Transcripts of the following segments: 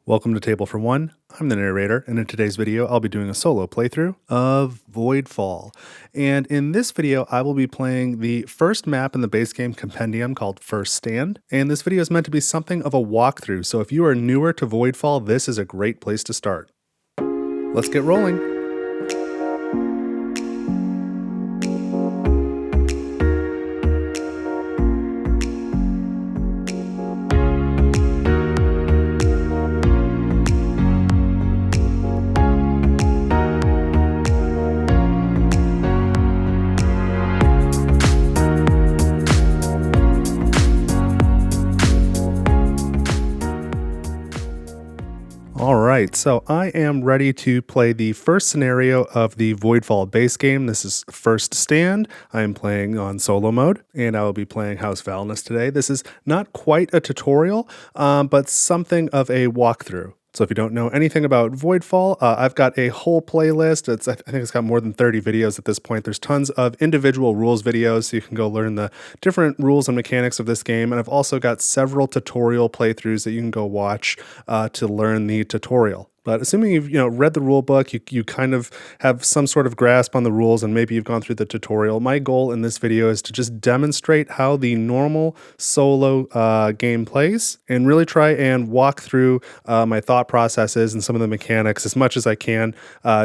Welcome to Table for One. I'm the narrator, and in today's video, I'll be doing a solo playthrough of Voidfall. And in this video, I will be playing the first map in the base game Compendium called First Stand. And this video is meant to be something of a walkthrough, so if you are newer to Voidfall, this is a great place to start. Let's get rolling. Alright, so I am ready to play the first scenario of the Voidfall base game. This is First Stand. I am playing on solo mode, and I will be playing House Valnus today. This is not quite a tutorial, but something of a walkthrough. So if you don't know anything about Voidfall, I've got a whole playlist. I think it's got more than 30 videos at this point. There's tons of individual rules videos, so you can go learn the different rules and mechanics of this game. And I've also got several tutorial playthroughs that you can go watch to learn the tutorial. But assuming you've read the rule book, you kind of have some sort of grasp on the rules, and maybe you've gone through the tutorial. My goal in this video is to just demonstrate how the normal solo game plays, and really try and walk through my thought processes and some of the mechanics as much as I can,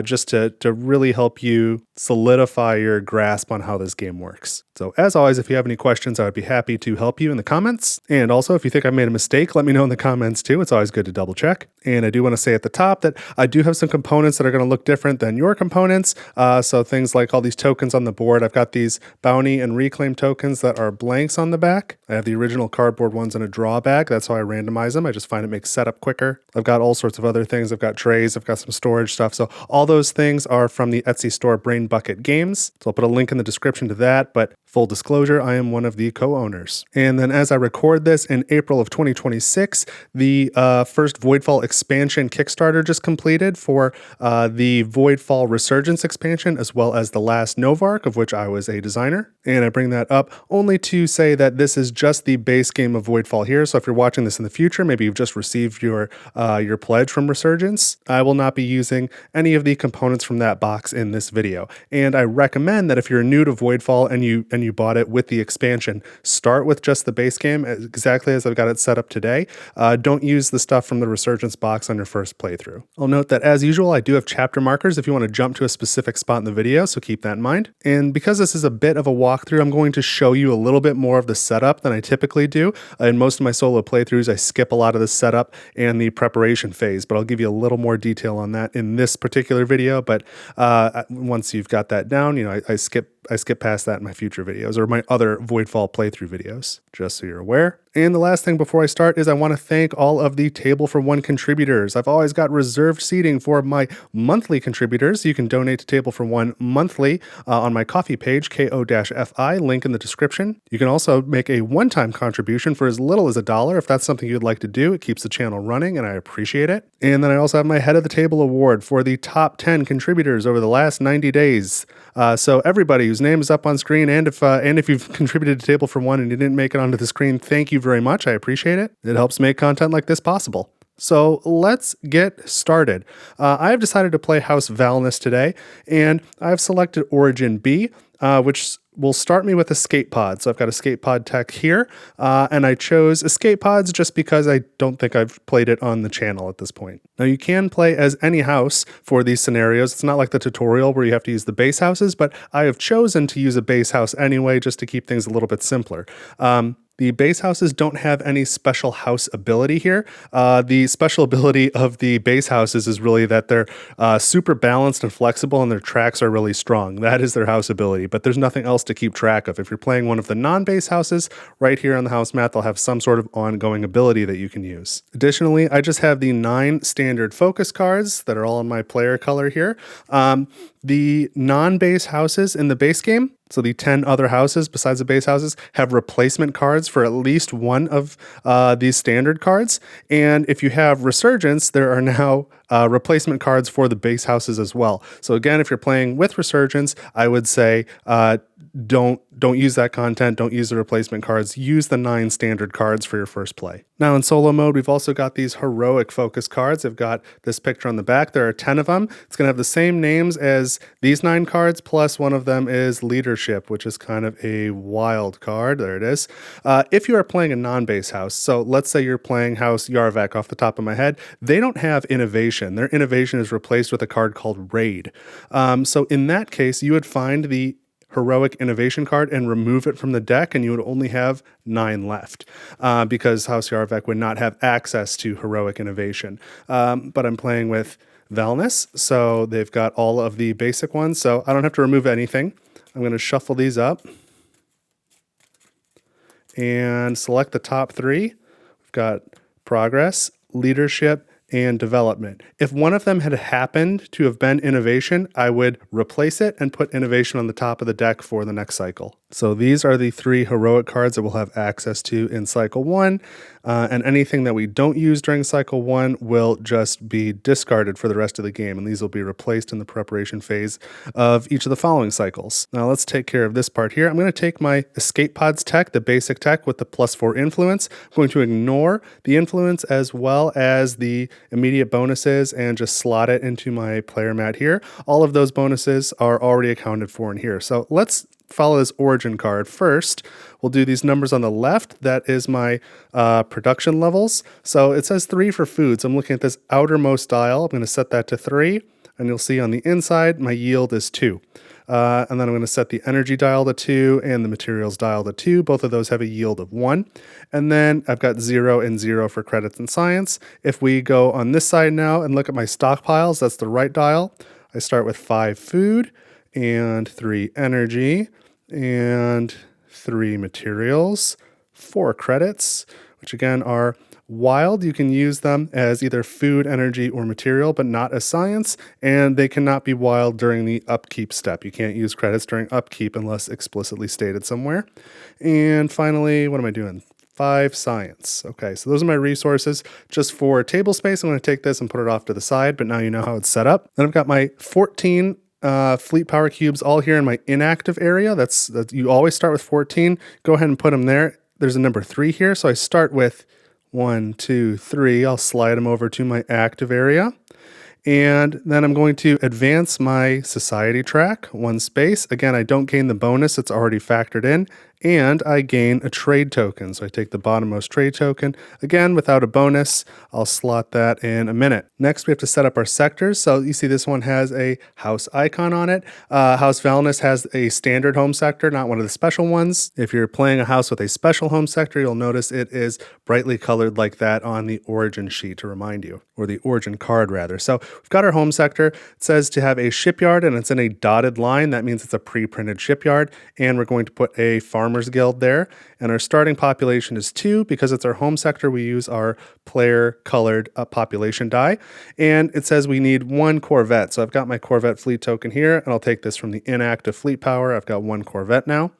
just to really help you solidify your grasp on how this game works. So as always, if you have any questions, I would be happy to help you in the comments. And also, if you think I made a mistake, let me know in the comments too. It's always good to double check. And I do want to say at the top that I do have some components that are going to look different than your components. So things like all these tokens on the board. I've got these bounty and reclaim tokens that are blanks on the back. I have the original cardboard ones in a draw bag. That's how I randomize them. I just find it makes setup quicker. I've got all sorts of other things. I've got trays. I've got some storage stuff. So all those things are from the Etsy store Brain Bucket Games. So I'll put a link in the description to that. But full disclosure, I am one of the co-owners. And then as I record this in April of 2026, the first Voidfall expansion Kickstarter just completed for the Voidfall Resurgence expansion, as well as the last Novark, of which I was a designer. And I bring that up only to say that this is just the base game of Voidfall here. So if you're watching this in the future, maybe you've just received your pledge from Resurgence, I will not be using any of the components from that box in this video. And I recommend that if you're new to Voidfall and you bought it with the expansion, start with just the base game exactly as I've got it set up today. Don't use the stuff from the Resurgence box on your first playthrough. I'll note that as usual, I do have chapter markers if you want to jump to a specific spot in the video, so keep that in mind. And because this is a bit of a walkthrough, I'm going to show you a little bit more of the setup than I typically do. In most of my solo playthroughs, I skip a lot of the setup and the preparation phase, but I'll give you a little more detail on that in this particular video. But once you've got that down, I skip past that in my future videos or my other Voidfall playthrough videos, just so you're aware. And the last thing before I start is I want to thank all of the Table for One contributors. I've always got reserved seating for my monthly contributors. You can donate to Table for One monthly on my coffee page, ko-fi, link in the description. You can also make a one-time contribution for as little as $1 if that's something you'd like to do. It keeps the channel running, and I appreciate it. And then I also have my Head of the Table award for the top 10 contributors over the last 90 days. So everybody whose name is up on screen, and if you've contributed to Table for One and you didn't make it onto the screen, thank you very much. I appreciate it. It helps make content like this possible. So let's get started. I have decided to play House Valnus today, and I've selected Origin B, which will start me with Escape Pod. So I've got Escape Pod tech here, and I chose Escape Pods just because I don't think I've played it on the channel at this point. Now you can play as any house for these scenarios. It's not like the tutorial where you have to use the base houses, but I have chosen to use a base house anyway just to keep things a little bit simpler. The base houses don't have any special house ability here. The special ability of the base houses is really that they're super balanced and flexible, and their tracks are really strong. That is their house ability, but there's nothing else to keep track of. If you're playing one of the non-base houses, right here on the house mat, they'll have some sort of ongoing ability that you can use. Additionally, I just have the 9 standard focus cards that are all in my player color here. The non-base houses in the base game, so the 10 other houses besides the base houses, have replacement cards for at least one of these standard cards. And if you have Resurgence, there are now replacement cards for the base houses as well. So again, if you're playing with Resurgence, I would say don't use that content, don't use the replacement cards, use the 9 standard cards for your first play. Now in solo mode, we've also got these heroic focus cards. I've got this picture on the back. There are 10 of them. It's going to have the same names as these 9 cards, plus one of them is leadership, which is kind of a wild card. There it is. If you are playing a non-base house, so let's say you're playing House Yarvak off the top of my head, they don't have innovation. Their innovation is replaced with a card called Raid. So in that case, you would find the heroic innovation card and remove it from the deck, and you would only have 9 left because House Yarvak would not have access to heroic innovation. But I'm playing with Valnus, so they've got all of the basic ones, so I don't have to remove anything. I'm going to shuffle these up and select the top 3. We've got Progress, Leadership, and Development. If one of them had happened to have been Innovation, I would replace it and put Innovation on the top of the deck for the next cycle. So these are the 3 heroic cards that we'll have access to in cycle 1, and anything that we don't use during cycle 1 will just be discarded for the rest of the game, and these will be replaced in the preparation phase of each of the following cycles. Now let's take care of this part here. I'm going to take my Escape Pods tech, the basic tech with the +4 influence. I'm going to ignore the influence as well as the immediate bonuses and just slot it into my player mat here. All of those bonuses are already accounted for in here. So let's follow this origin card. First, we'll do these numbers on the left. That is my production levels. So it says 3 for food. So I'm looking at this outermost dial. I'm going to set that to 3. And you'll see on the inside, my yield is 2. And then I'm going to set the energy dial to 2 and the materials dial to 2. Both of those have a yield of 1. And then I've got 0 and 0 for credits and science. If we go on this side now and look at my stockpiles, that's the right dial. I start with 5 food and 3 energy and 3 materials, 4 credits, which again are wild. You can use them as either food, energy, or material, but not as science, and they cannot be wild during the upkeep step. You can't use credits during upkeep unless explicitly stated somewhere. And finally, what am I doing? 5 science. Okay, so those are my resources. Just for table space, I'm going to take this and put it off to the side, but now you know how it's set up. Then I've got my 14 fleet power cubes all here in my inactive area. That's you always start with 14. Go ahead and put them there. There's a number 3 here, so I start with 1, 2, 3. I'll slide them over to my active area. And then I'm going to advance my society track 1 space. Again, I don't gain the bonus, it's already factored in. And I gain a trade token. So I take the bottommost trade token. Again, without a bonus, I'll slot that in a minute. Next, we have to set up our sectors. So you see this one has a house icon on it. House Valnus has a standard home sector, not one of the special ones. If you're playing a house with a special home sector, you'll notice it is brightly colored like that on the origin sheet to remind you, or the origin card rather. So we've got our home sector. It says to have a shipyard and it's in a dotted line. That means it's a pre-printed shipyard. And we're going to put a farmer's guild there, and our starting population is 2. Because it's our home sector, we use our player colored population die, and it says we need 1 Corvette. So I've got my Corvette fleet token here, and I'll take this from the inactive fleet power. I've got 1 Corvette now.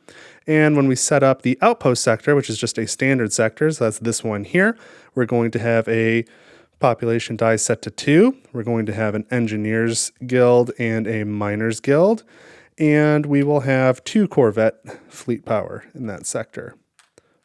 And when we set up the outpost sector, which is just a standard sector, so that's this one here, we're going to have a population die set to 2. We're going to have an engineers guild and a miners guild. And we will have 2 Corvette fleet power in that sector.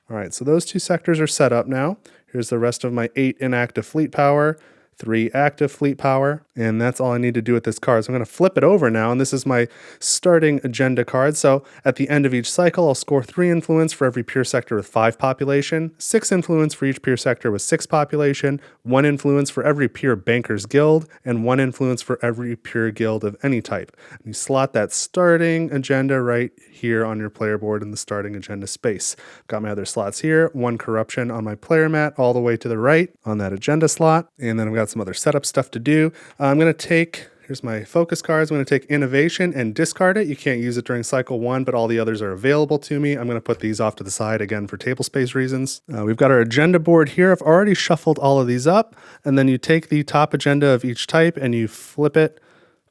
All right, so those 2 sectors are set up now. Here's the rest of my 8 inactive fleet power, 3 active fleet power, and that's all I need to do with this card. So I'm going to flip it over now, and this is my starting agenda card. So at the end of each cycle, I'll score 3 influence for every pure sector with 5 population, 6 influence for each pure sector with 6 population, 1 influence for every pure banker's guild, and 1 influence for every pure guild of any type. And you slot that starting agenda right here on your player board in the starting agenda space. Got my other slots here, 1 corruption on my player mat all the way to the right on that agenda slot, and then I've got some other setup stuff to do. I'm going to take, here's my focus cards. I'm going to take innovation and discard it. You can't use it during cycle 1, but all the others are available to me. I'm going to put these off to the side again for table space reasons. We've got our agenda board here. I've already shuffled all of these up, and then you take the top agenda of each type and you flip it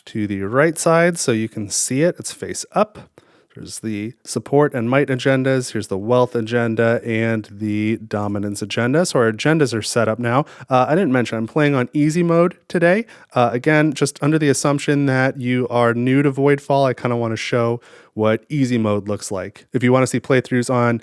to the right side so you can see it. It's face up. There's the support and might agendas. Here's the wealth agenda and the dominance agenda. So our agendas are set up now. I didn't mention I'm playing on easy mode today. Again, just under the assumption that you are new to Voidfall, I kind of want to show what easy mode looks like. If you want to see playthroughs on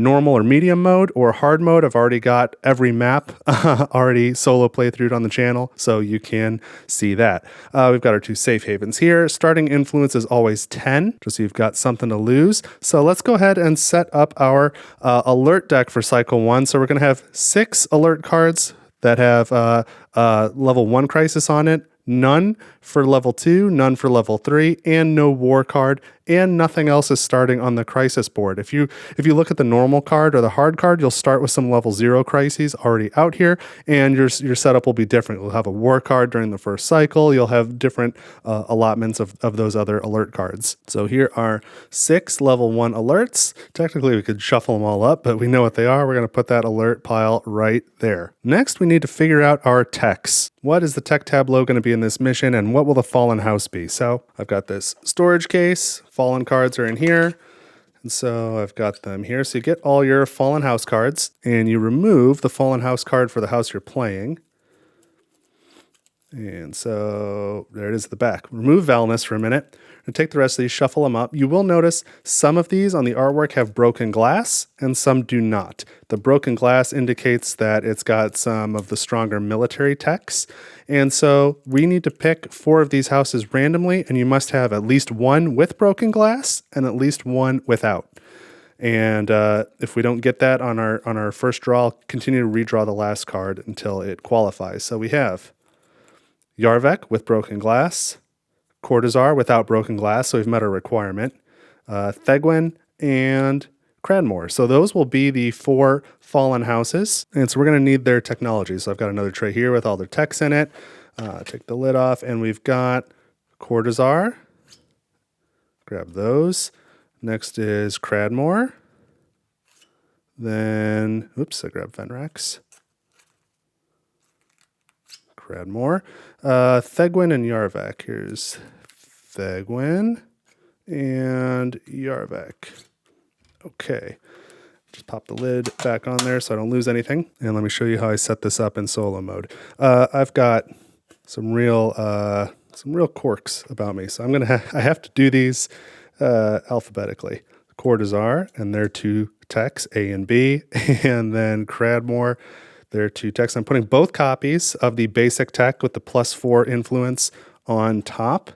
normal or medium mode or hard mode, I've already got every map already solo playthrough on the channel, so you can see that. We've got our 2 safe havens here. Starting influence is always 10, just so you've got something to lose. So let's go ahead and set up our alert deck for cycle 1. So we're going to have 6 alert cards that have level 1 crisis on it, none for level 2, none for level 3, and no war card, and nothing else is starting on the crisis board. If you look at the normal card or the hard card, you'll start with some level 0 crises already out here, and your setup will be different. You'll have a war card during the first cycle. You'll have different allotments of those other alert cards. So here are 6 level 1 alerts. Technically, we could shuffle them all up, but we know what they are. We're going to put that alert pile right there. Next, we need to figure out our techs. What is the tech tableau going to be in this mission, and what will the fallen house be? So I've got this storage case. Fallen cards are in here. And so I've got them here. So you get all your fallen house cards, and you remove the fallen house card for the house you're playing. And so there it is at the back. Remove Valnus for a minute and take the rest of these, shuffle them up. You will notice some of these on the artwork have broken glass and some do not. The broken glass indicates that it's got some of the stronger military techs. And so we need to pick 4 of these houses randomly, and you must have at least 1 with broken glass and at least 1 without. And if we don't get that on our first draw, I'll continue to redraw the last card until it qualifies. So we have Yarvek with broken glass, Cortazar without broken glass, so we've met our requirement, Thegwin, and Cranmore. So those will be the 4 fallen houses, and so we're going to need their technology. So I've got another tray here with all their techs in it. Take the lid off, and we've got Cortazar. Grab those. Next is Cradmore. Then, oops, I grabbed Fenrex. Cradmore. Thegwin and Yarvek. Here's Thegwin and Yarvek. Okay. Just pop the lid back on there so I don't lose anything. And let me show you how I set this up in solo mode. I've got some real quirks about me. So I have to do these alphabetically. Cortazar and their 2 techs, A and B, and then Cradmore, their 2 techs. I'm putting both copies of the basic tech with the +4 influence on top.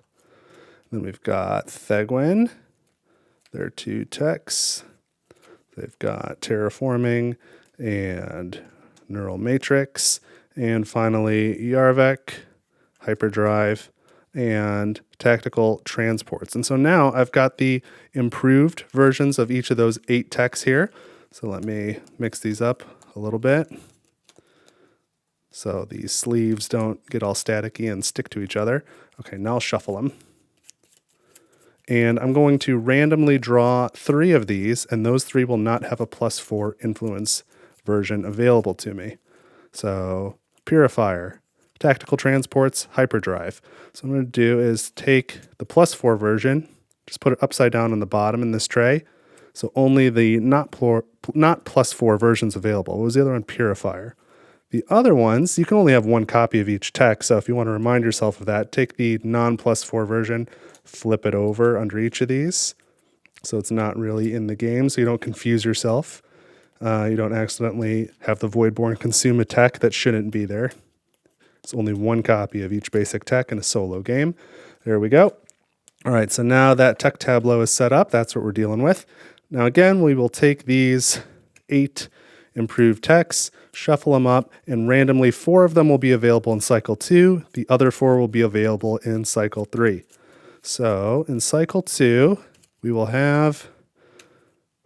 Then we've got Thegwin, their 2 techs. They've got terraforming and neural matrix. And finally, Yarvek, hyperdrive, and tactical transports. And so now I've got the improved versions of each of those 8 techs here. So let me mix these up a little bit so these sleeves don't get all staticky and stick to each other. Okay, now I'll shuffle them. And I'm going to randomly draw 3 of these, and those 3 will not have a +4 influence version available to me. So Purifier, Tactical Transports, Hyperdrive. So what I'm going to do is take the +4 version, just put it upside down on the bottom in this tray. So only the not +4 versions available. What was the other one? Purifier. The other ones, you can only have 1 copy of each tech. So if you want to remind yourself of that, take the non-+4 version, flip it over under each of these. So it's not really in the game, so you don't confuse yourself. You don't accidentally have the Voidborn consume a tech that shouldn't be there. It's only 1 copy of each basic tech in a solo game. There we go. All right, so now that tech tableau is set up, that's what we're dealing with. Now again, we will take these 8 improved techs, shuffle them up, and randomly 4 of them will be available in cycle 2. The other 4 will be available in cycle 3. So in cycle 2, we will have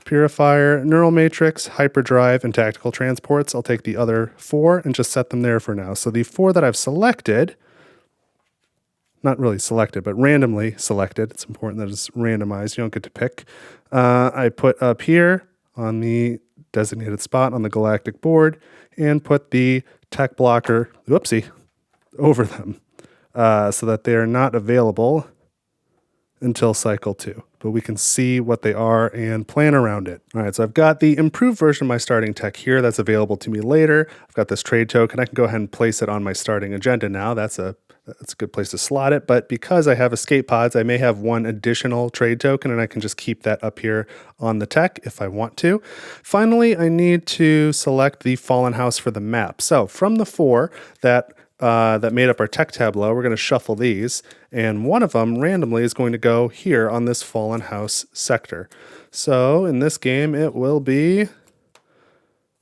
Purifier, Neural Matrix, Hyperdrive, and Tactical Transports. I'll take the other 4 and just set them there for now. So the 4 that I've selected, not really selected, but randomly selected. It's important that it's randomized. You don't get to pick. I put up here on the designated spot on the Galactic board and put the tech blocker, whoopsie, over them so that they are not available until cycle 2. But we can see what they are and plan around it. All right, so I've got the improved version of my starting tech here that's available to me later. I've got this trade token. I can go ahead and place it on my starting agenda now. That's a That's a good place to slot it. But because I have escape pods, I may have one additional trade token, and I can just keep that up here on the tech if I want to. Finally, I need to select the Fallen House for the map. So from the 4 that made up our tech tableau, we're going to shuffle these, and one of them randomly is going to go here on this Fallen House sector. So in this game, it will be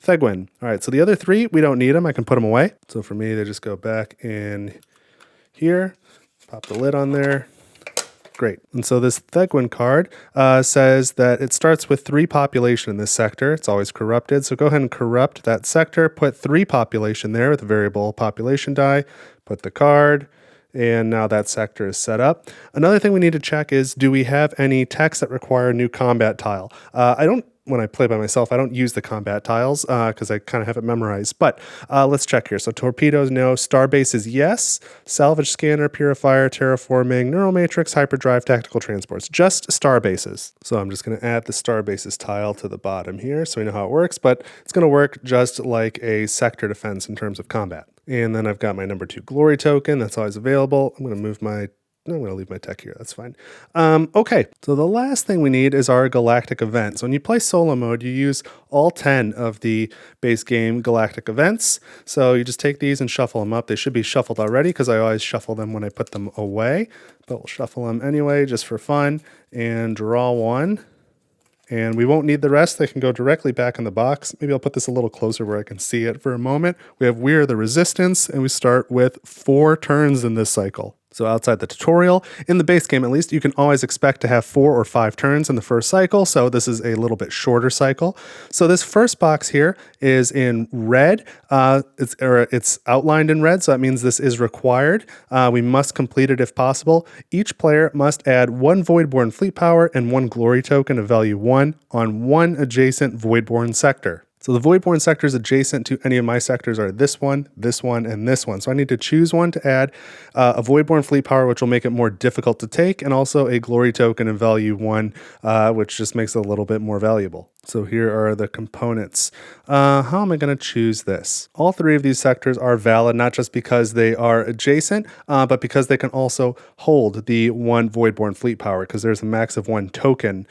Thegwin. All right, so the other 3, we don't need them. I can put them away. So for me, they just go back in here, pop the lid on there. Great. And so this Thegwin card says that it starts with 3 population in this sector. It's always corrupted. So go ahead and corrupt that sector, put 3 population there with a variable population die, put the card, and now that sector is set up. Another thing we need to check is, do we have any techs that require a new combat tile? When I play by myself, I don't use the combat tiles because I kind of have it memorized. But let's check here. So torpedoes, no. Starbase is yes. Salvage scanner, purifier, terraforming, neural matrix, hyperdrive, tactical transports. Just starbases. So I'm just going to add the starbases tile to the bottom here so we know how it works. But it's going to work just like a sector defense in terms of combat. And then I've got my number 2 glory token. That's always available. I'm going to leave my tech here. That's fine. Okay, so the last thing we need is our Galactic event. So when you play solo mode, you use all 10 of the base game Galactic events. So you just take these and shuffle them up. They should be shuffled already because I always shuffle them when I put them away. But we'll shuffle them anyway just for fun and draw one. And we won't need the rest. They can go directly back in the box. Maybe I'll put this a little closer where I can see it for a moment. We have We Are the Resistance, and we start with 4 turns in this cycle. So outside the tutorial, in the base game at least, you can always expect to have 4 or 5 turns in the first cycle, so this is a little bit shorter cycle. So this first box here is in red. It's outlined in red, so that means this is required. We must complete it if possible. Each player must add 1 Voidborn Fleet Power and 1 Glory Token of value 1 on 1 adjacent Voidborn sector. So the Voidborn sectors adjacent to any of my sectors are this one, and this one. So I need to choose one to add a Voidborn Fleet Power, which will make it more difficult to take, and also a Glory Token of value 1, which just makes it a little bit more valuable. So here are the components. How am I going to choose this? All 3 of these sectors are valid, not just because they are adjacent, but because they can also hold the 1 Voidborn Fleet Power, because there's a max of 1 token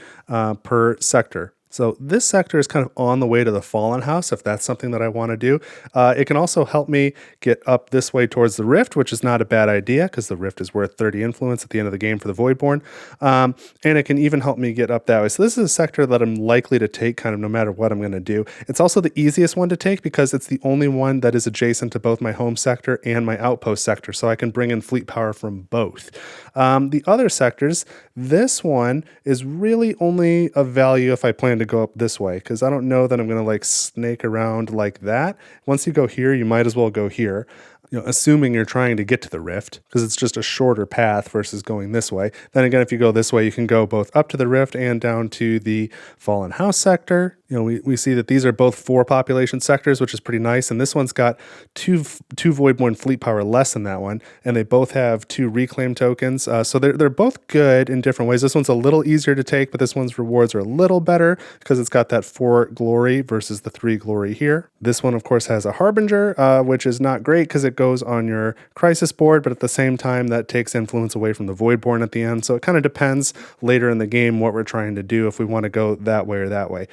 per sector. So this sector is kind of on the way to the Fallen House, if that's something that I want to do. It can also help me get up this way towards the Rift, which is not a bad idea, because the Rift is worth 30 influence at the end of the game for the Voidborn. And it can even help me get up that way. So this is a sector that I'm likely to take kind of no matter what I'm going to do. It's also the easiest one to take because it's the only one that is adjacent to both my home sector and my outpost sector, so I can bring in fleet power from both. The other sectors, this one is really only of value if I plan to go up this way, because I don't know that I'm going to like snake around like that. Once you go here, you might as well go here. Assuming you're trying to get to the Rift, because it's just a shorter path versus going this way. Then again, if you go this way, you can go both up to the Rift and down to the Fallen House sector. We see that these are both 4 population sectors, which is pretty nice. And this one's got two Voidborn Fleet Power less than that one, and they both have 2 Reclaim tokens. So they're both good in different ways. This one's a little easier to take, but this one's rewards are a little better because it's got that 4 glory versus the 3 glory here. This one, of course, has a Harbinger, which is not great because it goes on your Crisis board, but at the same time, that takes influence away from the Voidborn at the end. So it kind of depends later in the game what we're trying to do, if we want to go that way or that way.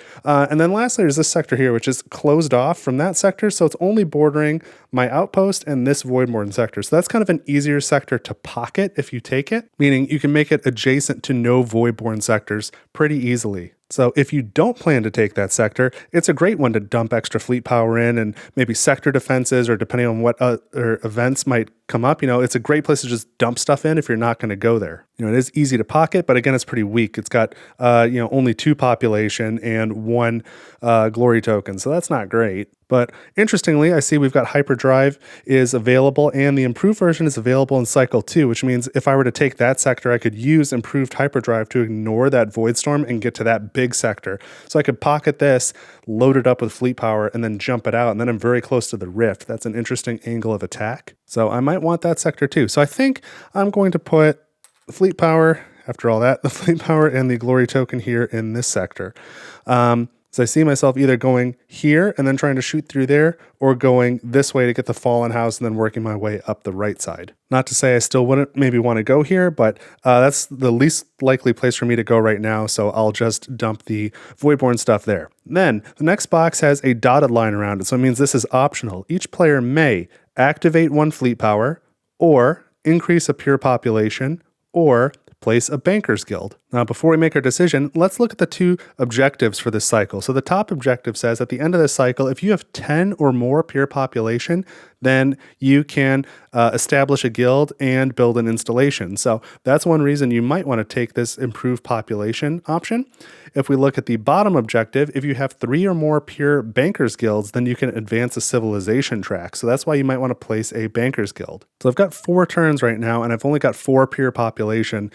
And then lastly, there's this sector here, which is closed off from that sector. So it's only bordering my outpost and this Voidborn sector. So that's kind of an easier sector to pocket if you take it, meaning you can make it adjacent to no Voidborn sectors pretty easily. So if you don't plan to take that sector, it's a great one to dump extra fleet power in and maybe sector defenses, or depending on what events might come up, it's a great place to just dump stuff in if you're not going to go there. It is easy to pocket, but again, it's pretty weak. It's got, only 2 population and 1 glory token. So that's not great. But interestingly, I see we've got Hyperdrive is available, and the improved version is available in Cycle 2, which means if I were to take that sector, I could use improved Hyperdrive to ignore that Voidstorm and get to that big sector. So I could pocket this, load it up with fleet power, and then jump it out, and then I'm very close to the Rift. That's an interesting angle of attack. So I might want that sector too. So I think I'm going to put the fleet power, after all that, the fleet power and the glory token here in this sector. So I see myself either going here and then trying to shoot through there, or going this way to get the fallen house and then working my way up the right side. Not to say I still wouldn't maybe want to go here, but that's the least likely place for me to go right now, so I'll just dump the Voidborn stuff there. Then, the next box has a dotted line around it, so it means this is optional. Each player may activate one fleet power, or increase a pure population, or place a banker's guild. Now, before we make our decision, let's look at the two objectives for this cycle. So the top objective says at the end of this cycle, if you have 10 or more pure population, then you can establish a guild and build an installation. So that's one reason you might want to take this improved population option. If we look at the bottom objective, if you have 3 or more pure bankers guilds, then you can advance a civilization track. So that's why you might want to place a bankers guild. So I've got 4 turns right now, and I've only got 4 pure population.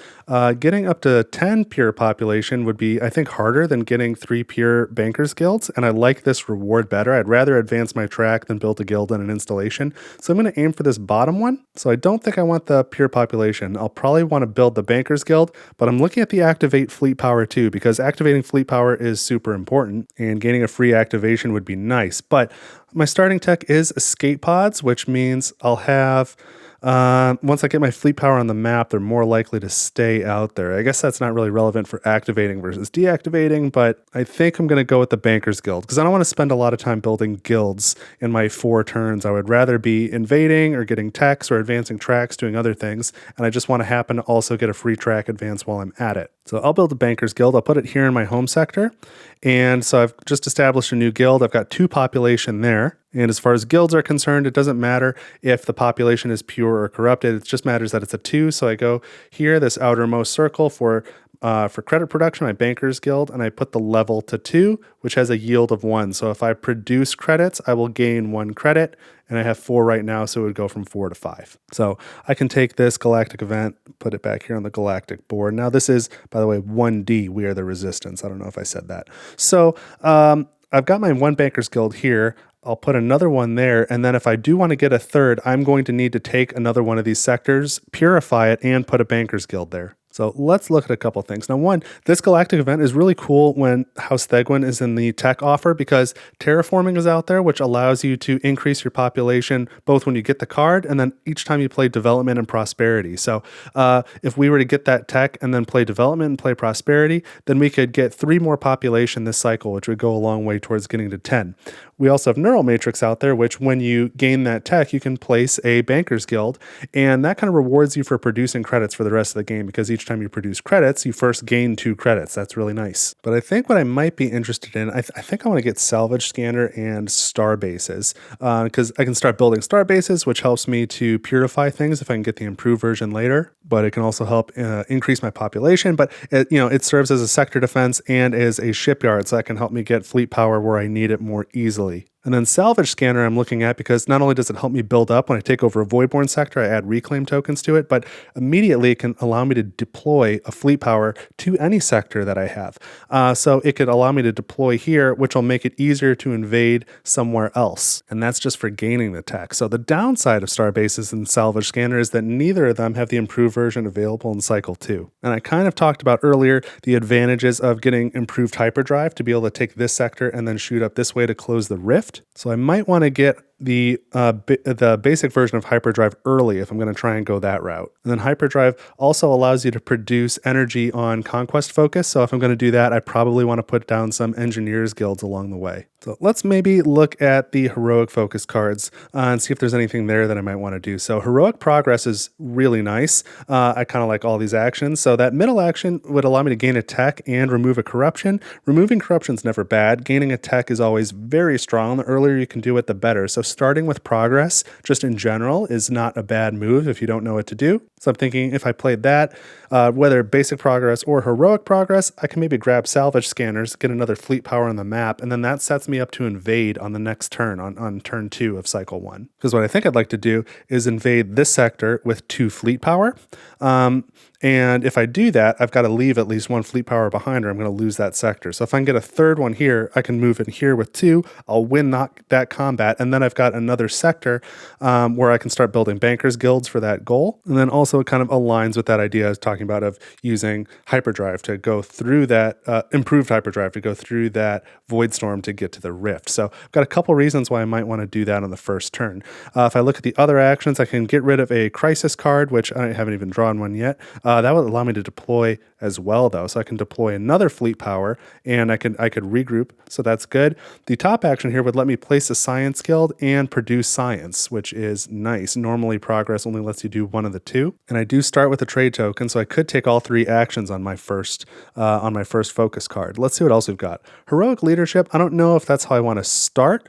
Getting up to 10 pure population would be, I think, harder than getting 3 pure bankers guilds, and I like this reward better. I'd rather advance my track than build a guild and an installation. So I'm going to aim for this bottom one. So I don't think I want the pure population. I'll probably want to build the bankers guild, but I'm looking at the activate fleet power too, because activating fleet power is super important, and gaining a free activation would be nice. But my starting tech is escape pods, which means I'll have once I get my fleet power on the map, they're more likely to stay out there. I guess that's not really relevant for activating versus deactivating, but I think I'm going to go with the Bankers Guild because I don't want to spend a lot of time building guilds in my 4 turns. I would rather be invading or getting techs or advancing tracks, doing other things, and I just want to happen to also get a free track advance while I'm at it. So I'll build a Bankers Guild. I'll put it here in my home sector. And so I've just established a new guild. I've got 2 population there. And as far as guilds are concerned, it doesn't matter if the population is pure or corrupted. It just matters that it's a 2. So I go here, this outermost circle for credit production, my Bankers Guild, and I put the level to 2, which has a yield of 1. So if I produce credits, I will gain 1 credit, and I have 4 right now, so it would go from 4 to 5. So I can take this Galactic event, put it back here on the Galactic board. Now this is, by the way, 1D, We Are the Resistance. I don't know if I said that. So I've got my 1 Bankers Guild here. I'll put another one there, and then if I do want to get a third, I'm going to need to take another one of these sectors, purify it, and put a Bankers Guild there. So let's look at a couple things. Now, one, this Galactic event is really cool when House Thegwin is in the tech offer because terraforming is out there, which allows you to increase your population both when you get the card and then each time you play development and prosperity. So if we were to get that tech and then play development and play prosperity, then we could get 3 more population this cycle, which would go a long way towards getting to 10. We also have Neural Matrix out there, which when you gain that tech, you can place a Bankers Guild, and that kind of rewards you for producing credits for the rest of the game because each time you produce credits, you first gain 2 credits. That's really nice. But I think what I might be interested in, I think I want to get Salvage Scanner and Star Bases because I can start building Star Bases, which helps me to purify things if I can get the improved version later. But it can also help increase my population. But it serves as a sector defense and as a shipyard, so that can help me get fleet power where I need it more easily. And then Salvage Scanner I'm looking at because not only does it help me build up when I take over a Voidborn sector, I add reclaim tokens to it, but immediately it can allow me to deploy a fleet power to any sector that I have. So it could allow me to deploy here, which will make it easier to invade somewhere else. And that's just for gaining the tech. So the downside of Star Bases and Salvage Scanner is that neither of them have the improved version available in Cycle 2. And I kind of talked about earlier the advantages of getting improved hyperdrive to be able to take this sector and then shoot up this way to close the rift. So I might want to get the basic version of hyperdrive early if I'm going to try and go that route. And then hyperdrive also allows you to produce energy on conquest focus. So if I'm going to do that, I probably want to put down some engineers guilds along the way. So let's maybe look at the heroic focus cards and see if there's anything there that I might want to do. So heroic progress is really nice. I kind of like all these actions. So that middle action would allow me to gain a tech and remove a corruption. Removing corruption is never bad. Gaining a tech is always very strong. The earlier you can do it, the better. So starting with progress, just in general, is not a bad move if you don't know what to do. So I'm thinking if I played that, whether basic progress or heroic progress, I can maybe grab salvage scanners, get another fleet power on the map, and then that sets me up to invade on the next turn, on turn 2 of cycle 1. Because what I think I'd like to do is invade this sector with 2 fleet power. And if I do that, I've got to leave at least 1 fleet power behind or I'm going to lose that sector. So if I can get a third one here, I can move in here with 2. I'll win that combat, and then I've got got another sector where I can start building bankers guilds for that goal. And then also it kind of aligns with that idea I was talking about of using hyperdrive to go through that, improved hyperdrive to go through that void storm to get to the rift. So I've got a couple reasons why I might want to do that on the first turn. If I look at the other actions, I can get rid of a crisis card, which I haven't even drawn one yet. That would allow me to deploy as well, though. So I can deploy another fleet power, and I could regroup. So that's good. The top action here would let me place a science guild and produce science, which is nice. Normally, progress only lets you do one of the two, and I do start with a trade token, so I could take all three actions on my first focus card. Let's see what else we've got. Heroic leadership. I don't know if that's how I want to start.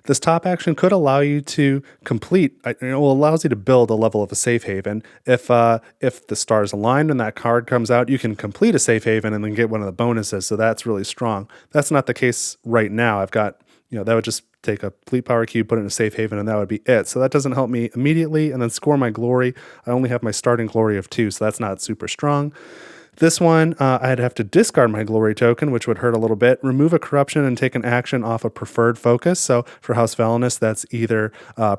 This top action could allow you to complete. It allows you to build a level of a safe haven. If the stars align and that card comes out, you can complete a safe haven and then get one of the bonuses. So that's really strong. That's not the case right now. I've got, that would just take a fleet power cube, put it in a safe haven, and that would be it. So that doesn't help me immediately. And then score my glory. I only have my starting glory of 2, so that's not super strong. This one, I'd have to discard my glory token, which would hurt a little bit, remove a corruption, and take an action off a preferred focus. So for House Valenus, that's either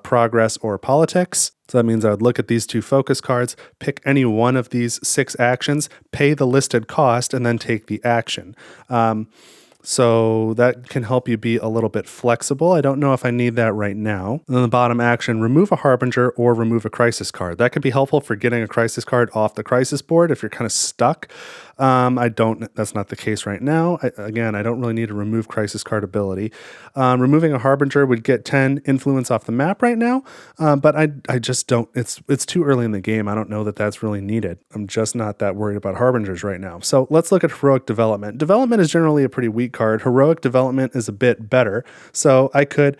progress or politics. So that means I would look at these 2 focus cards, pick any one of these 6 actions, pay the listed cost, and then take the action. So that can help you be a little bit flexible. I don't know if I need that right now. And then the bottom action, remove a Harbinger or remove a Crisis card. That could be helpful for getting a Crisis card off the Crisis board if you're kind of stuck. That's not the case right now. I don't really need to remove Crisis card ability. Removing a Harbinger would get 10 influence off the map right now, but I just don't, it's too early in the game. I don't know that that's really needed. I'm just not that worried about Harbingers right now. So let's look at Heroic Development. Development is generally a pretty weak card. Heroic Development is a bit better. So I could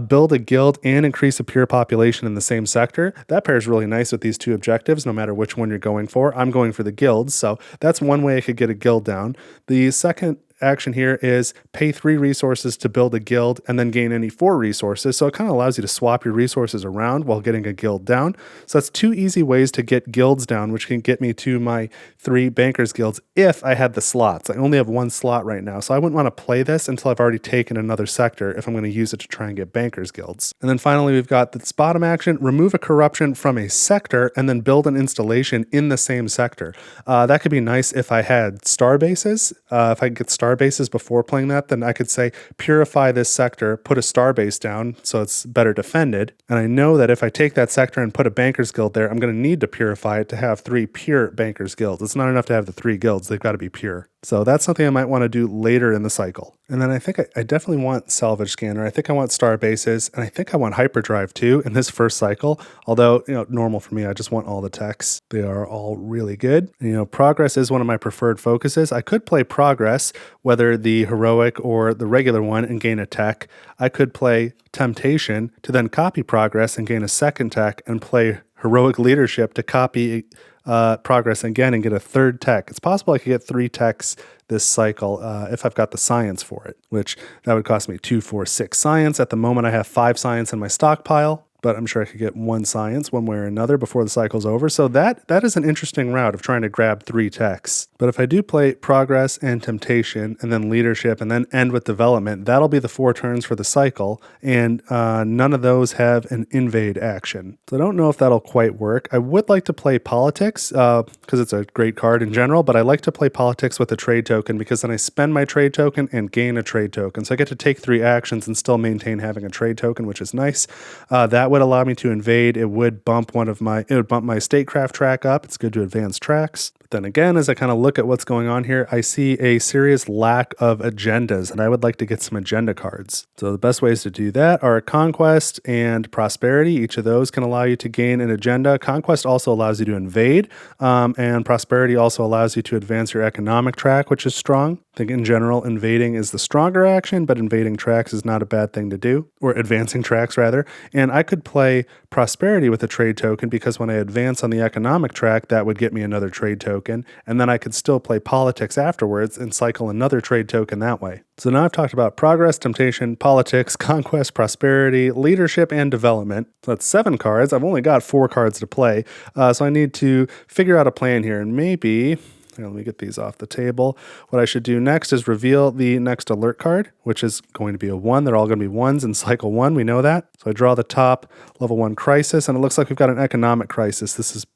build a guild and increase a pure population in the same sector. That pairs really nice with these 2 objectives, no matter which one you're going for. I'm going for the guilds, so that's one way I could get a guild down. The second action here is pay 3 resources to build a guild and then gain any 4 resources. So it kind of allows you to swap your resources around while getting a guild down. So that's 2 easy ways to get guilds down, which can get me to my 3 bankers guilds if I had the slots. I only have 1 slot right now, so I wouldn't want to play this until I've already taken another sector if I'm going to use it to try and get bankers guilds. And then finally, we've got this bottom action, remove a corruption from a sector and then build an installation in the same sector. That could be nice if I had star bases. If I could get star bases before playing that, then I could say purify this sector, put a star base down so it's better defended. And I know that if I take that sector and put a bankers guild there, I'm going to need to purify it to have 3 pure bankers guilds. It's not enough to have the 3 guilds. They've got to be pure. So that's something I might want to do later in the cycle. And then I think I definitely want Salvage Scanner. I think I want Star Bases, and I think I want Hyperdrive too in this first cycle. Although, normal for me, I just want all the techs. They are all really good. And, Progress is one of my preferred focuses. I could play Progress, whether the Heroic or the regular one, and gain a tech. I could play Temptation to then copy Progress and gain a second tech, and play Heroic Leadership to copy Progress again and get a 3rd tech. It's possible I could get 3 techs this cycle if I've got the science for it, which that would cost me 2, 4, 6 science. At the moment, I have 5 science in my stockpile, but I'm sure I could get 1 science one way or another before the cycle's over. So that is an interesting route of trying to grab 3 techs. But if I do play Progress and Temptation and then Leadership and then end with Development, that'll be the 4 turns for the cycle, and none of those have an invade action. So I don't know if that'll quite work. I would like to play Politics because it's a great card in general, but I like to play Politics with a trade token because then I spend my trade token and gain a trade token. So I get to take 3 actions and still maintain having a trade token, which is nice. That would allow me to invade. It would bump my statecraft track up. It's good to advance tracks. But then again, as I kind of look at what's going on here, I see a serious lack of agendas, and I would like to get some agenda cards. So the best ways to do that are Conquest and Prosperity. Each of those can allow you to gain an agenda. Conquest also allows you to invade, and Prosperity also allows you to advance your economic track, which is strong. I think in general, invading is the stronger action, but invading tracks is not a bad thing to do, or advancing tracks rather. And I could play Prosperity with a trade token because when I advance on the economic track, that would get me another trade token. And then I could still play Politics afterwards and cycle another trade token that way. So now I've talked about Progress, Temptation, Politics, Conquest, Prosperity, Leadership, and Development. So that's 7 cards. I've only got 4 cards to play. So I need to figure out a plan here, and maybe Here, let me get these off the table. What I should do next is reveal the next alert card, which is going to be a 1. They're all going to be 1s in cycle 1. We know that. So I draw the top level 1 crisis, and it looks like we've got an economic crisis. This is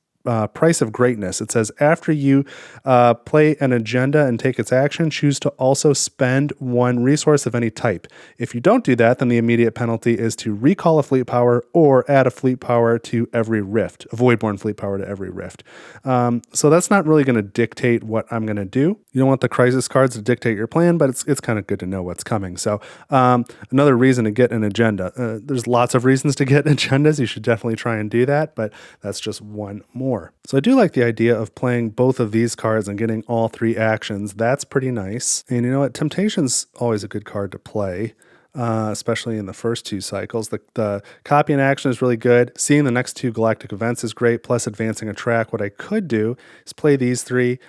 price of greatness. It says after you play an agenda and take its action, choose to also spend 1 resource of any type. If you don't do that, then the immediate penalty is to recall a fleet power or add a fleet power to every rift, a voidborn fleet power to every rift. So that's not really going to dictate what I'm going to do. You don't want the crisis cards to dictate your plan, but it's kind of good to know what's coming. So another reason to get an agenda. There's lots of reasons to get agendas. You should definitely try and do that, but that's just one more. So I do like the idea of playing both of these cards and getting all 3 actions. That's pretty nice. And you know what? Temptation's always a good card to play, especially in the first 2 cycles. The copying action is really good. Seeing the next 2 galactic events is great, plus advancing a track. What I could do is play these 3.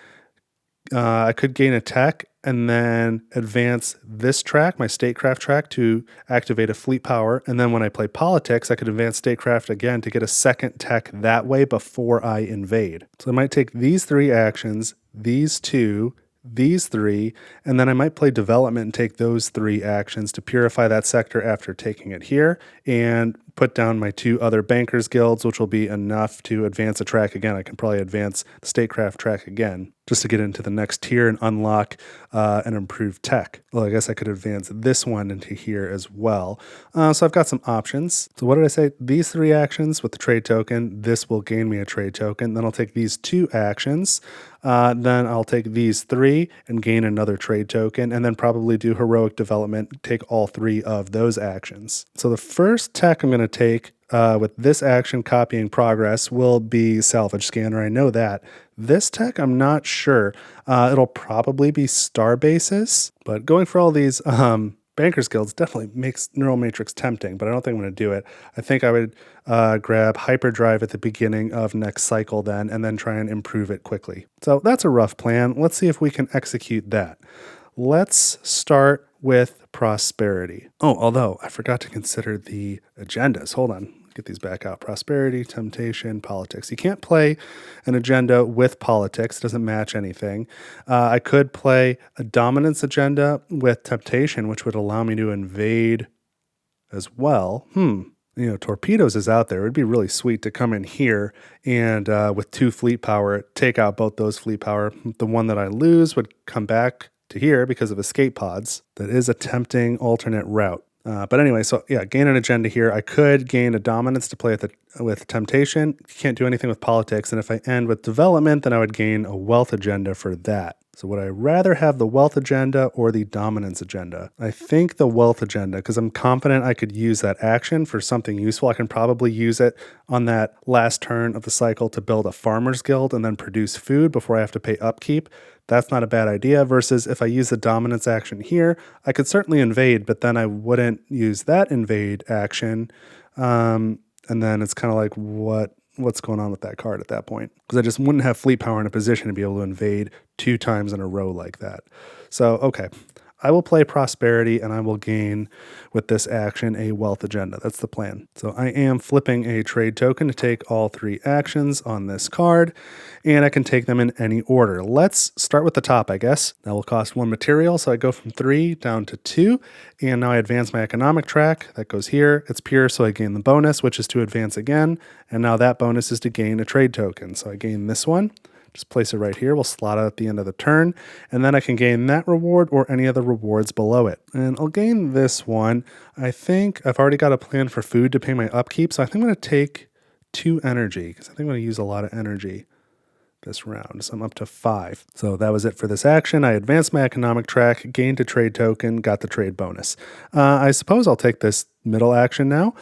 I could gain a tech and then advance this track, my statecraft track, to activate a fleet power. And then when I play politics, I could advance statecraft again to get a second tech that way before I invade. So I might take these 3 actions, these 2, these 3, and then I might play development and take those 3 actions to purify that sector after taking it here, and put down my 2 other bankers guilds, which will be enough to advance a track again. I can probably advance the statecraft track again just to get into the next tier and unlock an improved tech. Well, I guess I could advance this one into here as well. So I've got some options. So what did I say? These 3 actions with the trade token, this will gain me a trade token. Then I'll take these 2 actions. Then I'll take these 3 and gain another trade token, and then probably do heroic development, take all 3 of those actions. So the first tech I'm going to take with this action, copying progress, will be salvage scanner. I know that. This tech, I'm not sure. It'll probably be star bases, but going for all these bankers guilds definitely makes neural matrix tempting, but I don't think I'm going to do it. I think I would grab hyperdrive at the beginning of next cycle then, and then try and improve it quickly. So that's a rough plan. Let's see if we can execute that. Let's start with prosperity. Oh, although I forgot to consider the agendas. Hold on. Get these back out. Prosperity, temptation, politics. You can't play an agenda with politics. It doesn't match anything. I could play a dominance agenda with temptation, which would allow me to invade as well. You know, torpedoes is out there. It'd be really sweet to come in here and with 2 fleet power, take out both those fleet power. The one that I lose would come back to here because of escape pods. That is a tempting alternate route. But anyway, so yeah, gain an agenda here. I could gain a dominance to play with temptation. You can't do anything with politics. And if I end with development, then I would gain a wealth agenda for that. So would I rather have the wealth agenda or the dominance agenda? I think the wealth agenda, because I'm confident I could use that action for something useful. I can probably use it on that last turn of the cycle to build a farmer's guild and then produce food before I have to pay upkeep. That's not a bad idea, versus if I use the dominance action here, I could certainly invade, but then I wouldn't use that invade action. And then it's kind of like, what's going on with that card at that point? Because I just wouldn't have fleet power in a position to be able to invade 2 times in a row like that. So, okay. I will play prosperity and I will gain with this action a wealth agenda. That's the plan. So I am flipping a trade token to take all 3 actions on this card, and I can take them in any order. Let's start with the top, I guess. That will cost 1 material, so I go from 3 down to 2, and now I advance my economic track. That goes here. It's pure, so I gain the bonus, which is to advance again, and now that bonus is to gain a trade token. So I gain this one. Just place it right here. We'll slot it at the end of the turn, and then I can gain that reward or any of the rewards below it. And I'll gain this one. I think I've already got a plan for food to pay my upkeep, so I think I'm going to take 2 energy, because I think I'm going to use a lot of energy this round. So I'm up to 5. So that was it for this action. I advanced my economic track, gained a trade token, got the trade bonus. I suppose I'll take this middle action now.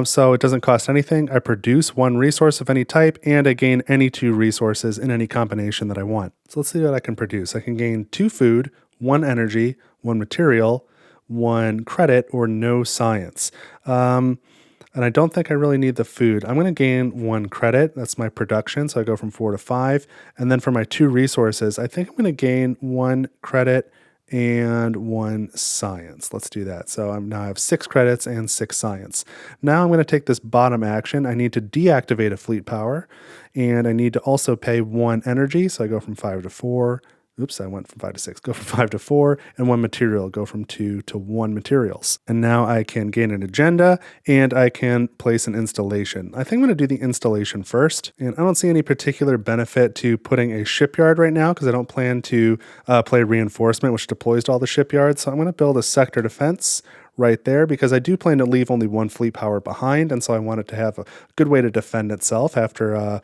So it doesn't cost anything. I produce 1 resource of any type, and I gain any 2 resources in any combination that I want. So let's see what I can produce. I can gain 2 food, 1 energy, 1 material, 1 credit, or no science. And I don't think I really need the food. I'm going to gain 1 credit. That's my production. So I go from 4 to 5. And then for my 2 resources, I think I'm going to gain 1 credit and 1 science. Let's do that. So now I have 6 credits and 6 science. Now I'm going to take this bottom action. I need to deactivate a fleet power, and I need to also pay 1 energy. So I go from 5 to 4. Oops, I went from 5 to 6. Go from 5 to 4, and 1 material. Go from 2 to 1 materials. And now I can gain an agenda, and I can place an installation. I think I'm going to do the installation first, and I don't see any particular benefit to putting a shipyard right now because I don't plan to play reinforcement, which deploys to all the shipyards. So I'm going to build a sector defense right there because I do plan to leave only 1 fleet power behind, and so I want it to have a good way to defend itself after I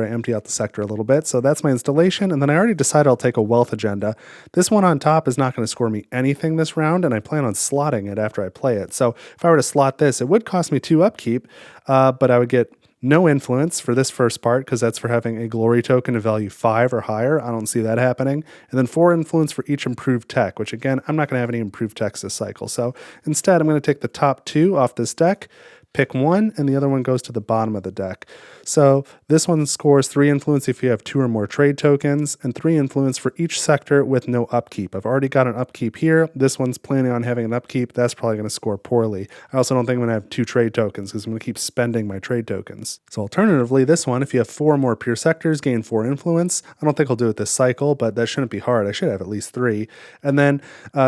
empty out the sector a little bit. So that's my installation, and then I already decided I'll take a wealth agenda. This one on top is not going to score me anything this round, and I plan on slotting it after I play it. So if I were to slot this, it would cost me 2 upkeep, but I would get no influence for this first part because that's for having a glory token of value 5 or higher. I don't see that happening. And then 4 influence for each improved tech, which again, I'm not going to have any improved techs this cycle. So instead, I'm going to take the top 2 off this deck, pick 1, and the other one goes to the bottom of the deck. So this one scores 3 influence if you have 2 or more trade tokens, and 3 influence for each sector with no upkeep. I've already got an upkeep here. This one's planning on having an upkeep. That's probably going to score poorly. I also don't think I'm going to have 2 trade tokens because I'm going to keep spending my trade tokens. So alternatively, this one, if you have 4 or more pure sectors, gain 4 influence. I don't think I'll do it this cycle, but that shouldn't be hard. I should have at least 3. And then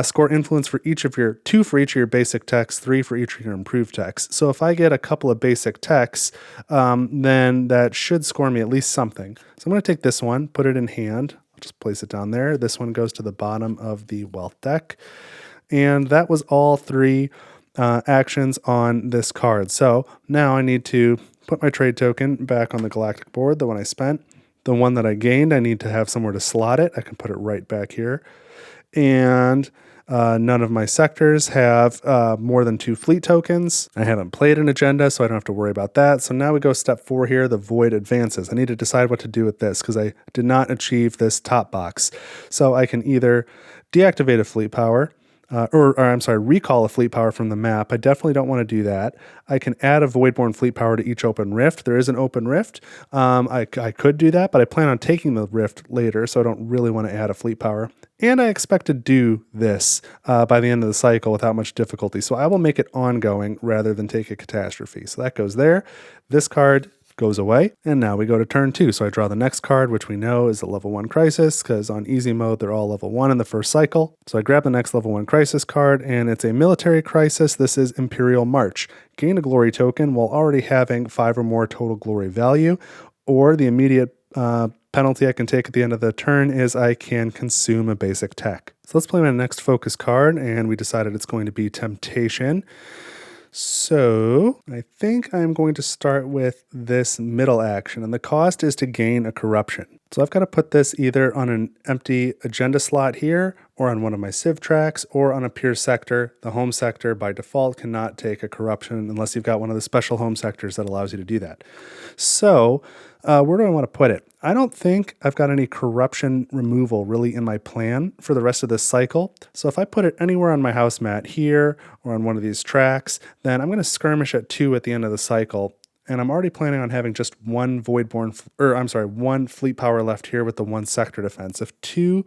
score influence for each of your 2 for each of your basic techs, 3 for each of your improved techs. So if I get a couple of basic techs, then that should score me at least something. So I'm going to take this one, put it in hand. I'll just place it down there. This one goes to the bottom of the wealth deck. And that was all 3 actions on this card. So now I need to put my trade token back on the Galactic board, the one I spent. The one that I gained, I need to have somewhere to slot it. I can put it right back here. And none of my sectors have more than 2 fleet tokens. I haven't played an agenda, so I don't have to worry about that. So now we go step 4 here, the void advances. I need to decide what to do with this because I did not achieve this top box. So I can either deactivate a fleet power, recall a fleet power from the map. I definitely don't want to do that. I can add a Voidborn fleet power to each open rift. There is an open rift. I could do that, but I plan on taking the rift later, so I don't really want to add a fleet power. And I expect to do this by the end of the cycle without much difficulty. So I will make it ongoing rather than take a catastrophe. So that goes there. This card goes away. And now we go to turn 2. So I draw the next card, which we know is a level 1 crisis, because on easy mode, they're all level 1 in the first cycle. So I grab the next level 1 crisis card, and it's a military crisis. This is Imperial March. Gain a glory token while already having 5 or more total glory value, or the immediate penalty I can take at the end of the turn is I can consume a basic tech. So let's play my next focus card, and we decided it's going to be Temptation. So I think I'm going to start with this middle action, and the cost is to gain a corruption. So I've got to put this either on an empty agenda slot here, or on one of my civ tracks, or on a pure sector. The home sector by default cannot take a corruption unless you've got one of the special home sectors that allows you to do that. So where do I want to put it? I don't think I've got any corruption removal really in my plan for the rest of this cycle. So if I put it anywhere on my house mat here or on one of these tracks, then I'm going to skirmish at 2 at the end of the cycle. And I'm already planning on having just one one fleet power left here with the 1 sector defense. If 2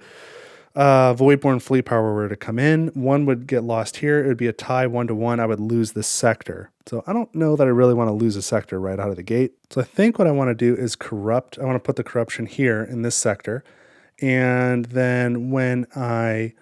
Voidborn fleet power were to come in, 1 would get lost here. It would be a tie 1-1. I would lose this sector. So I don't know that I really want to lose a sector right out of the gate. So I think what I want to do is corrupt. I want to put the corruption here in this sector. And then when I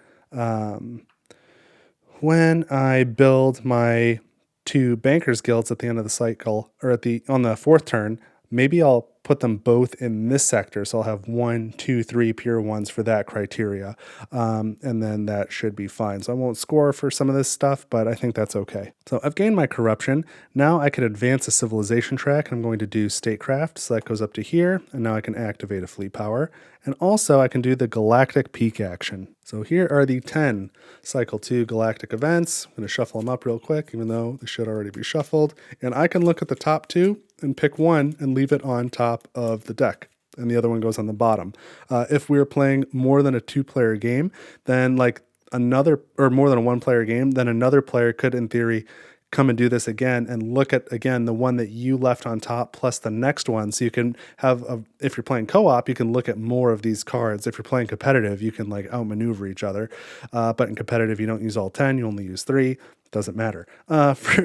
build my 2 bankers guilds at the end of the cycle, or on the 4th turn, maybe I'll put them both in this sector. So I'll have 1, 2, 3 pure ones for that criteria. And then that should be fine. So I won't score for some of this stuff, but I think that's okay. So I've gained my corruption. Now I can advance a civilization track. I'm going to do statecraft. So that goes up to here. And now I can activate a fleet power. And also I can do the Galactic peak action. So here are the 10 cycle 2 Galactic events. I'm going to shuffle them up real quick, even though they should already be shuffled. And I can look at the top 2 and pick one and leave it on top of the deck, and the other one goes on the bottom. If we're playing more than a 2-player game, then more than a 1-player game, then another player could, in theory, come and do this again and look at, again, the one that you left on top plus the next one. So you can have, if you're playing co-op, you can look at more of these cards. If you're playing competitive, you can like outmaneuver each other. But in competitive, you don't use all 10, you only use 3. Doesn't matter.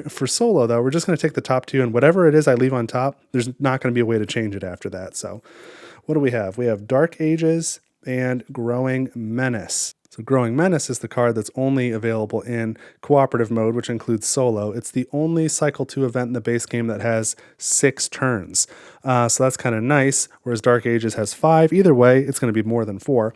For solo, though, we're just going to take the top 2, and whatever it is I leave on top, there's not going to be a way to change it after that. So what do we have? We have Dark Ages and Growing Menace. So Growing Menace is the card that's only available in cooperative mode, which includes solo. It's the only Cycle 2 event in the base game that has 6 turns. So that's kind of nice, whereas Dark Ages has 5. Either way, it's going to be more than 4.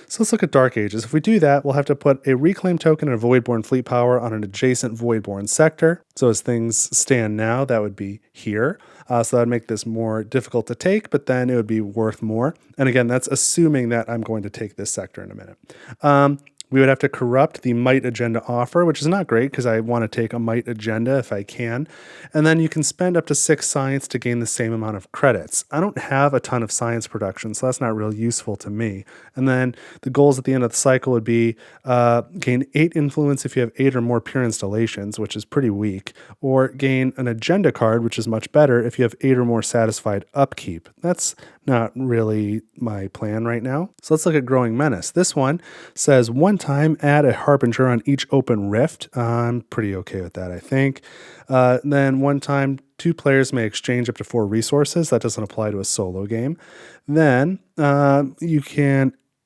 So let's look at Dark Ages. If we do that, we'll have to put a Reclaim token and a Voidborn Fleet Power on an adjacent Voidborn sector. So as things stand now, that would be here. So that would make this more difficult to take, but then it would be worth more. And again, that's assuming that I'm going to take this sector in a minute. We would have to corrupt the Might Agenda offer, which is not great because I want to take a Might Agenda if I can. And then you can spend up to 6 science to gain the same amount of credits. I don't have a ton of science production, so that's not real useful to me. And then the goals at the end of the cycle would be gain 8 influence if you have 8 or more pure installations, which is pretty weak, or gain an agenda card, which is much better if you have 8 or more satisfied upkeep. That's not really my plan right now. So let's look at Growing Menace. This one says 1 time add a Harbinger on each open rift. I'm pretty okay with that, I think. Then 1 time 2 players may exchange up to 4 resources. That doesn't apply to a solo game. Then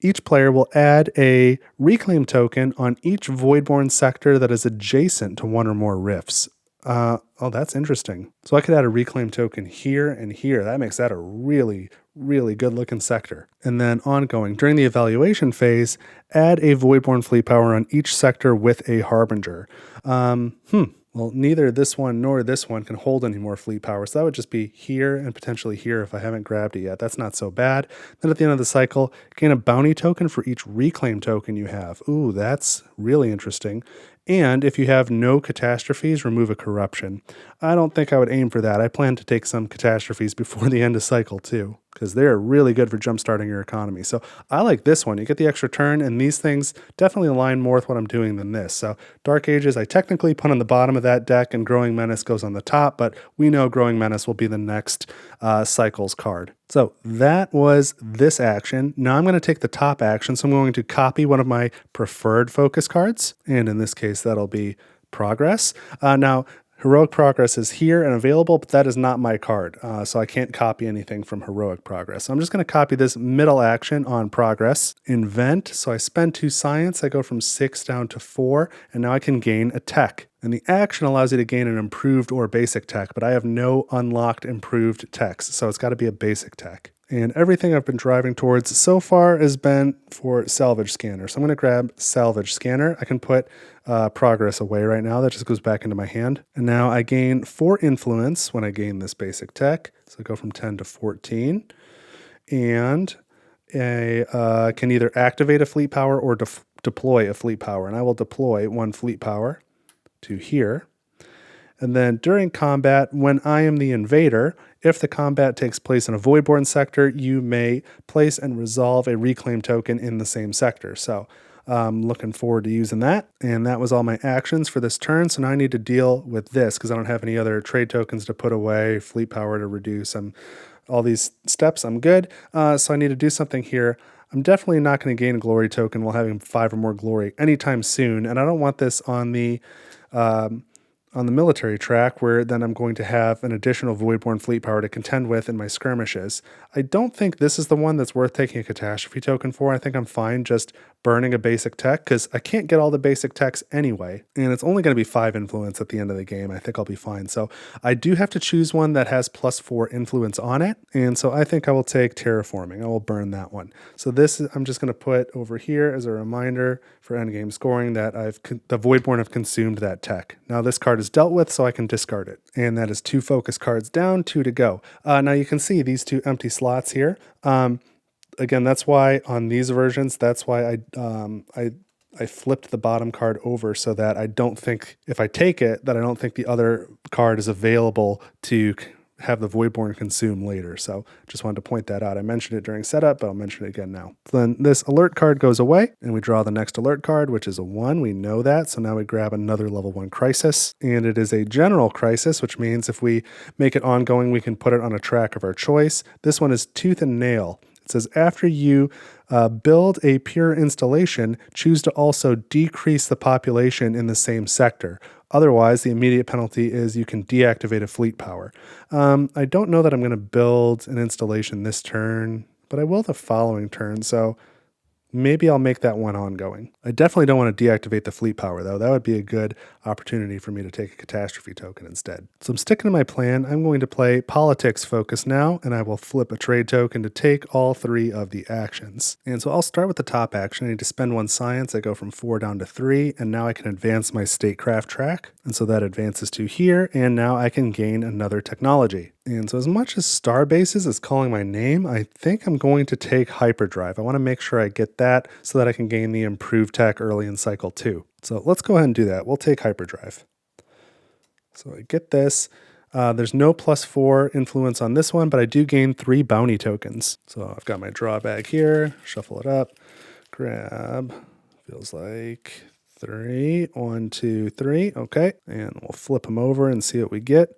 each player will add a Reclaim token on each Voidborn sector that is adjacent to 1 or more rifts. Oh, that's interesting. So I could add a Reclaim token here and here. That makes that a really, really good looking sector. And then ongoing, during the evaluation phase, add a Voidborn Fleet Power on each sector with a Harbinger. Well, neither this one nor this one can hold any more fleet power, so that would just be here and potentially here if I haven't grabbed it yet. That's not so bad. Then at the end of the cycle, gain a bounty token for each Reclaim token you have. Ooh, that's really interesting. And if you have no catastrophes, remove a corruption. I don't think I would aim for that. I plan to take some catastrophes before the end of cycle too, because they're really good for jumpstarting your economy. So I like this one. You get the extra turn, and these things definitely align more with what I'm doing than this. So Dark Ages, I technically put on the bottom of that deck, and Growing Menace goes on the top, but we know Growing Menace will be the next cycle's card. So that was this action. Now I'm going to take the top action, so I'm going to copy one of my preferred focus cards, and in this case, that'll be Progress. Now, Heroic Progress is here and available, but that is not my card, so I can't copy anything from Heroic Progress. So I'm just going to copy this middle action on Progress. Invent, so I spend 2 science, I go from 6 down to 4, and now I can gain a tech. And the action allows you to gain an improved or basic tech, but I have no unlocked improved techs, so it's got to be a basic tech. And everything I've been driving towards so far has been for Salvage Scanner. So I'm going to grab Salvage Scanner. I can put Progress away right now. That just goes back into my hand. And now I gain 4 influence when I gain this basic tech. So I go from 10 to 14. And I can either activate a fleet power or deploy a fleet power. And I will deploy 1 fleet power to here. And then during combat, when I am the invader, if the combat takes place in a Voidborn sector, you may place and resolve a Reclaim token in the same sector. So I'm looking forward to using that. And that was all my actions for this turn. So now I need to deal with this because I don't have any other trade tokens to put away, fleet power to reduce. All these steps, I'm good. So I need to do something here. I'm definitely not going to gain a glory token while having 5 or more glory anytime soon. And I don't want this on the military track, where then I'm going to have an additional Voidborn fleet power to contend with in my skirmishes. I don't think this is the one that's worth taking a catastrophe token for. I think I'm fine just burning a basic tech, because I can't get all the basic techs anyway, and it's only going to be 5 influence at the end of the game. I think I'll be fine. So I do have to choose one that has +4 influence on it, and so I think I will take Terraforming. I will burn that one. So this I'm just going to put over here as a reminder for endgame scoring that the Voidborn have consumed that tech. Now this card is dealt with, so I can discard it. And that is 2 focus cards down, 2 to go. Now you can see these 2 empty slots here. Again, that's why on these versions, that's why I flipped the bottom card over, so that I don't think, if I take it, that I don't think the other card is available to have the Voidborn consume later. So just wanted to point that out. I mentioned it during setup, but I'll mention it again now. So then this alert card goes away, and we draw the next alert card, which is a 1. We know that. So now we grab another level 1 crisis, and it is a general crisis, which means if we make it ongoing, we can put it on a track of our choice. This one is Tooth and Nail. It says after you build a pure installation, choose to also decrease the population in the same sector. Otherwise, the immediate penalty is you can deactivate a fleet power. I don't know that I'm going to build an installation this turn, but I will the following turn, so maybe I'll make that one ongoing. I definitely don't want to deactivate the fleet power, though. That would be a good opportunity for me to take a catastrophe token instead. So I'm sticking to my plan. I'm going to play politics focus now, and I will flip a trade token to take all 3 of the actions. And so I'll start with the top action. I need to spend 1 science. I go from 4 down to 3, and now I can advance my statecraft track. And so that advances to here, and now I can gain another technology. And so as much as Starbases is calling my name, I think I'm going to take Hyperdrive. I want to make sure I get that so that I can gain the improved tech early in cycle 2. So let's go ahead and do that. We'll take Hyperdrive. So I get this. There's no +4 influence on this one, but I do gain 3 bounty tokens. So I've got my draw bag here, shuffle it up, grab, feels like 3, 1, 2, 3. Okay, and we'll flip them over and see what we get.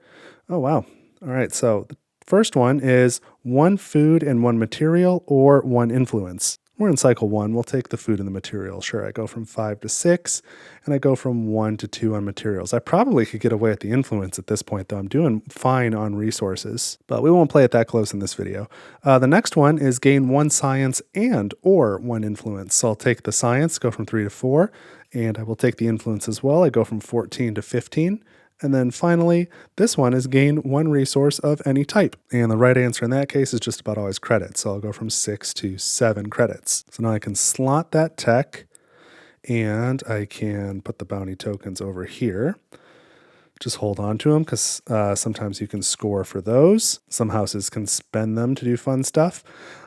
Oh, wow. All right, so the first one is 1 food and 1 material or 1 influence. We're in cycle 1. We'll take the food and the material. Sure, I go from 5 to 6, and I go from 1 to 2 on materials. I probably could get away with the influence at this point, though. I'm doing fine on resources, but we won't play it that close in this video. The next one is gain 1 science and or 1 influence. So I'll take the science, go from 3 to 4, and I will take the influence as well. I go from 14 to 15. And then finally, this one is gain 1 resource of any type. And the right answer in that case is just about always credits. So I'll go from 6 to 7 credits. So now I can slot that tech, and I can put the bounty tokens over here. Just hold on to them because sometimes you can score for those. Some houses can spend them to do fun stuff.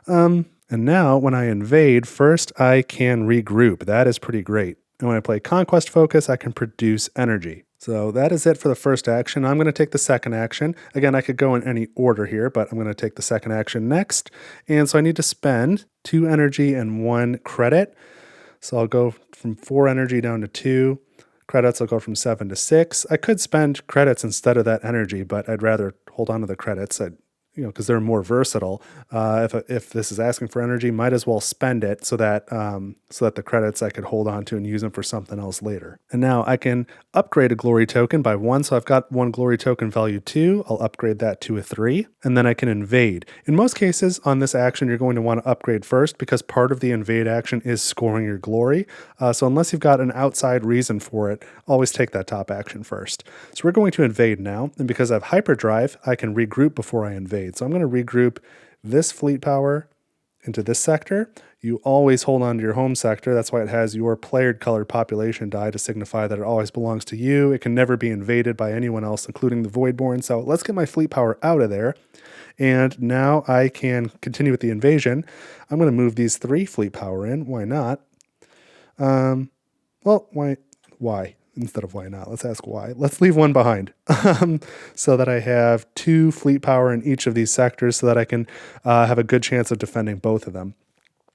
And now when I invade, first I can regroup. That is pretty great. And when I play Conquest Focus, I can produce energy. So that is it for the first action. I'm going to take the second action. Again, I could go in any order here, but I'm going to take the second action next. And so I need to spend 2 energy and 1 credit. So I'll go from 4 energy down to 2. Credits, I'll go from 7 to 6. I could spend credits instead of that energy, but I'd rather hold on to the credits. Because they're more versatile. If this is asking for energy, might as well spend it so that the credits I could hold on to and use them for something else later. And now I can upgrade a glory token by 1. So I've got 1 glory token value 2. I'll upgrade that to a 3, and then I can invade. In most cases on this action, you're going to want to upgrade first because part of the invade action is scoring your glory. So unless you've got an outside reason for it, always take that top action first. So we're going to invade now, and because I have hyperdrive, I can regroup before I invade. So I'm going to regroup this fleet power into this sector. You always hold on to your home sector. That's why it has your playered colored population die to signify that it always belongs to you. It can never be invaded by anyone else, including the Voidborn. So let's get my fleet power out of there. And now I can continue with the invasion. I'm going to move these 3 fleet power in. Why not? Why? Instead of why not, let's ask why. Let's leave 1 behind so that I have 2 fleet power in each of these sectors so that I can have a good chance of defending both of them.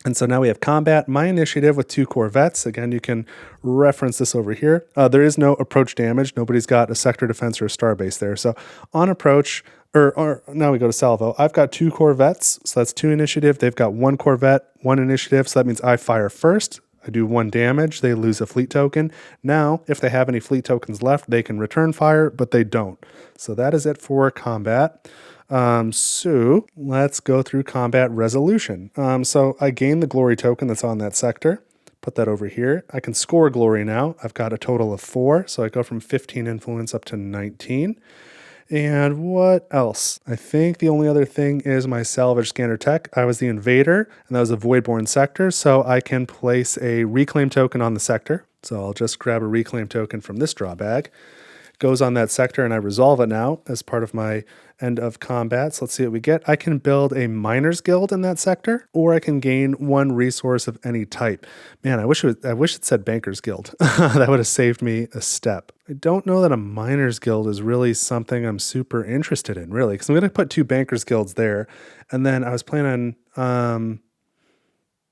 And so now we have combat, my initiative with 2 corvettes. Again, you can reference this over here. There is no approach damage. Nobody's got a sector defense or a starbase there. So on approach, or now we go to salvo. I've got 2 corvettes, so that's 2 initiative. They've got 1 corvette, 1 initiative, so that means I fire first. I do 1 damage, they lose a fleet token. Now, if they have any fleet tokens left, they can return fire, but they don't. So that is it for combat. So let's go through combat resolution. So I gain the glory token that's on that sector. Put that over here. I can score glory now. I've got a total of 4, so I go from 15 influence up to 19. And what else? I think the only other thing is my salvage scanner tech. I was the invader, and that was a Voidborn sector, so I can place a reclaim token on the sector. So I'll just grab a reclaim token from this draw bag. goes on that sector and I resolve it now as part of my end of combat. So let's see what we get. I can build a miners guild in that sector, or I can gain one resource of any type. Man, I wish it said bankers guild. That would have saved me a step. I don't know that a miners guild is really something I'm super interested in, really, because I'm going to put 2 bankers guilds there. And then I was planning on,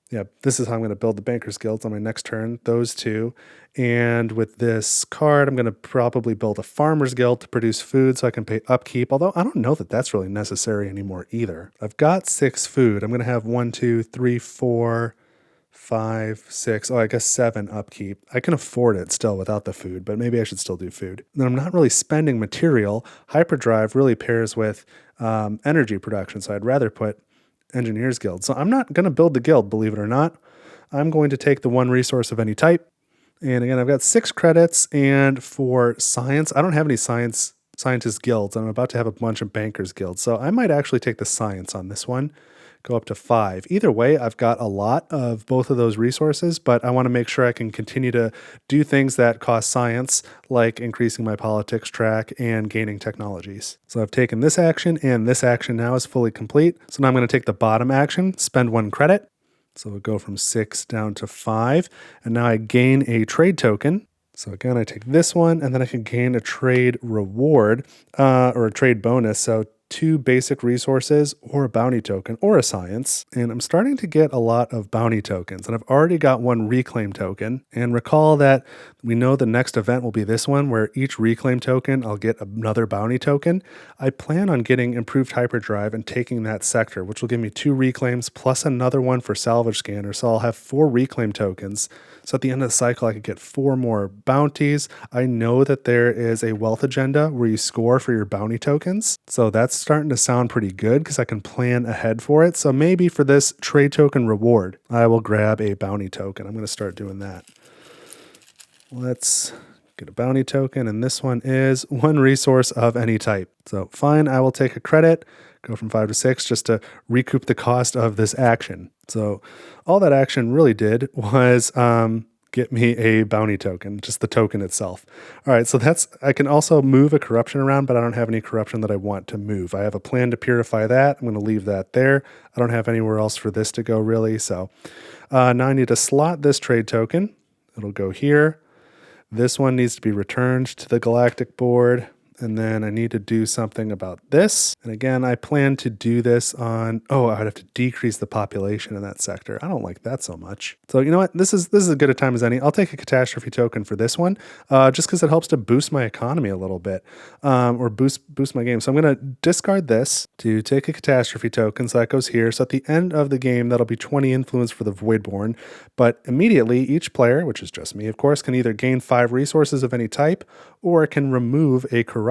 yeah, this is how I'm going to build the bankers guilds on my next turn, those 2. And with this card, I'm going to probably build a farmers guild to produce food so I can pay upkeep, although I don't know that that's really necessary anymore either. I've got 6 food. I'm going to have 1, 2, 3, 4, 5, 6, I guess 7 upkeep. I can afford it still without the food, but maybe I should still do food. And I'm not really spending material. Hyperdrive really pairs with energy production, so I'd rather put Engineers Guild. So I'm not going to build the guild, believe it or not. I'm going to take the 1 resource of any type. And again, I've got 6 credits, and for science, I don't have any scientist guilds. I'm about to have a bunch of bankers guilds. So I might actually take the science on this one, go up to 5. Either way, I've got a lot of both of those resources, but I want to make sure I can continue to do things that cost science, like increasing my politics track and gaining technologies. So I've taken this action, and this action now is fully complete. So now I'm going to take the bottom action, spend 1 credit. So we'll go from 6 down to 5. And now I gain a trade token. So again, I take this one, and then I can gain a trade reward or a trade bonus. So 2 basic resources or a bounty token or a science. And I'm starting to get a lot of bounty tokens, and I've already got 1 reclaim token. And recall that we know the next event will be this one, where each reclaim token, I'll get another bounty token. I plan on getting improved hyperdrive and taking that sector, which will give me 2 reclaims plus another one for salvage scanner. So I'll have 4 reclaim tokens. So at the end of the cycle, I could get 4 more bounties. I know that there is a wealth agenda where you score for your bounty tokens. So that's starting to sound pretty good because I can plan ahead for it. So maybe for this trade token reward, I will grab a bounty token. I'm going to start doing that. Let's get a bounty token, and this one is 1 resource of any type. So fine, I will take a credit, go from 5 to 6 just to recoup the cost of this action. So all that action really did was get me a bounty token, just the token itself. All right, so I can also move a corruption around, but I don't have any corruption that I want to move. I have a plan to purify that. I'm going to leave that there. I don't have anywhere else for this to go really. So now I need to slot this trade token. It'll go here. This one needs to be returned to the Galactic board. And then I need to do something about this. And again, I plan to do this on, I would have to decrease the population in that sector. I don't like that so much. So you know what? This is as good a time as any. I'll take a catastrophe token for this one, just because it helps to boost my economy a little bit, or boost my game. So I'm going to discard this to take a catastrophe token. So that goes here. So at the end of the game, that'll be 20 influence for the Voidborn. But immediately, each player, which is just me, of course, can either gain 5 resources of any type, or it can remove a corruption.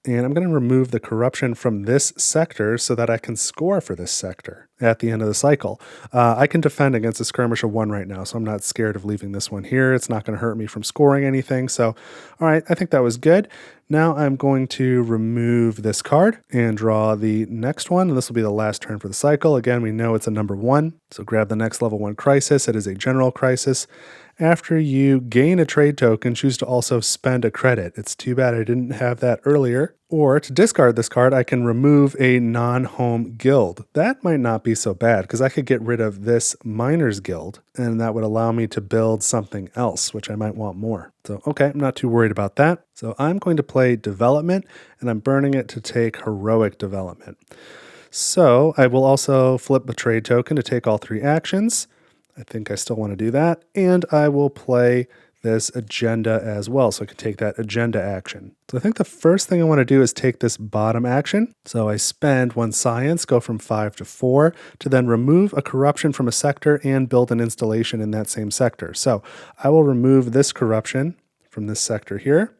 And I'm going to remove the corruption from this sector so that I can score for this sector at the end of the cycle. I can defend against a skirmish of 1 right now, so I'm not scared of leaving this one here. It's not going to hurt me from scoring anything. So, all right, I think that was good. Now I'm going to remove this card and draw the next one. And this will be the last turn for the cycle. Again, we know it's a number 1. So grab the next level 1 crisis. It is a general crisis. After you gain a trade token, choose to also spend a credit. It's too bad I didn't have that earlier. Or to discard this card, I can remove a non-home guild. That might not be so bad because I could get rid of this miners guild, and that would allow me to build something else, which I might want more. So, okay, I'm not too worried about that. So I'm going to play development, and I'm burning it to take heroic development. So I will also flip the trade token to take all 3 actions. I think I still want to do that. And I will play this agenda as well. So I can take that agenda action. So I think the first thing I want to do is take this bottom action. So I spend 1 science, go from 5 to 4, to then remove a corruption from a sector and build an installation in that same sector. So I will remove this corruption from this sector here,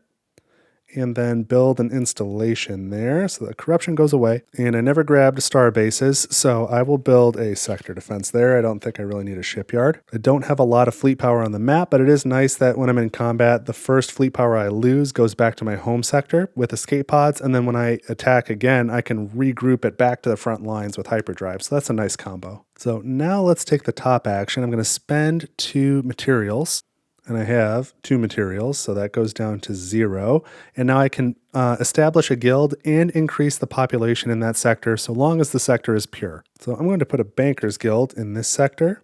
and then build an installation there so the corruption goes away. And I never grabbed star bases, so I will build a sector defense there. I don't think I really need a shipyard. I don't have a lot of fleet power on the map, but it is nice that when I'm in combat, the first fleet power I lose goes back to my home sector with escape pods, and then when I attack again, I can regroup it back to the front lines with hyperdrive. So that's a nice combo. So now let's take the top action. I'm going to spend 2 materials. and I have 2 materials, so that goes down to 0. And now I can establish a guild and increase the population in that sector so long as the sector is pure. So I'm going to put a banker's guild in this sector.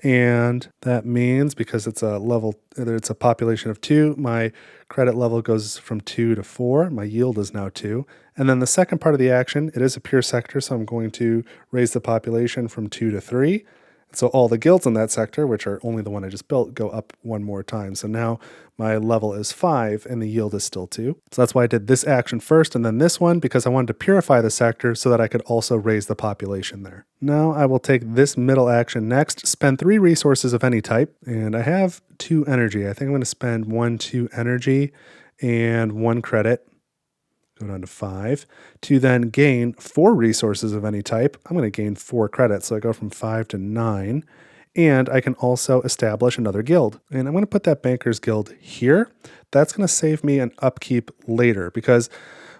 And that means because it's a population of 2, my credit level goes from 2 to 4. My yield is now 2. And then the second part of the action, it is a pure sector, so I'm going to raise the population from 2 to 3. So all the guilds in that sector, which are only the one I just built, go up one more time. So now my level is 5 and the yield is still 2. So that's why I did this action first and then this one, because I wanted to purify the sector so that I could also raise the population there. Now I will take this middle action next, spend 3 resources of any type, and I have 2 energy. I think I'm going to spend 1, 2 energy and 1 credit. Go down to 5, to then gain 4 resources of any type. I'm going to gain 4 credits, so I go from 5 to 9. And I can also establish another guild. And I'm going to put that banker's guild here. That's going to save me an upkeep later because,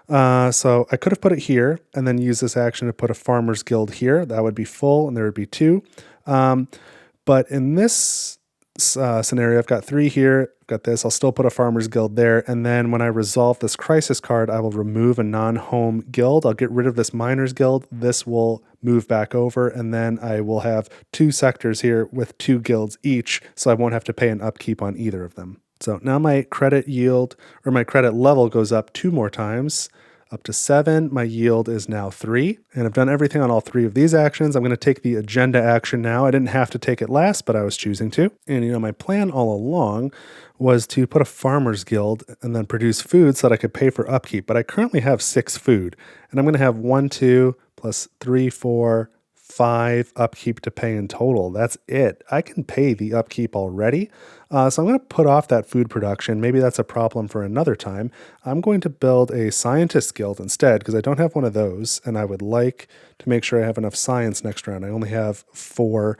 so I could have put it here and then use this action to put a farmer's guild here. That would be full and there would be 2. But in this scenario, I've got 3 here, I've got this, I'll still put a farmer's guild there, and then when I resolve this crisis card, I will remove a non-home guild. I'll get rid of this miner's guild, this will move back over, and then I will have 2 sectors here with 2 guilds each, so I won't have to pay an upkeep on either of them. So now my credit yield, or my credit level goes up 2 more times, up to 7. My yield is now 3. And I've done everything on all 3 of these actions. I'm going to take the agenda action now. I didn't have to take it last, but I was choosing to. And my plan all along was to put a farmer's guild and then produce food so that I could pay for upkeep. But I currently have 6 food. And I'm going to have 1, 2, plus 3, 4, 5 upkeep to pay in total. That's it. I can pay the upkeep already. So I'm going to put off that food production. Maybe that's a problem for another time. I'm going to build a scientist guild instead because I don't have one of those, and I would like to make sure I have enough science next round. I only have 4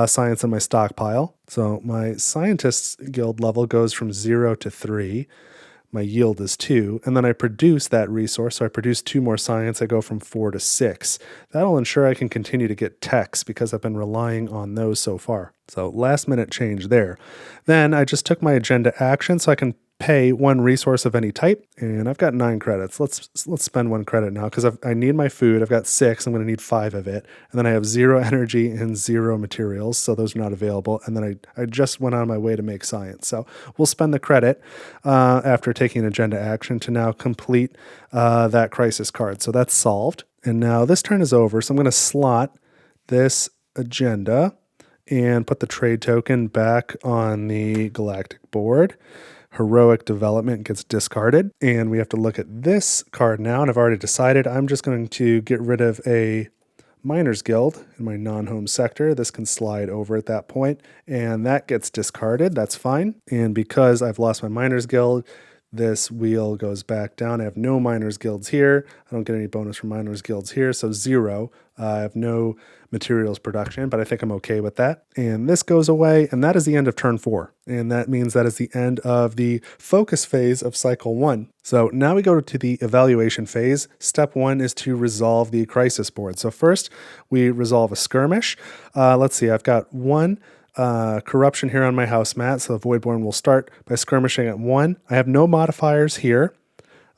science in my stockpile. So my scientist guild level goes from 0 to 3. My yield is 2, and then I produce that resource, so I produce 2 more science, I go from 4 to 6. That'll ensure I can continue to get techs because I've been relying on those so far. So last minute change there. Then I just took my agenda action so I can pay 1 resource of any type, and I've got 9 credits. Let's spend 1 credit now because I need my food. I've got 6. I'm going to need 5 of it, and then I have 0 energy and 0 materials, so those are not available. And then I just went on my way to make science. So we'll spend the credit after taking agenda action to now complete that crisis card. So that's solved. And now this turn is over, so I'm going to slot this agenda and put the trade token back on the Galactic board. Heroic development gets discarded, and we have to look at this card now, and I've already decided I'm just going to get rid of a miner's guild in my non-home sector. This can slide over at that point, and that gets discarded. That's fine. And because I've lost my miner's guild, this wheel goes back down. I have no miners guilds here. I don't get any bonus from miners guilds here, so 0. I have no materials production, but I think I'm okay with that. And this goes away, and that is the end of turn 4. And that means that is the end of the focus phase of cycle 1. So now we go to the evaluation phase. Step 1 is to resolve the crisis board. So first, we resolve a skirmish. Let's see, I've got 1 corruption here on my house mat, so the Voidborn will start by skirmishing at 1. I have no modifiers here.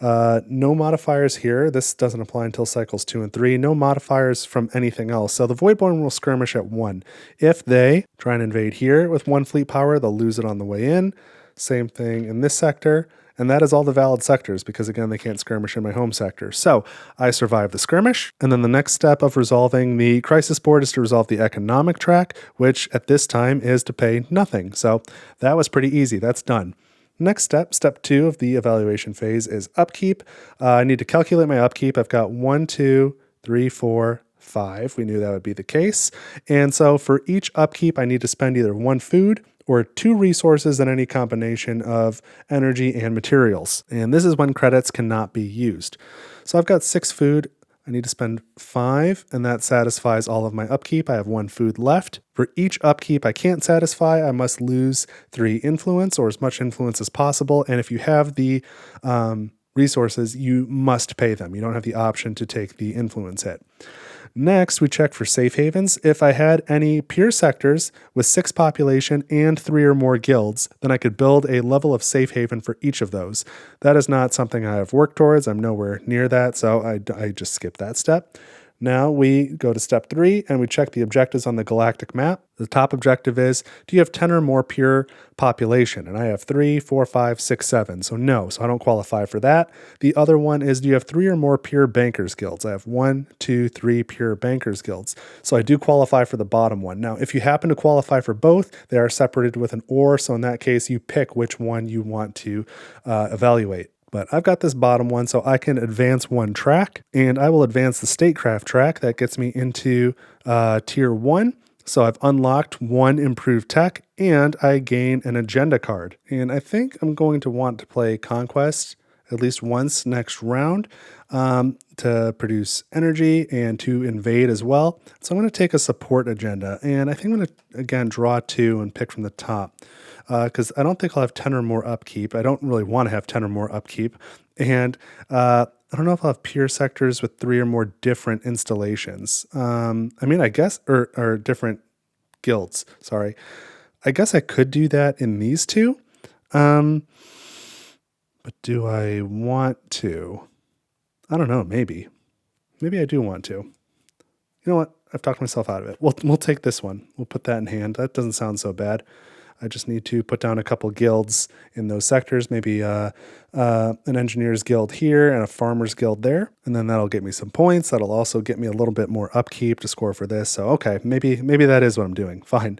No modifiers here. This doesn't apply until cycles 2 and 3. No modifiers from anything else. So the Voidborn will skirmish at 1. If they try and invade here with 1 fleet power, they'll lose it on the way in. Same thing in this sector. And that is all the valid sectors because, again, they can't skirmish in my home sector. So I survive the skirmish. And then the next step of resolving the crisis board is to resolve the economic track, which at this time is to pay nothing. So that was pretty easy. That's done. Next step, step 2 of the evaluation phase is upkeep. I need to calculate my upkeep. I've got 1, 2, 3, 4, 5. We knew that would be the case. And so for each upkeep, I need to spend either 1 food or 2 resources in any combination of energy and materials. And this is when credits cannot be used. So I've got 6 food. I need to spend 5, and that satisfies all of my upkeep. I have 1 food left. For each upkeep I can't satisfy, I must lose 3 influence, or as much influence as possible. And if you have the resources, you must pay them. You don't have the option to take the influence hit. Next, we check for safe havens. If I had any pure sectors with 6 population and 3 or more guilds, then I could build a level of safe haven for each of those. That is not something I have worked towards. I'm nowhere near that, so I just skipped that step. Now we go to step 3 and we check the objectives on the Galactic map. The top objective is, do you have 10 or more pure population? And I have 3, 4, 5, 6, 7. So no, so I don't qualify for that. The other one is, do you have 3 or more pure bankers guilds? I have 1, 2, 3 pure bankers guilds. So I do qualify for the bottom one. Now, if you happen to qualify for both, they are separated with an or. So in that case, you pick which one you want to evaluate. But I've got this bottom one, so I can advance 1 track, and I will advance the statecraft track. That gets me into tier 1. So I've unlocked 1 improved tech, and I gain an agenda card. And I think I'm going to want to play Conquest at least once next round to produce energy and to invade as well. So I'm going to take a support agenda, and I think I'm going to, again, draw 2 and pick from the top. Because I don't think I'll have 10 or more upkeep. I don't really want to have 10 or more upkeep. And I don't know if I'll have pure sectors with 3 or more different installations. I mean, I guess, or different guilds, sorry. I guess I could do that in these 2. But do I want to? I don't know, maybe. Maybe I do want to. You know what? I've talked myself out of it. We'll take this one. We'll put that in hand. That doesn't sound so bad. I just need to put down a couple guilds in those sectors, maybe an engineer's guild here and a farmer's guild there, and then that'll get me some points. That'll also get me a little bit more upkeep to score for this. So okay, maybe that is what I'm doing. Fine.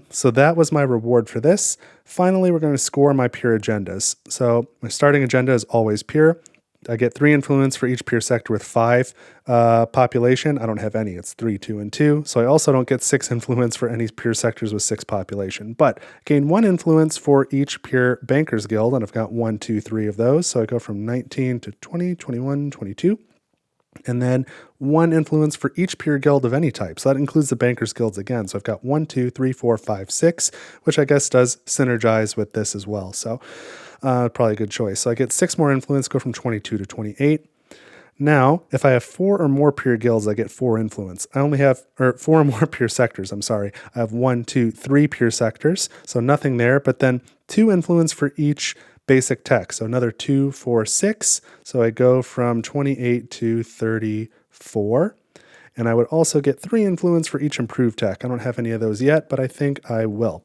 So that was my reward for this. Finally, we're going to score my pure agendas. So my starting agenda is always pure. I get 3 influence for each pure sector with 5 population. I don't have any. It's 3, 2, and 2. So I also don't get 6 influence for any pure sectors with 6 population. But gain 1 influence for each pure bankers guild, and I've got 1, 2, 3 of those. So I go from 19 to 20, 21, 22. And then 1 influence for each pure guild of any type. So that includes the bankers guilds again. So I've got 1, 2, 3, 4, 5, 6, which I guess does synergize with this as well. So probably a good choice. So I get 6 more influence, go from 22 to 28. Now, if I have 4 or more pure guilds, I get 4 influence. I only have, or 4 or more pure sectors, I'm sorry. I have 1, 2, 3 pure sectors, so nothing there, but then 2 influence for each basic tech. So another 2, 4, 6. So I go from 28 to 34. And I would also get 3 influence for each improved tech. I don't have any of those yet, but I think I will.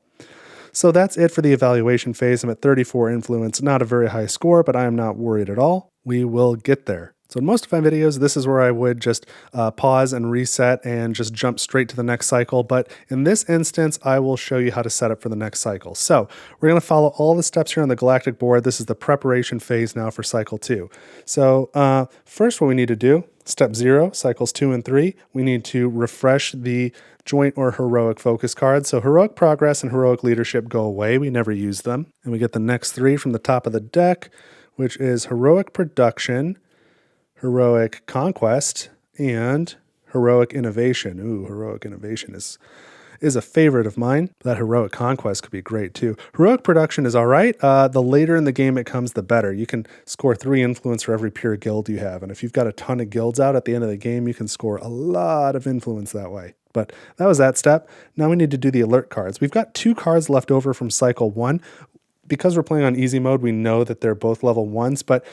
So that's it for the evaluation phase. I'm at 34 influence, not a very high score, but I am not worried at all. We will get there. So in most of my videos, this is where I would just pause and reset and just jump straight to the next cycle. But in this instance, I will show you how to set up for the next cycle. So we're going to follow all the steps here on the Galactic board. This is the preparation phase now for cycle 2. So first what we need to do, step 0, cycles 2 and 3, we need to refresh the joint or heroic focus cards. So heroic progress and heroic leadership go away. We never use them. And we get the next 3 from the top of the deck, which is heroic production, heroic conquest, and heroic innovation. Ooh, heroic innovation is a favorite of mine. That heroic conquest could be great too. Heroic production is all right. The later in the game it comes, the better. You can score 3 influence for every pure guild you have. And if you've got a ton of guilds out at the end of the game, you can score a lot of influence that way. But that was that step. Now we need to do the alert cards. We've got 2 cards left over from cycle 1. Because we're playing on easy mode, we know that they're both level 1s, but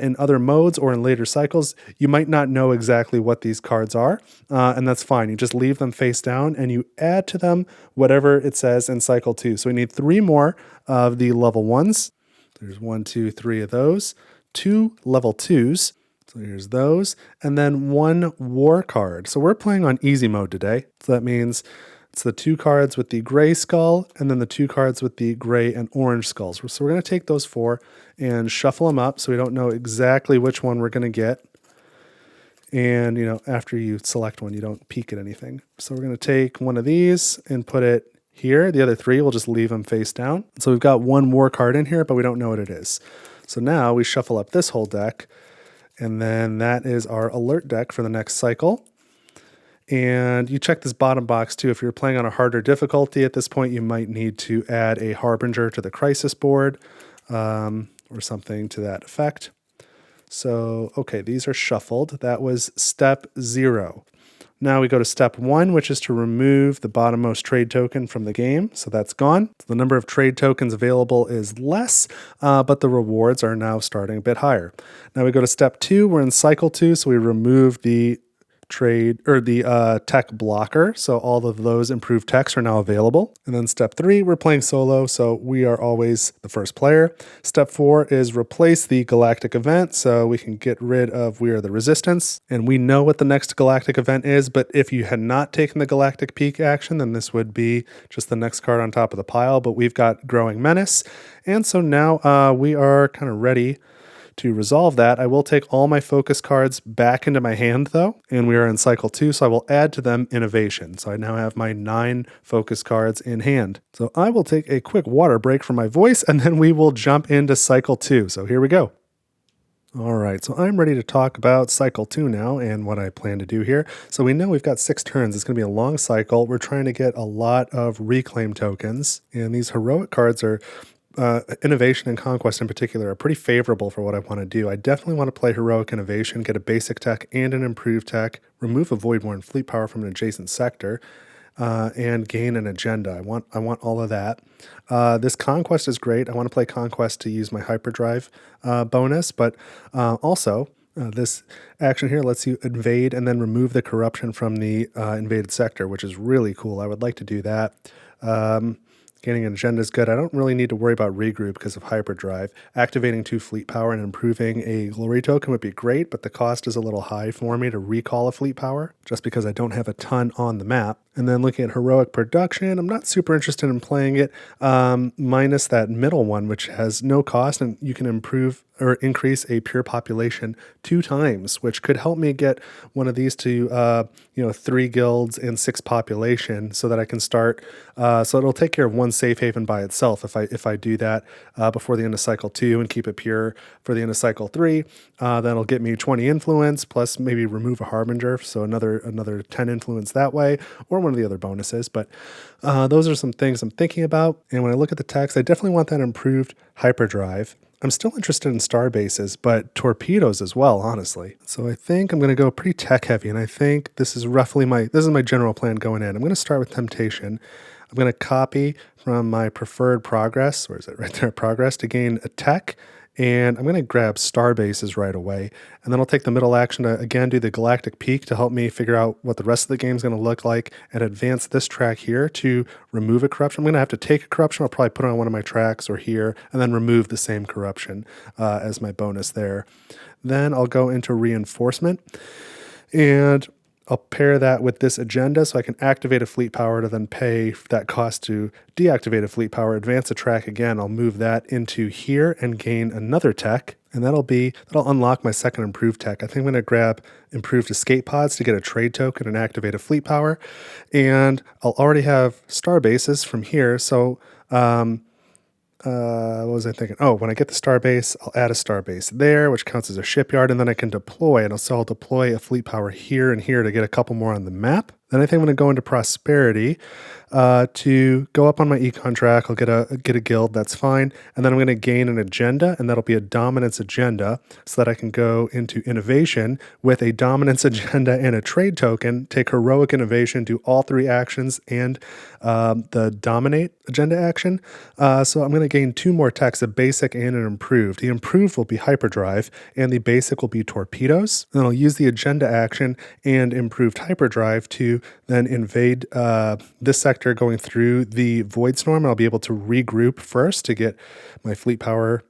in other modes or in later cycles, you might not know exactly what these cards are, and that's fine. You just leave them face down, and you add to them whatever it says in cycle 2. So we need 3 more of the level 1s. There's 1, 2, 3 of those. 2 level 2s. So here's those. And then 1 war card. So we're playing on easy mode today. So that means it's the 2 cards with the gray skull and then the 2 cards with the gray and orange skulls. So we're going to take those 4 and shuffle them up so we don't know exactly which one we're going to get. And, you know, after you select one, you don't peek at anything. So we're going to take one of these and put it here. The other 3, we'll just leave them face down. So we've got 1 war card in here, but we don't know what it is. So now we shuffle up this whole deck, and then that is our alert deck for the next cycle. And you check this bottom box too. If you're playing on a harder difficulty at this point, you might need to add a Harbinger to the crisis board or something to that effect. So, okay, these are shuffled. That was step 0. Now we go to step 1, which is to remove the bottommost trade token from the game. So that's gone. So the number of trade tokens available is less, but the rewards are now starting a bit higher. Now we go to step 2. We're in cycle 2, so we remove the trade or the tech blocker, so all of those improved techs are now available. And then step 3, we're playing solo, so we are always the first player. Step 4 is replace the galactic event, so we can get rid of We Are the Resistance, and we know what the next galactic event is, but if you had not taken the galactic peak action, then this would be just the next card on top of the pile. But we've got Growing Menace, and so now we are kind of ready to resolve that. I will take all my focus cards back into my hand though, and we are in cycle 2, so I will add to them Innovation. So I now have my 9 focus cards in hand. So I will take a quick water break for my voice, and then we will jump into cycle 2. So here we go. All right, so I'm ready to talk about cycle 2 now and what I plan to do here. So we know we've got 6 turns. It's going to be a long cycle. We're trying to get a lot of reclaim tokens, and these heroic cards are Innovation and Conquest in particular are pretty favorable for what I want to do. I definitely want to play Heroic Innovation, get a basic tech and an improved tech, remove a Voidborn fleet power from an adjacent sector, and gain an agenda. I want all of that. This Conquest is great. I want to play Conquest to use my hyperdrive bonus, but also this action here lets you invade and then remove the corruption from the invaded sector, which is really cool. I would like to do that. Gaining an agenda is good. I don't really need to worry about regroup because of hyperdrive. Activating 2 fleet power and improving a glory token would be great, but the cost is a little high for me to recall a fleet power just because I don't have a ton on the map. And then looking at heroic production, I'm not super interested in playing it, minus that middle one, which has no cost, and you can improve or increase a pure population 2 times, which could help me get one of these to 3 guilds and 6 population, so that I can start. So it'll take care of 1 safe haven by itself if I do that before the end of cycle 2 and keep it pure for the end of cycle 3. That'll get me 20 influence plus maybe remove a harbinger, so another 10 influence that way, or one of the other bonuses. But those are some things I'm thinking about. And when I look at the text, I definitely want that improved hyperdrive. I'm still interested in star bases, but torpedoes as well, honestly. So I think I'm going to go pretty tech heavy, and I think this is roughly my general plan going in. I'm going to start with Temptation. I'm going to copy from my preferred progress, where is it? Right there, progress, to gain a tech. And I'm going to grab star bases right away. And then I'll take the middle action to, again, do the Galactic Peak to help me figure out what the rest of the game is going to look like, and advance this track here to remove a corruption. I'm going to have to take a corruption. I'll probably put it on one of my tracks or here, and then remove the same corruption as my bonus there. Then I'll go into Reinforcement, and I'll pair that with this agenda so I can activate a fleet power to then pay that cost to deactivate a fleet power, advance a track again. I'll move that into here and gain another tech, and that'll unlock my second improved tech. I think I'm going to grab improved escape pods to get a trade token and activate a fleet power, and I'll already have star bases from here, so what was I thinking? Oh, when I get the star base, I'll add a star base there, which counts as a shipyard, and then I can deploy, and I'll deploy a fleet power here and here to get a couple more on the map. Then I think I'm going to go into Prosperity to go up on my econ track. I'll get a guild, that's fine. And then I'm going to gain an agenda, and that'll be a dominance agenda, so that I can go into Innovation with a dominance agenda and a trade token, take Heroic Innovation, do all 3 actions, and the Dominate agenda action. So I'm going to gain 2 more techs, a basic and an improved. The improved will be Hyperdrive, and the basic will be Torpedoes. Then I'll use the agenda action and improved Hyperdrive to then invade this sector going through the Void Storm. I'll be able to regroup first to get my fleet power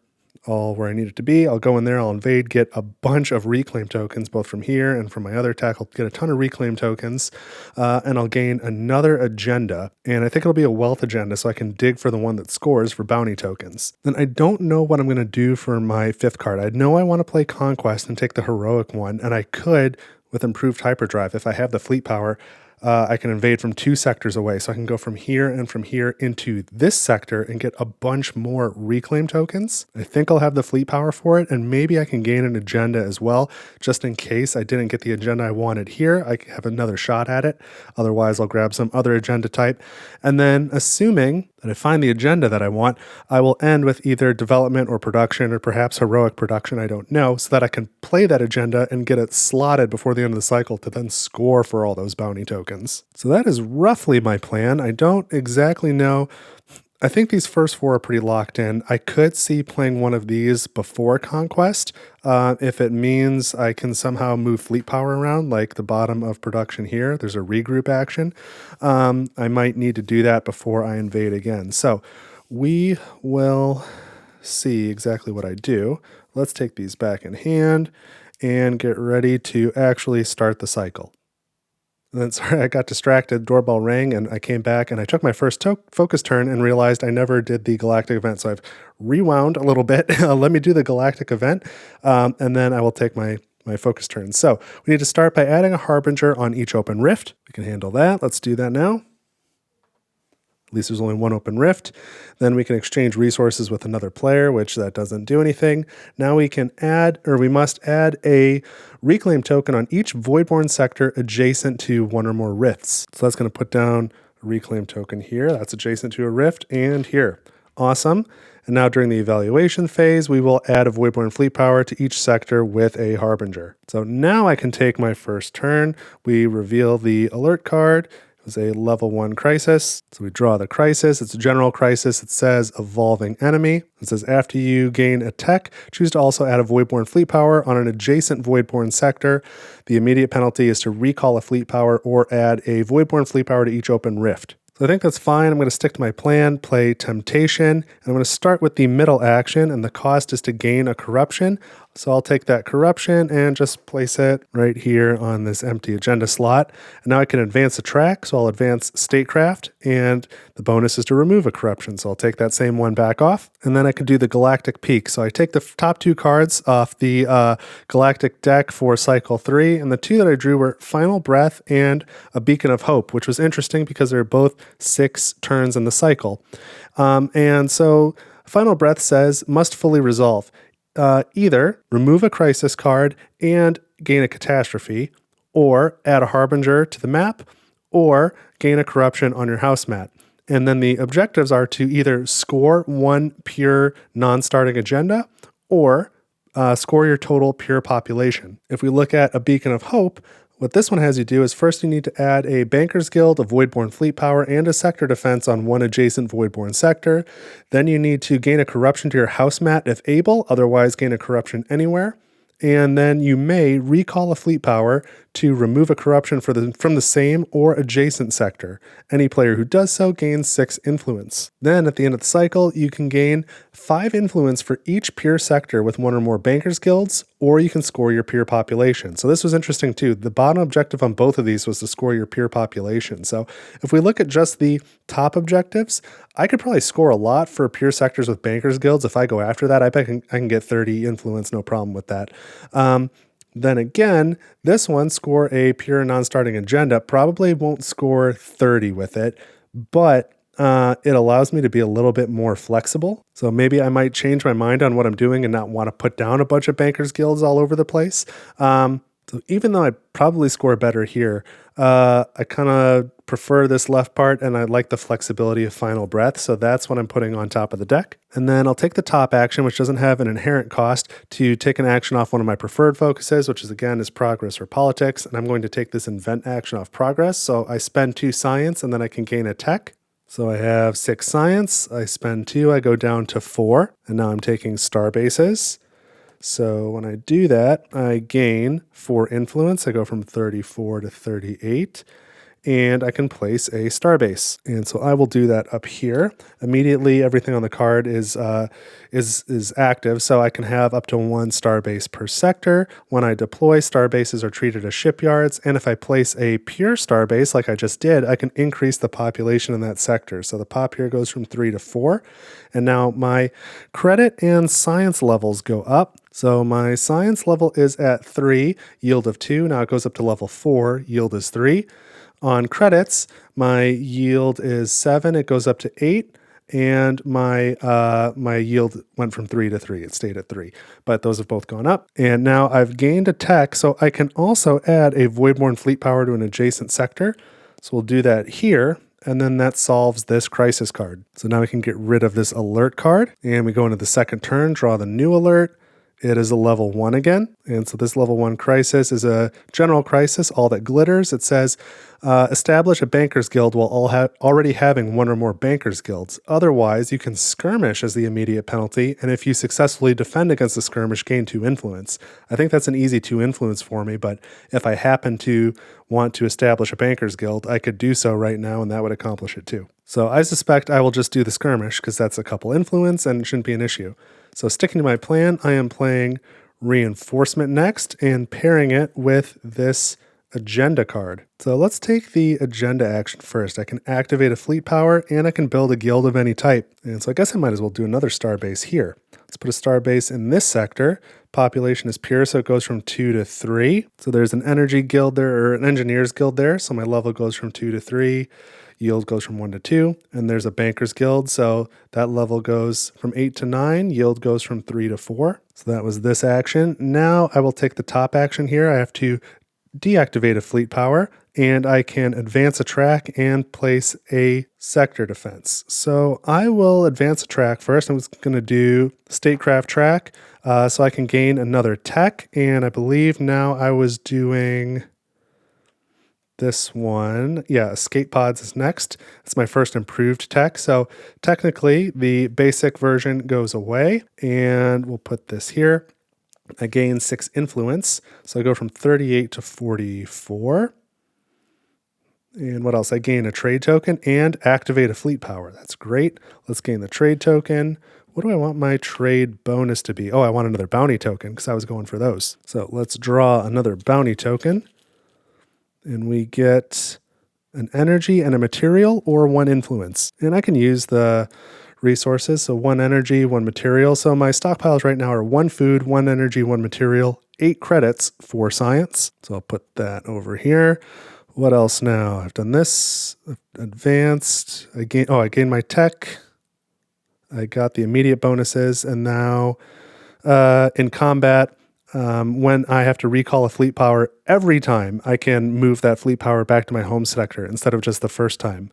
all where I need it to be. I'll go in there, I'll invade, get a bunch of reclaim tokens, both from here and from my other attack. I'll get a ton of reclaim tokens, and I'll gain another agenda. And I think it'll be a wealth agenda, so I can dig for the one that scores for bounty tokens. Then I don't know what I'm going to do for my 5th card. I know I want to play Conquest and take the heroic one, and I could, with improved hyperdrive, if I have the fleet power, I can invade from 2 sectors away. So I can go from here and from here into this sector and get a bunch more reclaim tokens. I think I'll have the fleet power for it, and maybe I can gain an agenda as well, just in case I didn't get the agenda I wanted here. I have another shot at it. Otherwise, I'll grab some other agenda type. And then, assuming that I find the agenda that I want, I will end with either development or production or perhaps heroic production, I don't know, so that I can play that agenda and get it slotted before the end of the cycle to then score for all those bounty tokens. So that is roughly my plan. I don't exactly know. I think these first 4 are pretty locked in. I could see playing one of these before Conquest if it means I can somehow move fleet power around, like the bottom of production here. There's a regroup action. I might need to do that before I invade again. So we will see exactly what I do. Let's take these back in hand and get ready to actually start the cycle. And then, sorry, I got distracted. Doorbell rang, and I came back, and I took my first focus turn and realized I never did the Galactic event. So I've rewound a little bit. Let me do the Galactic event, and then I will take my focus turn. So we need to start by adding a Harbinger on each open rift. We can handle that. Let's do that now. At least there's only one open rift. Then we can exchange resources with another player, which that doesn't do anything. Now we can add, or we must add a reclaim token on each Voidborn sector adjacent to one or more rifts. So that's going to put down a reclaim token here. That's adjacent to a rift, and here. Awesome. And now during the evaluation phase, we will add a Voidborn fleet power to each sector with a Harbinger. So now I can take my first turn. We reveal the alert card. It was a level 1 crisis. So we draw the crisis. It's a general crisis. It says evolving enemy. It says after you gain a tech, choose to also add a Voidborn fleet power on an adjacent Voidborn sector. The immediate penalty is to recall a fleet power or add a Voidborn fleet power to each open rift. So I think that's fine. I'm going to stick to my plan, play Temptation, and I'm going to start with the middle action, and the cost is to gain a corruption. So I'll take that corruption and just place it right here on this empty agenda slot. And now I can advance a track, so I'll advance Statecraft, and the bonus is to remove a corruption. So I'll take that same one back off, and then I can do the Galactic Peak. So I take the top 2 cards off the Galactic deck for Cycle 3, and the 2 that I drew were Final Breath and a Beacon of Hope, which was interesting because they're both 6 turns in the cycle. And so Final Breath says, must fully resolve. Either remove a crisis card and gain a catastrophe, or add a Harbinger to the map, or gain a corruption on your house mat. And then the objectives are to either score 1 pure non-starting agenda, or score your total pure population. If we look at a Beacon of Hope, what this one has you do is first you need to add a Banker's Guild, a Voidborn fleet power, and a sector defense on one adjacent Voidborn sector. Then you need to gain a corruption to your house mat if able, otherwise gain a corruption anywhere. And then you may recall a fleet power to remove a corruption from the same or adjacent sector. Any player who does so gains 6 influence. Then at the end of the cycle, you can gain 5 influence for each pure sector with 1 or more Bankers Guilds, or you can score your pure population. So this was interesting too. The bottom objective on both of these was to score your pure population. So if we look at just the top objectives, I could probably score a lot for pure sectors with Bankers Guilds. If I go after that, I bet I can get 30 influence, no problem with that. Then again, this one, score a pure non-starting agenda, probably won't score 30 with it, but it allows me to be a little bit more flexible. So maybe I might change my mind on what I'm doing and not want to put down a bunch of Bankers Guilds all over the place. So even though I probably score better here, I kind of prefer this left part, and I like the flexibility of Final Breath, so that's what I'm putting on top of the deck. And then I'll take the top action, which doesn't have an inherent cost, to take an action off one of my preferred focuses, which is progress or politics, and I'm going to take this invent action off progress, so I spend 2 science, and then I can gain a tech. So I have 6 science, I spend 2, I go down to 4, and now I'm taking star bases. So when I do that, I gain 4 influence. I go from 34 to 38, and I can place a starbase. And so I will do that up here. Immediately, everything on the card is active, so I can have up to 1 starbase per sector. When I deploy, starbases are treated as shipyards, and if I place a pure starbase, like I just did, I can increase the population in that sector. So the pop here goes from 3 to 4, and now my credit and science levels go up. So my science level is at 3, yield of 2. Now it goes up to level 4, yield is 3. On credits, my yield is 7, it goes up to 8, and my yield went from 3 to 3. It stayed at 3, but those have both gone up. And now I've gained a tech, so I can also add a Voidborn fleet power to an adjacent sector. So we'll do that here. and then that solves this crisis card. So now we can get rid of this alert card, and we go into the second turn, draw the new alert. It is a level 1 again, and so this level 1 crisis is a general crisis, all that glitters. It says, establish a bankers guild while already having one or more bankers guilds. Otherwise, you can skirmish as the immediate penalty, and if you successfully defend against the skirmish, gain 2 influence. I think that's an easy 2 influence for me, but if I happen to want to establish a bankers guild, I could do so right now, and that would accomplish it too. So I suspect I will just do the skirmish, because that's a couple influence, and it shouldn't be an issue. So sticking to my plan, I am playing Reinforcement next and pairing it with this Agenda card. So let's take the Agenda action first. I can activate a fleet power and I can build a guild of any type. And so I guess I might as well do another star base here. Let's put a star base in this sector. Population is pure, so it goes from 2 to 3. So there's an energy guild there, or an engineers guild there. So my level goes from 2 to 3. Yield goes from 1 to 2, and there's a bankers guild, so that level goes from 8 to 9, yield goes from 3 to 4. So that was this action. Now I will take the top action here. I have to deactivate a fleet power, and I can advance a track and place a sector defense. So I will advance a track first. I'm just going to do statecraft track, so I can gain another tech, and I believe now I was doing this one. Yeah, escape pods is next. It's my first improved tech. So technically the basic version goes away, and we'll put this here. I gain 6 influence. So I go from 38 to 44. And what else? I gain a trade token and activate a fleet power. That's great. Let's gain the trade token. What do I want my trade bonus to be? Oh, I want another bounty token because I was going for those. So let's draw another bounty token. And we get an energy and a material or 1 influence. And I can use the resources, so 1 energy, 1 material. So my stockpiles right now are 1 food, 1 energy, 1 material, 8 credits for science. So I'll put that over here. What else now? I've done this, advanced, I gained my tech. I got the immediate bonuses, and now in combat, when I have to recall a fleet power every time, I can move that fleet power back to my home sector instead of just the first time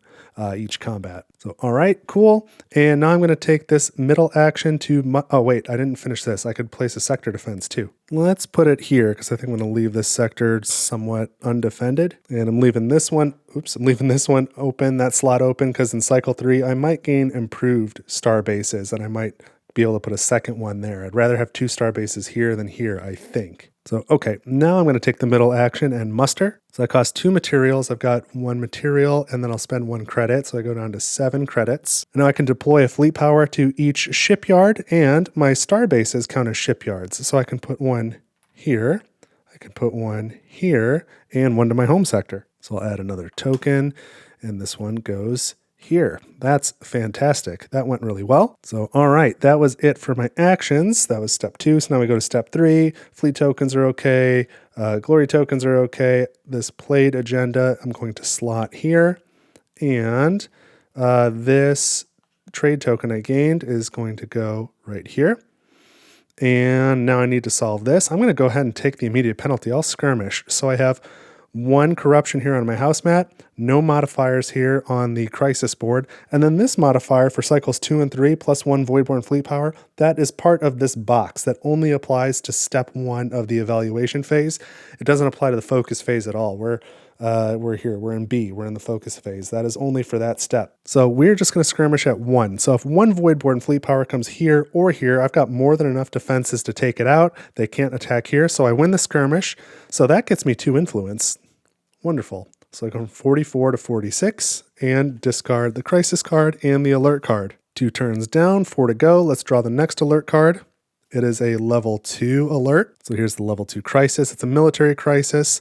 each combat. So, all right, cool. And now I'm going to take this middle action to, oh wait, I didn't finish this. I could place a sector defense too. Let's put it here because I think I'm going to leave this sector somewhat undefended. And I'm leaving this one open, that slot open, because in cycle 3, I might gain improved star bases and I might be able to put a second one there. I'd rather have 2 star bases here than here, I think. So, okay, now I'm going to take the middle action and muster. So that costs 2 materials. I've got 1 material, and then I'll spend 1 credit. So I go down to 7 credits. And now I can deploy a fleet power to each shipyard, and my star bases count as shipyards. So I can put 1 here, I can put 1 here, and 1 to my home sector. So I'll add another token, and this one goes here. That's fantastic. That went really well. So, all right, that was it for my actions. That was step 2. So now we go to step 3. Fleet tokens are okay. Glory tokens are okay. This played agenda, I'm going to slot here. And this trade token I gained is going to go right here. And now I need to solve this. I'm going to go ahead and take the immediate penalty. I'll skirmish. So I have 1 corruption here on my house mat, no modifiers here on the crisis board, and then this modifier for cycles 2 and 3 plus 1 Voidborn fleet power, that is part of this box that only applies to step 1 of the evaluation phase. It doesn't apply to the focus phase at all. We're here, we're in B, we're in the focus phase. That is only for that step. So we're just going to skirmish at 1. So if 1 Voidborn fleet power comes here or here, I've got more than enough defenses to take it out. They can't attack here, so I win the skirmish. So that gets me 2 influence. Wonderful. So I go from 44 to 46 and discard the crisis card and the alert card. 2 turns down, 4 to go. Let's draw the next alert card. It is a level 2 alert. So here's the level 2 crisis. It's a military crisis.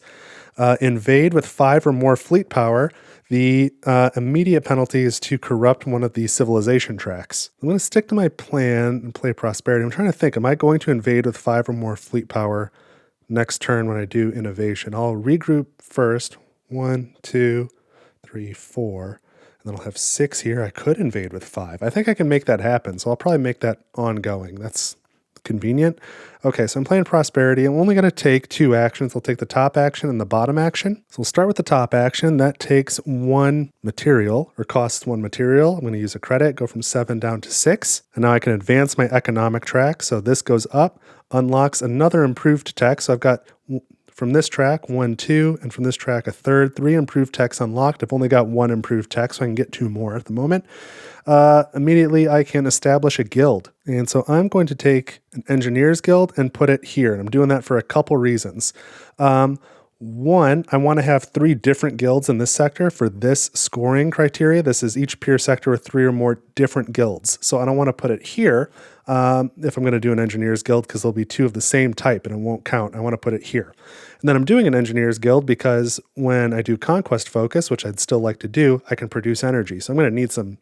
Invade with 5 or more fleet power. The immediate penalty is to corrupt one of the civilization tracks. I'm going to stick to my plan and play prosperity. I'm trying to think, am I going to invade with 5 or more fleet power next turn when I do innovation? I'll regroup first. 1, 2, 3, 4. And then I'll have 6 here. I could invade with 5. I think I can make that happen, so I'll probably make that ongoing. That's Convenient. Okay, so I'm playing Prosperity. I'm only going to take 2 actions. I'll take the top action and the bottom action. So we'll start with the top action. That takes 1 material, or costs 1 material. I'm going to use a credit, go from 7 down to 6. And now I can advance my economic track. So this goes up, unlocks another improved tech. So I've got from this track 1, 2, and from this track a third. 3 improved techs unlocked. I've only got 1 improved tech, so I can get 2 more at the moment. Immediately I can establish a guild. And so I'm going to take an engineer's guild and put it here. And I'm doing that for a couple reasons. One, I want to have 3 different guilds in this sector for this scoring criteria. This is each peer sector with 3 or more different guilds. So I don't want to put it here if I'm going to do an engineer's guild, because there'll be 2 of the same type and it won't count. I want to put it here. And then I'm doing an engineer's guild because when I do conquest focus, which I'd still like to do, I can produce energy. So I'm going to need some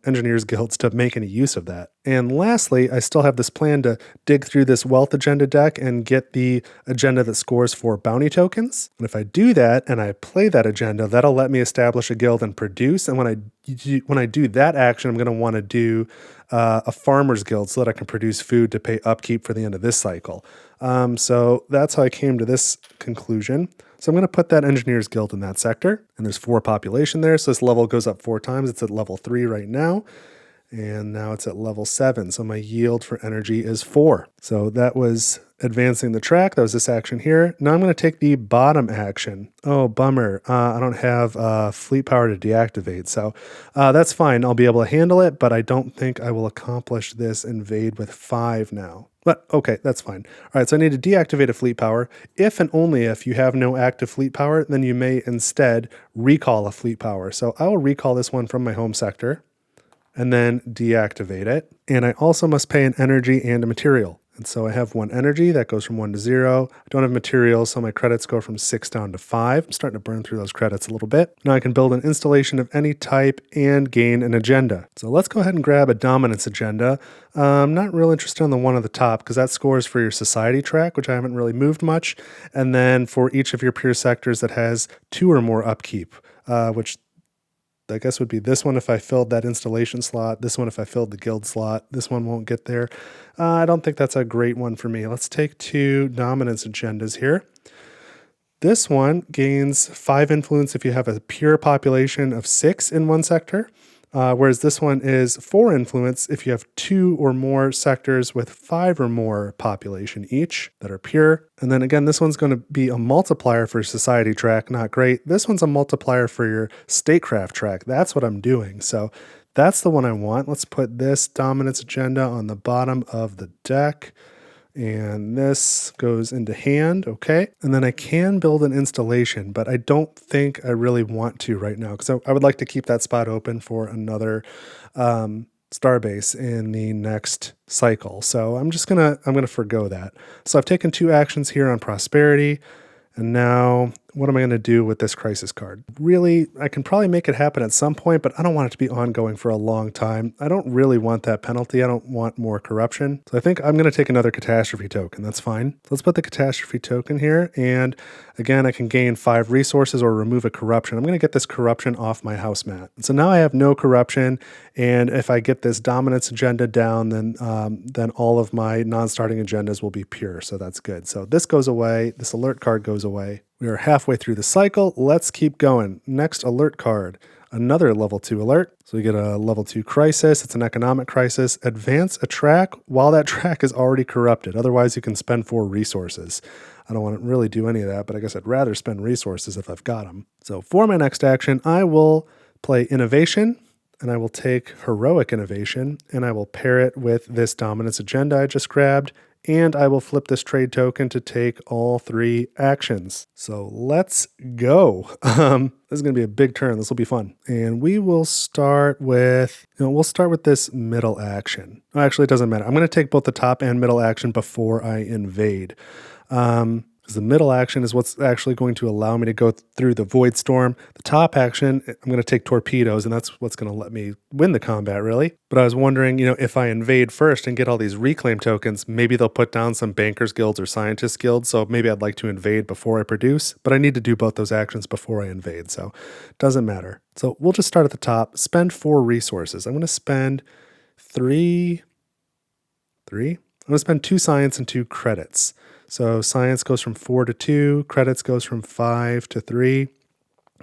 engineers guilds to make any use of that. And lastly, I still have this plan to dig through this wealth agenda deck and get the agenda that scores for bounty tokens. And if I do that and I play that agenda, that'll let me establish a guild and produce. And when I do that action, I'm going to want to do a farmer's guild so that I can produce food to pay upkeep for the end of this cycle. So that's how I came to this conclusion. So I'm going to put that engineer's guild in that sector, and there's 4 population there. So this level goes up 4 times. It's at level 3 right now. And now it's at level 7. So my yield for energy is 4. So that was advancing the track. That was this action here. Now I'm going to take the bottom action. Oh, bummer. I don't have fleet power to deactivate. So that's fine. I'll be able to handle it, but I don't think I will accomplish this invade with 5 now. But okay, that's fine. All right, so I need to deactivate a fleet power. If and only if you have no active fleet power, then you may instead recall a fleet power. So I will recall this one from my home sector and then deactivate it. And I also must pay an energy and a material. And so I have 1 energy that goes from 1 to 0. I don't have materials, so my credits go from 6 down to 5. I'm starting to burn through those credits a little bit. Now I can build an installation of any type and gain an agenda. So let's go ahead and grab a dominance agenda. I'm not real interested in the one at the top because that scores for your society track, which I haven't really moved much. And then for each of your peer sectors that has 2 or more upkeep, which I guess would be this one if I filled that installation slot, this one if I filled the guild slot, this one won't get there. I don't think that's a great one for me. Let's take 2 dominance agendas here. This one gains 5 influence if you have a pure population of 6 in one sector, whereas this one is 4 influence if you have 2 or more sectors with 5 or more population each that are pure. And then again, this one's going to be a multiplier for society track, not great. This one's a multiplier for your statecraft track. That's what I'm doing. So that's the one I want. Let's put this dominance agenda on the bottom of the deck. And this goes into hand, okay? And then I can build an installation, but I don't think I really want to right now because I would like to keep that spot open for another starbase in the next cycle. So I'm gonna forgo that. So I've taken 2 actions here on prosperity, and now what am I going to do with this crisis card? Really, I can probably make it happen at some point, but I don't want it to be ongoing for a long time. I don't really want that penalty. I don't want more corruption. So I think I'm going to take another catastrophe token. That's fine. So let's put the catastrophe token here. And again, I can gain 5 resources or remove a corruption. I'm going to get this corruption off my house mat. So now I have no corruption. And if I get this dominance agenda down, then all of my non-starting agendas will be pure. So that's good. So this goes away. This alert card goes away. We are halfway through the cycle. Let's keep going. Next alert card, another level 2 alert. So we get a level 2 crisis. It's an economic crisis. Advance a track while that track is already corrupted. Otherwise, you can spend 4 resources. I don't want to really do any of that, but I guess I'd rather spend resources if I've got them. So for my next action, I will play innovation, and I will take heroic innovation, and I will pair it with this dominance agenda I just grabbed, and I will flip this trade token to take all 3 actions. So let's go. This is going to be a big turn. This will be fun. And we will start with, we'll start with this middle action. Oh, actually, it doesn't matter. I'm going to take both the top and middle action before I invade. Because the middle action is what's actually going to allow me to go through the Void Storm. The top action, I'm going to take torpedoes, and that's what's going to let me win the combat, really. But I was wondering, if I invade first and get all these reclaim tokens, maybe they'll put down some bankers guilds or scientist guilds, so maybe I'd like to invade before I produce, but I need to do both those actions before I invade, so it doesn't matter. So we'll just start at the top, spend 4 resources. I'm going to spend 3, I'm going to spend 2 science and 2 credits. So science goes from 4 to 2, credits goes from 5 to 3,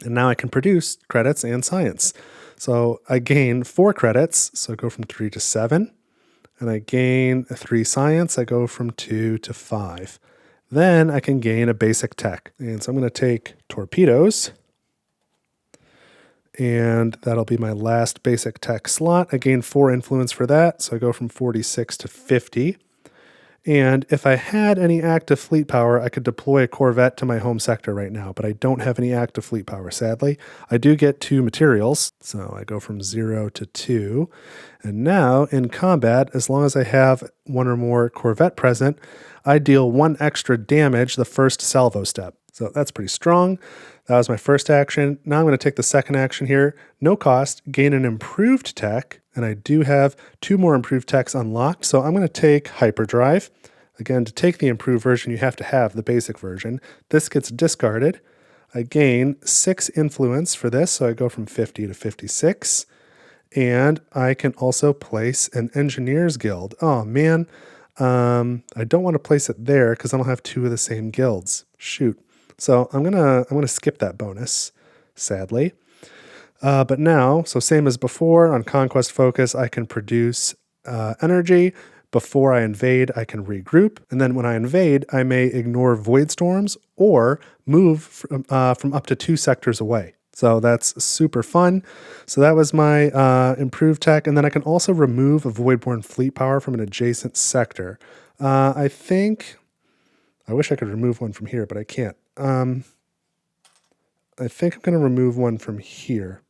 and now I can produce credits and science. So I gain 4 credits, so I go from 3 to 7, and I gain 3 science, I go from 2 to 5. Then I can gain a basic tech, and so I'm going to take torpedoes, and that'll be my last basic tech slot. I gain 4 influence for that, so I go from 46 to 50. And if I had any active fleet power, I could deploy a Corvette to my home sector right now, but I don't have any active fleet power, sadly. I do get 2 materials, so I go from 0 to 2. And now, in combat, as long as I have 1 or more Corvette present, I deal 1 extra damage the first salvo step. So that's pretty strong. That was my first action. Now I'm going to take the second action here. No cost, gain an improved tech, and I do have 2 more improved techs unlocked, so I'm going to take Hyperdrive. Again, to take the improved version, you have to have the basic version. This gets discarded. I gain 6 influence for this, so I go from 50 to 56. And I can also place an Engineers Guild. Oh, man. I don't want to place it there because I don't have 2 of the same guilds. Shoot. So I'm gonna skip that bonus, sadly. But now, so same as before, on Conquest Focus, I can produce energy. Before I invade, I can regroup. And then when I invade, I may ignore void storms or move from up to 2 sectors away. So that's super fun. So that was my improved tech. And then I can also remove a Voidborn fleet power from an adjacent sector. I wish I could remove one from here, but I can't. I think I'm going to remove one from here.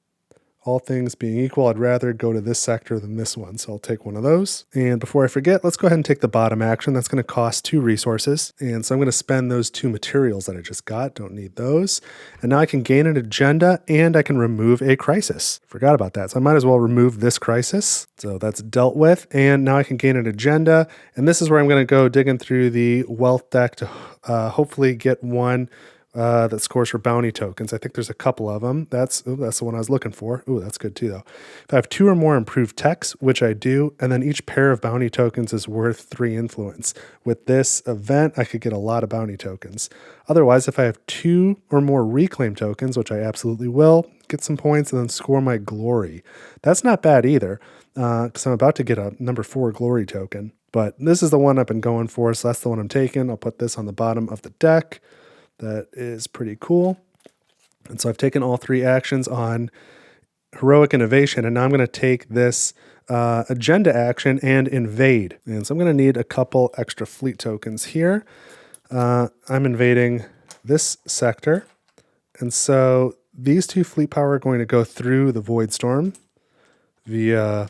All things being equal, I'd rather go to this sector than this one, so I'll take one of those. And before I forget, let's go ahead and take the bottom action. That's going to cost 2 resources, and so I'm going to spend those 2 materials that I just got. Don't need those. And now I can gain an agenda, and I can remove a crisis. Forgot about that, so I might as well remove this crisis. So that's dealt with, and now I can gain an agenda, and this is where I'm going to go digging through the wealth deck to hopefully get one that scores for bounty tokens. I think there's a couple of them. That's the one I was looking for. Ooh, that's good too, though. If I have 2 or more improved techs, which I do, and then each pair of bounty tokens is worth 3 influence. With this event, I could get a lot of bounty tokens. Otherwise, if I have 2 or more reclaim tokens, which I absolutely will, get some points and then score my glory. That's not bad either, because I'm about to get a number 4 glory token. But this is the one I've been going for, so that's the one I'm taking. I'll put this on the bottom of the deck. That is pretty cool. And so I've taken all 3 actions on Heroic Innovation, and now I'm going to take this agenda action and invade. And so I'm going to need a couple extra fleet tokens here. I'm invading this sector, and so these 2 fleet power are going to go through the Void Storm via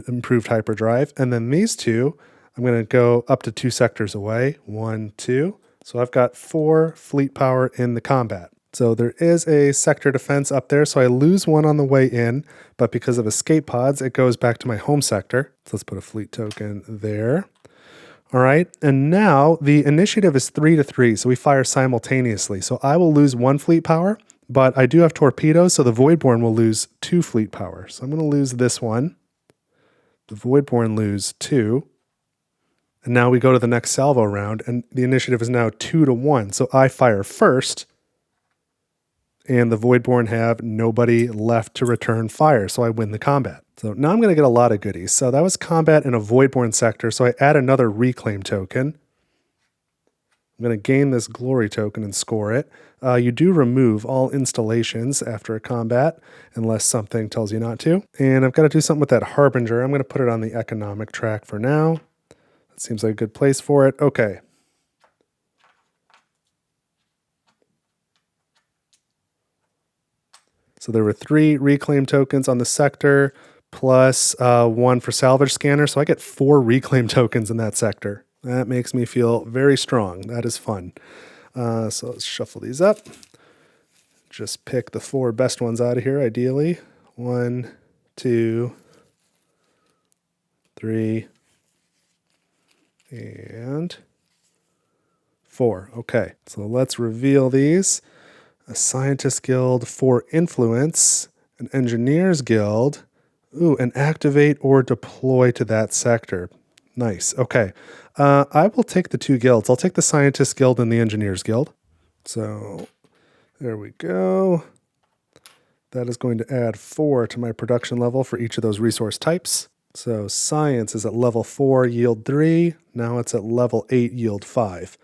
improved hyperdrive, and then these 2, I'm going to go up to 2 sectors away. 1, 2. So I've got 4 fleet power in the combat. So there is a sector defense up there, so I lose 1 on the way in, but because of escape pods, it goes back to my home sector. So let's put a fleet token there. All right, and now the initiative is 3 to 3, so we fire simultaneously. So I will lose 1 fleet power, but I do have torpedoes, so the Voidborn will lose 2 fleet power. So I'm going to lose this one. The Voidborn lose 2. And now we go to the next salvo round, and the initiative is now 2 to 1. So I fire first, and the Voidborn have nobody left to return fire, so I win the combat. So now I'm going to get a lot of goodies. So that was combat in a Voidborn sector, so I add another reclaim token. I'm going to gain this glory token and score it. You do remove all installations after a combat, unless something tells you not to. And I've got to do something with that Harbinger. I'm going to put it on the economic track for now. Seems like a good place for it. Okay. So there were 3 reclaim tokens on the sector, plus 1 for salvage scanner. So I get 4 reclaim tokens in that sector. That makes me feel very strong. That is fun. So let's shuffle these up. Just pick the 4 best ones out of here, ideally. 1, 2, 3, and 4. Okay, so let's reveal these. A Scientist Guild for Influence, an Engineers Guild, and activate or deploy to that sector. Nice. Okay. I will take the 2 guilds. I'll take the Scientist Guild and the Engineers Guild. So there we go. That is going to add 4 to my production level for each of those resource types. So Science is at level 4, yield 3. Now it's at level 8, yield 5.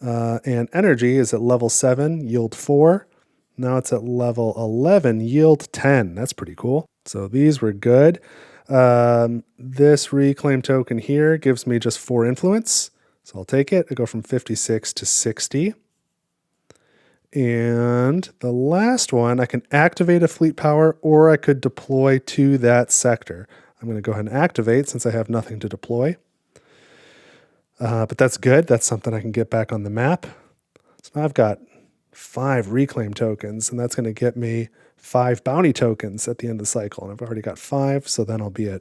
And Energy is at level 7, yield 4. Now it's at level 11, yield 10. That's pretty cool. So these were good. This reclaim token here gives me just 4 influence. So I'll take it. I go from 56 to 60. And the last one, I can activate a fleet power or I could deploy to that sector. I'm going to go ahead and activate since I have nothing to deploy. But that's good. That's something I can get back on the map. So now I've got 5 reclaim tokens, and that's going to get me 5 bounty tokens at the end of the cycle. And I've already got 5, so then I'll be at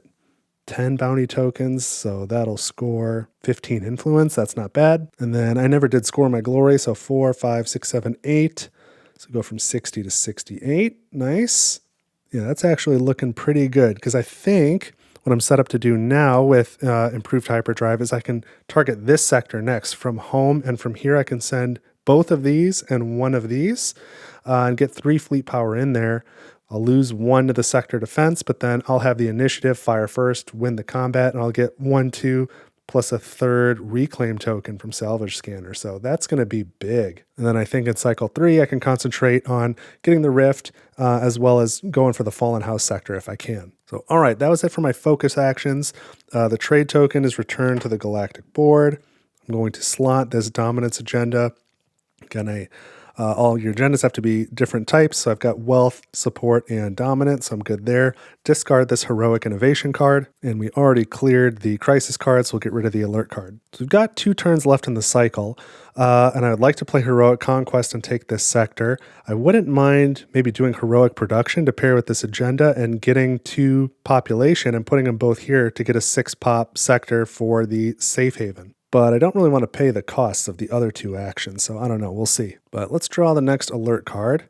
10 bounty tokens, so that'll score 15 influence. That's not bad. And then I never did score my glory, so 4, 5, 6, 7, 8. So go from 60 to 68. Nice. Yeah, that's actually looking pretty good, because I think what I'm set up to do now with improved hyperdrive is I can target this sector next from home, and from here I can send both of these and one of these and get 3 fleet power in there. I'll lose 1 to the sector defense, but then I'll have the initiative, fire first, win the combat, and I'll get 1, 2, plus a 3rd reclaim token from Salvage Scanner. So that's going to be big. And then I think in cycle 3, I can concentrate on getting the Rift as well as going for the Fallen House sector if I can. So, all right, that was it for my focus actions. The trade token is returned to the Galactic board. I'm going to slot this dominance agenda. Again, all your agendas have to be different types. So I've got wealth, support, and dominance. So I'm good there. Discard this heroic innovation card. And we already cleared the crisis card, so we'll get rid of the alert card. So we've got 2 turns left in the cycle. And I would like to play heroic conquest and take this sector. I wouldn't mind maybe doing heroic production to pair with this agenda and getting 2 population and putting them both here to get a 6 pop sector for the safe haven. But I don't really want to pay the costs of the other 2 actions, so I don't know. We'll see. But let's draw the next alert card.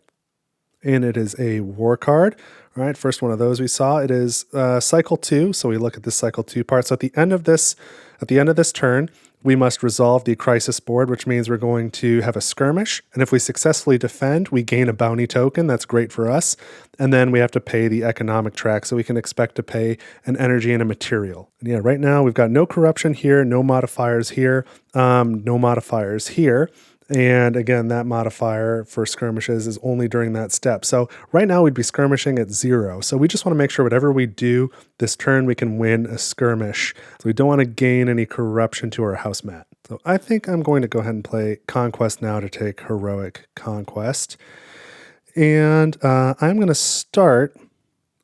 And it is a war card. All right, first one of those we saw. It is cycle 2, so we look at this cycle 2 part. So at the end of this turn, we must resolve the crisis board, which means we're going to have a skirmish. And if we successfully defend, we gain a bounty token. That's great for us. And then we have to pay the economic track. So we can expect to pay an energy and a material. And yeah, right now we've got no corruption here, no modifiers here, no modifiers here. And again, that modifier for skirmishes is only during that step. So right now we'd be skirmishing at 0. So we just want to make sure whatever we do this turn, we can win a skirmish. So we don't want to gain any corruption to our house mat. So I think I'm going to go ahead and play Conquest now to take Heroic Conquest. And I'm going to start.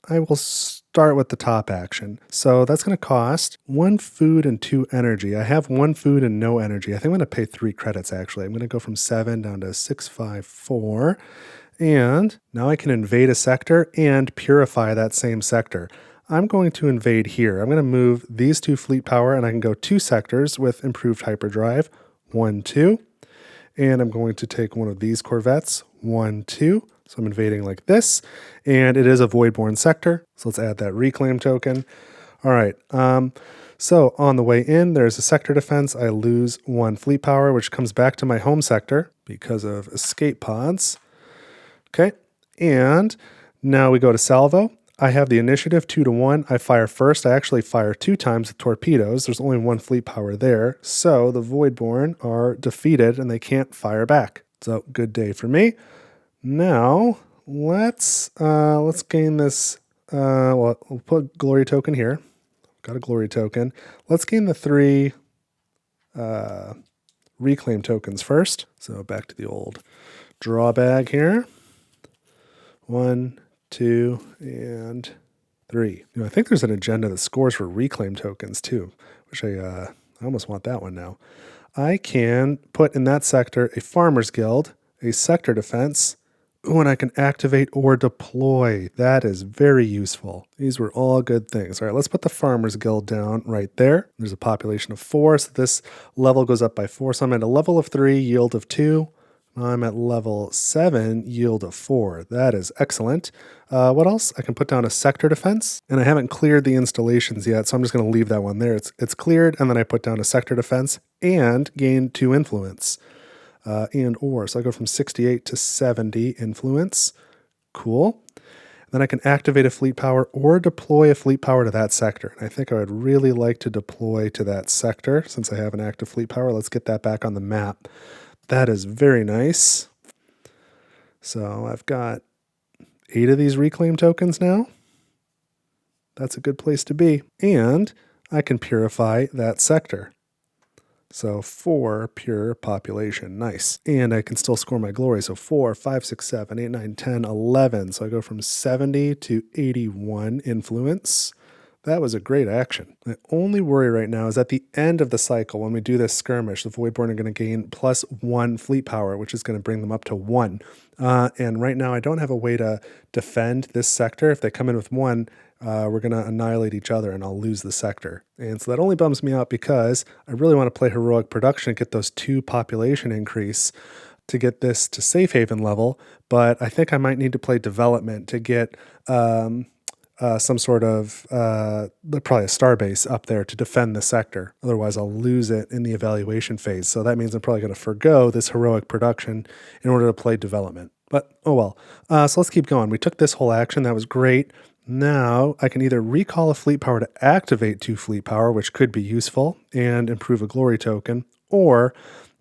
I will start with the top action. So that's going to cost 1 food and 2 energy. I have 1 food and no energy. I think I'm going to pay 3 credits actually. I'm going to go from 7 down to 6, 5, 4. And now I can invade a sector and purify that same sector. I'm going to invade here. I'm going to move these 2 fleet power and I can go 2 sectors with improved hyperdrive. 1, 2. And I'm going to take one of these corvettes. 1, 2. So I'm invading like this, and it is a Voidborn sector. So let's add that reclaim token. All right. So on the way in, there's a sector defense. I lose 1 fleet power, which comes back to my home sector because of escape pods. Okay. And now we go to salvo. I have the initiative 2 to 1. I fire first. I actually fire 2 times with torpedoes. There's only 1 fleet power there. So the Voidborn are defeated and they can't fire back. So good day for me. Now, let's gain this, we'll put glory token here. Got a glory token. Let's gain the 3 reclaim tokens first. So back to the old draw bag here. 1, 2, and 3. I think there's an agenda that scores for reclaim tokens too, which I almost want that one now. I can put in that sector a farmer's guild, a sector defense, and I can activate or deploy. That is very useful. These were all good things. All right, let's put the Farmers Guild down right there. There's a population of 4, so this level goes up by 4. So I'm at a level of 3, yield of 2. I'm at level 7, yield of 4. That is excellent. What else? I can put down a sector defense, and I haven't cleared the installations yet, so I'm just going to leave that one there. It's cleared, and then I put down a sector defense and gain 2 influence. So I go from 68 to 70 influence. Cool. Then I can activate a fleet power or deploy a fleet power to that sector. And I think I would really like to deploy to that sector since I have an active fleet power. Let's get that back on the map. That is very nice. So I've got 8 of these reclaim tokens now. That's a good place to be. And I can purify that sector. So 4 pure population. Nice. And I can still score my glory. So 4, 5, 6, 7, 8, 9, 10, 11. So I go from 70 to 81 influence. That was a great action. My only worry right now is at the end of the cycle, when we do this skirmish, the Voidborn are going to gain +1 fleet power, which is going to bring them up to 1. And right now I don't have a way to defend this sector. If they come in with 1, we're going to annihilate each other and I'll lose the sector. And so that only bums me out because I really want to play Heroic Production and get those 2 population increase to get this to safe haven level. But I think I might need to play development to get some sort of, probably a starbase up there to defend the sector. Otherwise, I'll lose it in the evaluation phase. So that means I'm probably going to forgo this Heroic Production in order to play development. But oh well. So let's keep going. We took this whole action. That was great. Now I can either recall a fleet power to activate 2 fleet power, which could be useful and improve a glory token, or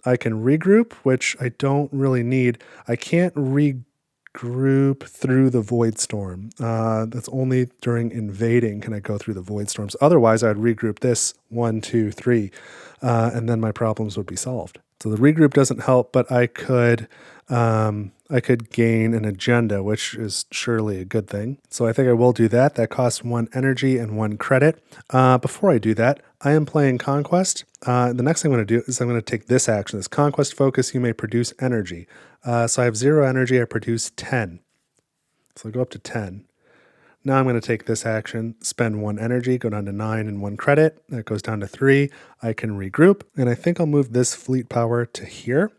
I can regroup, which I don't really need. I can't regroup through the Void Storm. That's only during invading can I go through the Void Storms. Otherwise, I'd regroup this 1, 2, 3, and then my problems would be solved. So the regroup doesn't help, but I could gain an agenda, which is surely a good thing. So I think I will do that. That costs 1 energy and 1 credit. Before I do that, I am playing Conquest. The next thing I'm going to do is I'm going to take this action, this Conquest focus. You may produce energy. So I have 0 energy. I produce 10. So I go up to 10. Now I'm going to take this action, spend 1 energy, go down to 9 and 1 credit. That goes down to 3. I can regroup, and I think I'll move this fleet power to here.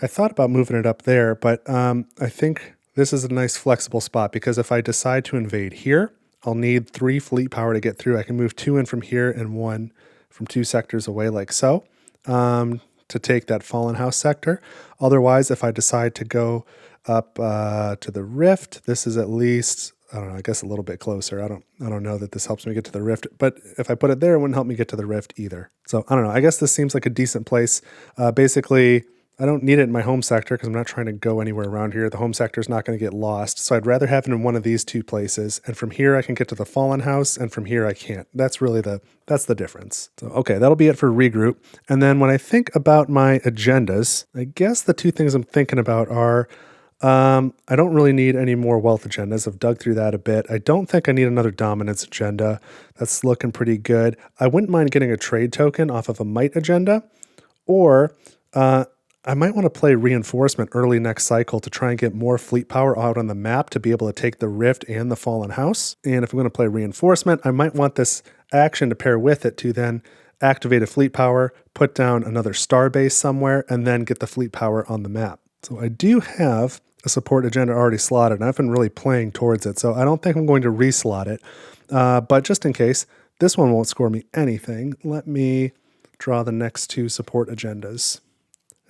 I thought about moving it up there, but I think this is a nice flexible spot because if I decide to invade here, I'll need 3 fleet power to get through. I can move 2 in from here and 1 from 2 sectors away like so to take that Fallen House sector. Otherwise, if I decide to go up to the Rift, this is at least, I don't know, I guess a little bit closer. I don't know that this helps me get to the Rift, but if I put it there, it wouldn't help me get to the Rift either. So I don't know. I guess this seems like a decent place. Basically, I don't need it in my home sector because I'm not trying to go anywhere around here. The home sector is not going to get lost. So I'd rather have it in one of these 2 places. And from here, I can get to the Fallen House, and from here, I can't. That's the difference. So, okay, that'll be it for regroup. And then when I think about my agendas, I guess the 2 things I'm thinking about are I don't really need any more wealth agendas. I've dug through that a bit. I don't think I need another dominance agenda. That's looking pretty good. I wouldn't mind getting a trade token off of a might agenda, or I might want to play reinforcement early next cycle to try and get more fleet power out on the map to be able to take the Rift and the Fallen House. And if I'm going to play reinforcement, I might want this action to pair with it to then activate a fleet power, put down another starbase somewhere, and then get the fleet power on the map. So I do have a support agenda already slotted, and I've been really playing towards it, so I don't think I'm going to reslot it. But just in case, this one won't score me anything, let me draw the next 2 support agendas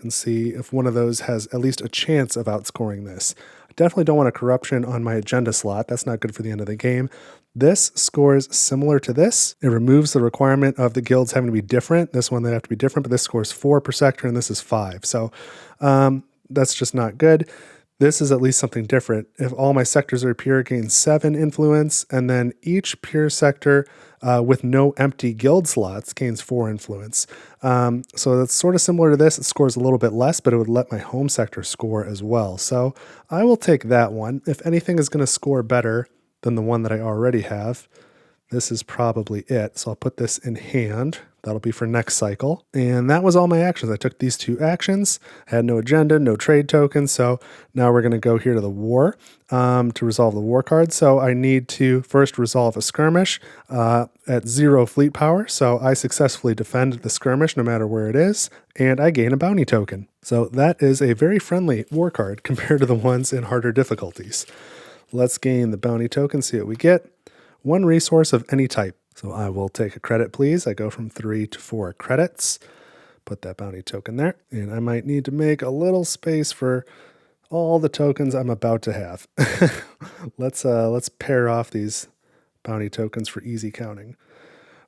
and see if one of those has at least a chance of outscoring this. I definitely don't want a corruption on my agenda slot. That's not good for the end of the game. This scores similar to this. It removes the requirement of the guilds having to be different. This one, they have to be different, but this scores 4 per sector, and this is 5. So that's just not good. This is at least something different. If all my sectors are pure, it gains 7 influence, and then each pure sector with no empty guild slots gains 4 influence. So that's sort of similar to this. It scores a little bit less, but it would let my home sector score as well. So I will take that one. If anything is going to score better than the one that I already have, this is probably it. So I'll put this in hand. That'll be for next cycle. And that was all my actions. I took these 2 actions. I had no agenda, no trade tokens. So now we're going to go here to the war to resolve the war card. So I need to first resolve a skirmish at 0 fleet power. So I successfully defend the skirmish no matter where it is. And I gain a bounty token. So that is a very friendly war card compared to the ones in harder difficulties. Let's gain the bounty token, see what we get. 1 resource of any type. So I will take a credit, please. I go from 3 to 4 credits. Put that bounty token there. And I might need to make a little space for all the tokens I'm about to have. Let's pair off these bounty tokens for easy counting.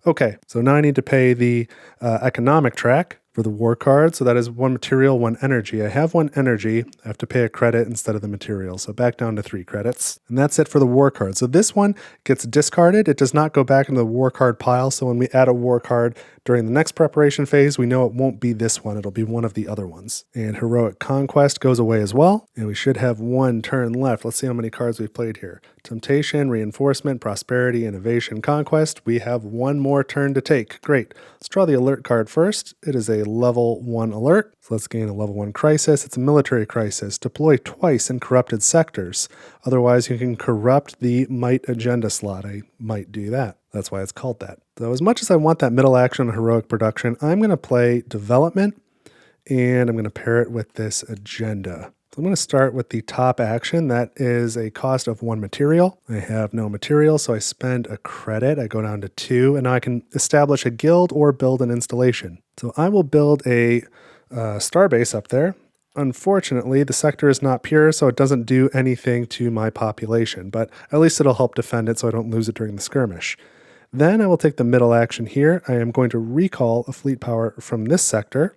Okay, so now I need to pay the economic track for the war card. So that is 1 material, 1 energy. I have 1 energy. I have to pay a credit instead of the material. So back down to 3 credits. And that's it for the war card. So this one gets discarded. It does not go back into the war card pile. So when we add a war card during the next preparation phase, we know it won't be this one. It'll be one of the other ones. And Heroic Conquest goes away as well. And we should have 1 turn left. Let's see how many cards we've played here. Temptation, Reinforcement, Prosperity, Innovation, Conquest. We have 1 more turn to take. Great. Let's draw the alert card first. It is a level 1 alert. So let's gain a level 1 crisis. It's a military crisis. Deploy twice in corrupted sectors. Otherwise, you can corrupt the might agenda slot. I might do that. That's why it's called that. So as much as I want that middle action heroic production, I'm going to play development, and I'm going to pair it with this agenda. So I'm going to start with the top action. That is a cost of 1 material. I have no material, so I spend a credit. I go down to 2, and now I can establish a guild or build an installation. So I will build a starbase up there. Unfortunately, the sector is not pure, so it doesn't do anything to my population, but at least it'll help defend it so I don't lose it during the skirmish. Then I will take the middle action here. I am going to recall a fleet power from this sector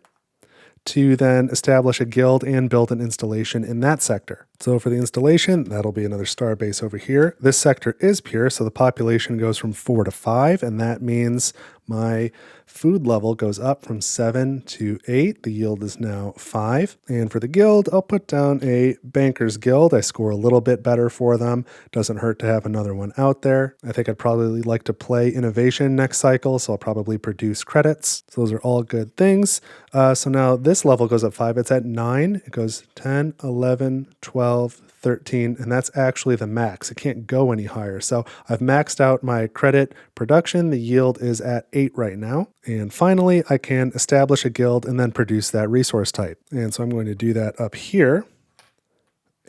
to then establish a guild and build an installation in that sector. So for the installation, that'll be another star base over here. This sector is pure, so the population goes from 4 to 5, and that means my food level goes up from 7 to 8. The yield is now 5. And for the guild, I'll put down a Bankers Guild. I score a little bit better for them. Doesn't hurt to have another one out there. I think I'd probably like to play Innovation next cycle, so I'll probably produce credits. So those are all good things. So now this level goes up 5. It's at 9. It goes 10, 11, 12, 13, and that's actually the max. It can't go any higher. So I've maxed out my credit production. The yield is at 8 right now. And finally, I can establish a guild and then produce that resource type. And so I'm going to do that up here.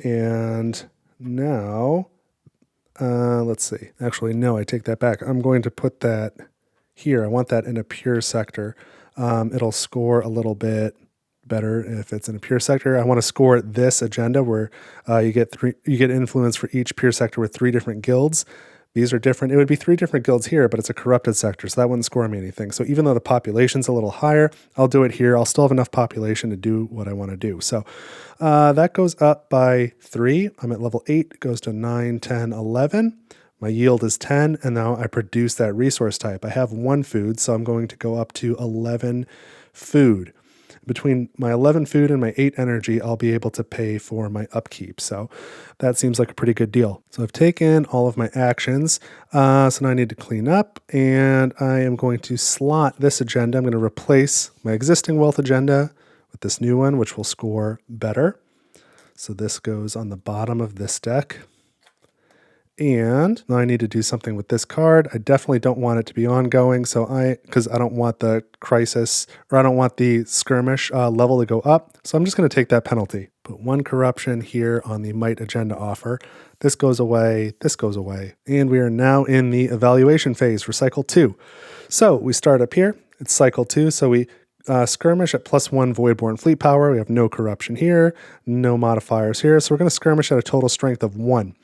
And now, let's see. Actually, no, I take that back. I'm going to put that here. I want that in a pure sector. It'll score a little bit better if it's in a pure sector. I want to score this agenda where you get influence for each pure sector with 3 different guilds. These are different. It would be 3 different guilds here, but it's a corrupted sector, so that wouldn't score me anything. So even though the population's a little higher, I'll do it here. I'll still have enough population to do what I want to do. So that goes up by 3. I'm at level 8. It goes to 9, 10, 11. My yield is 10, and now I produce that resource type. I have 1 food, so I'm going to go up to 11 food. Between my 11 food and my 8 energy, I'll be able to pay for my upkeep. So that seems like a pretty good deal. So I've taken all of my actions. So now I need to clean up, and I am going to slot this agenda. I'm going to replace my existing wealth agenda with this new one, which will score better. So this goes on the bottom of this deck. And now I need to do something with this card. I definitely don't want it to be ongoing, because I don't want the crisis, or I don't want the skirmish level to go up. So I'm just going to take that penalty. Put 1 corruption here on the might agenda offer. This goes away, this goes away. And we are now in the evaluation phase for cycle 2. So we start up here. It's cycle 2, so we skirmish at +1 Voidborn fleet power. We have no corruption here, no modifiers here. So we're going to skirmish at a total strength of 1.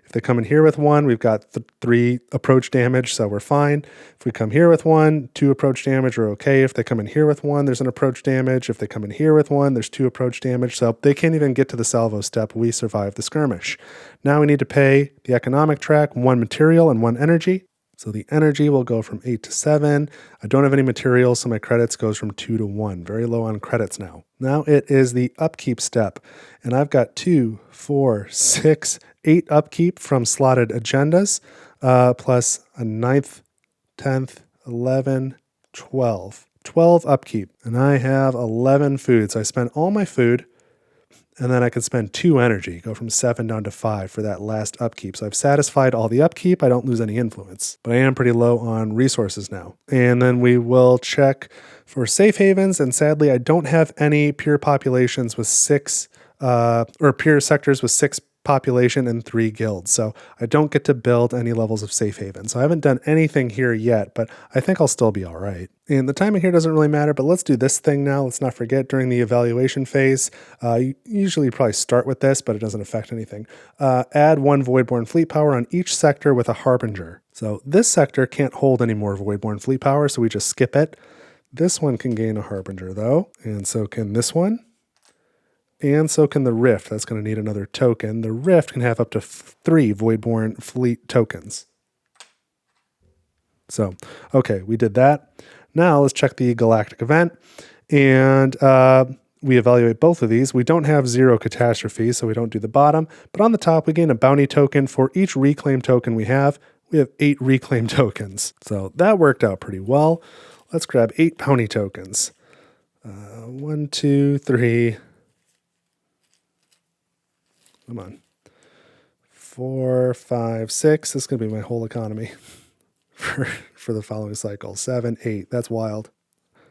If they come in here with 1, we've got 3 approach damage, so we're fine. If we come here with 1, 2 approach damage, we're okay. If they come in here with 1, there's an approach damage. If they come in here with 1, there's 2 approach damage. So they can't even get to the salvo step. We survive the skirmish. Now we need to pay the economic track 1 material and 1 energy. So the energy will go from 8 to 7. I don't have any materials, so my credits goes from 2 to 1. Very low on credits now. Now it is the upkeep step, and I've got 2, 4, 6, 8 upkeep from slotted agendas. plus a 9th, 10th, 11, 12. 12 upkeep. And I have 11 food. So I spent all my food, and then I can spend 2 energy, go from 7 down to 5 for that last upkeep. So I've satisfied all the upkeep. I don't lose any influence, but I am pretty low on resources now. And then we will check for safe havens. And sadly, I don't have any pure populations with 6, or pure sectors with 6 population and 3 guilds. So I don't get to build any levels of safe haven. So I haven't done anything here yet, but I think I'll still be all right. And the timing here doesn't really matter, but let's do this thing now. Let's not forget during the evaluation phase, you usually probably start with this, but it doesn't affect anything. Add 1 Voidborn fleet power on each sector with a Harbinger. So this sector can't hold any more Voidborn fleet power, so we just skip it. This one can gain a Harbinger though, and so can this one. And so can the Rift. That's going to need another token. The Rift can have up to 3 Voidborn fleet tokens. So, okay, we did that. Now let's check the Galactic event. And we evaluate both of these. We don't have 0 catastrophes, so we don't do the bottom. But on the top, we gain a bounty token for each reclaim token we have. We have 8 reclaim tokens. So that worked out pretty well. Let's grab 8 bounty tokens. 1, 2, 3... Come on. 4, 5, 6. This is going to be my whole economy for the following cycle. 7, 8. That's wild.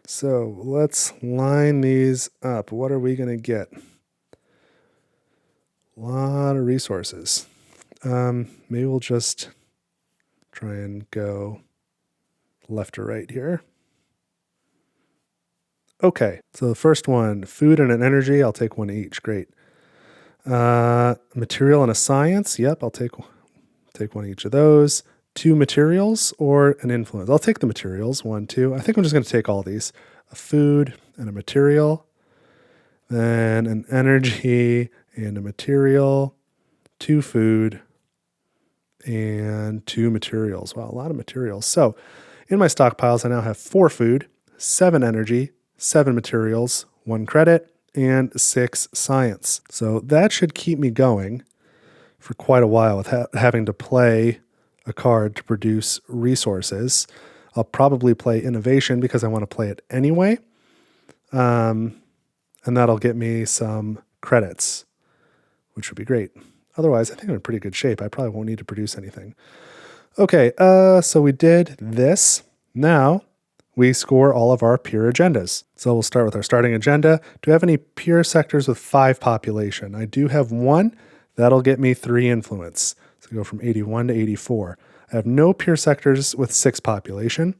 So let's line these up. What are we going to get? A lot of resources. Maybe we'll just try and go left or right here. Okay. So the first one, food and an energy. I'll take 1 each. Great. Material and a science. Yep, I'll take 1 each of those. 2 materials or an influence. I'll take the materials. 1, 2. I think I'm just going to take all these. A food and a material. Then an energy and a material. 2 food and 2 materials. Wow, a lot of materials. So in my stockpiles, I now have 4 food, 7 energy, 7 materials, 1 credit, and 6 science. So that should keep me going for quite a while with having to play a card to produce resources. I'll probably play innovation because I want to play it anyway. And that'll get me some credits, which would be great. Otherwise, I think I'm in pretty good shape. I probably won't need to produce anything. Okay, so we did this. Now we score all of our pure agendas. So we'll start with our starting agenda. Do we have any pure sectors with 5 population? I do have 1. That'll get me 3 influence. So go from 81 to 84. I have no pure sectors with 6 population.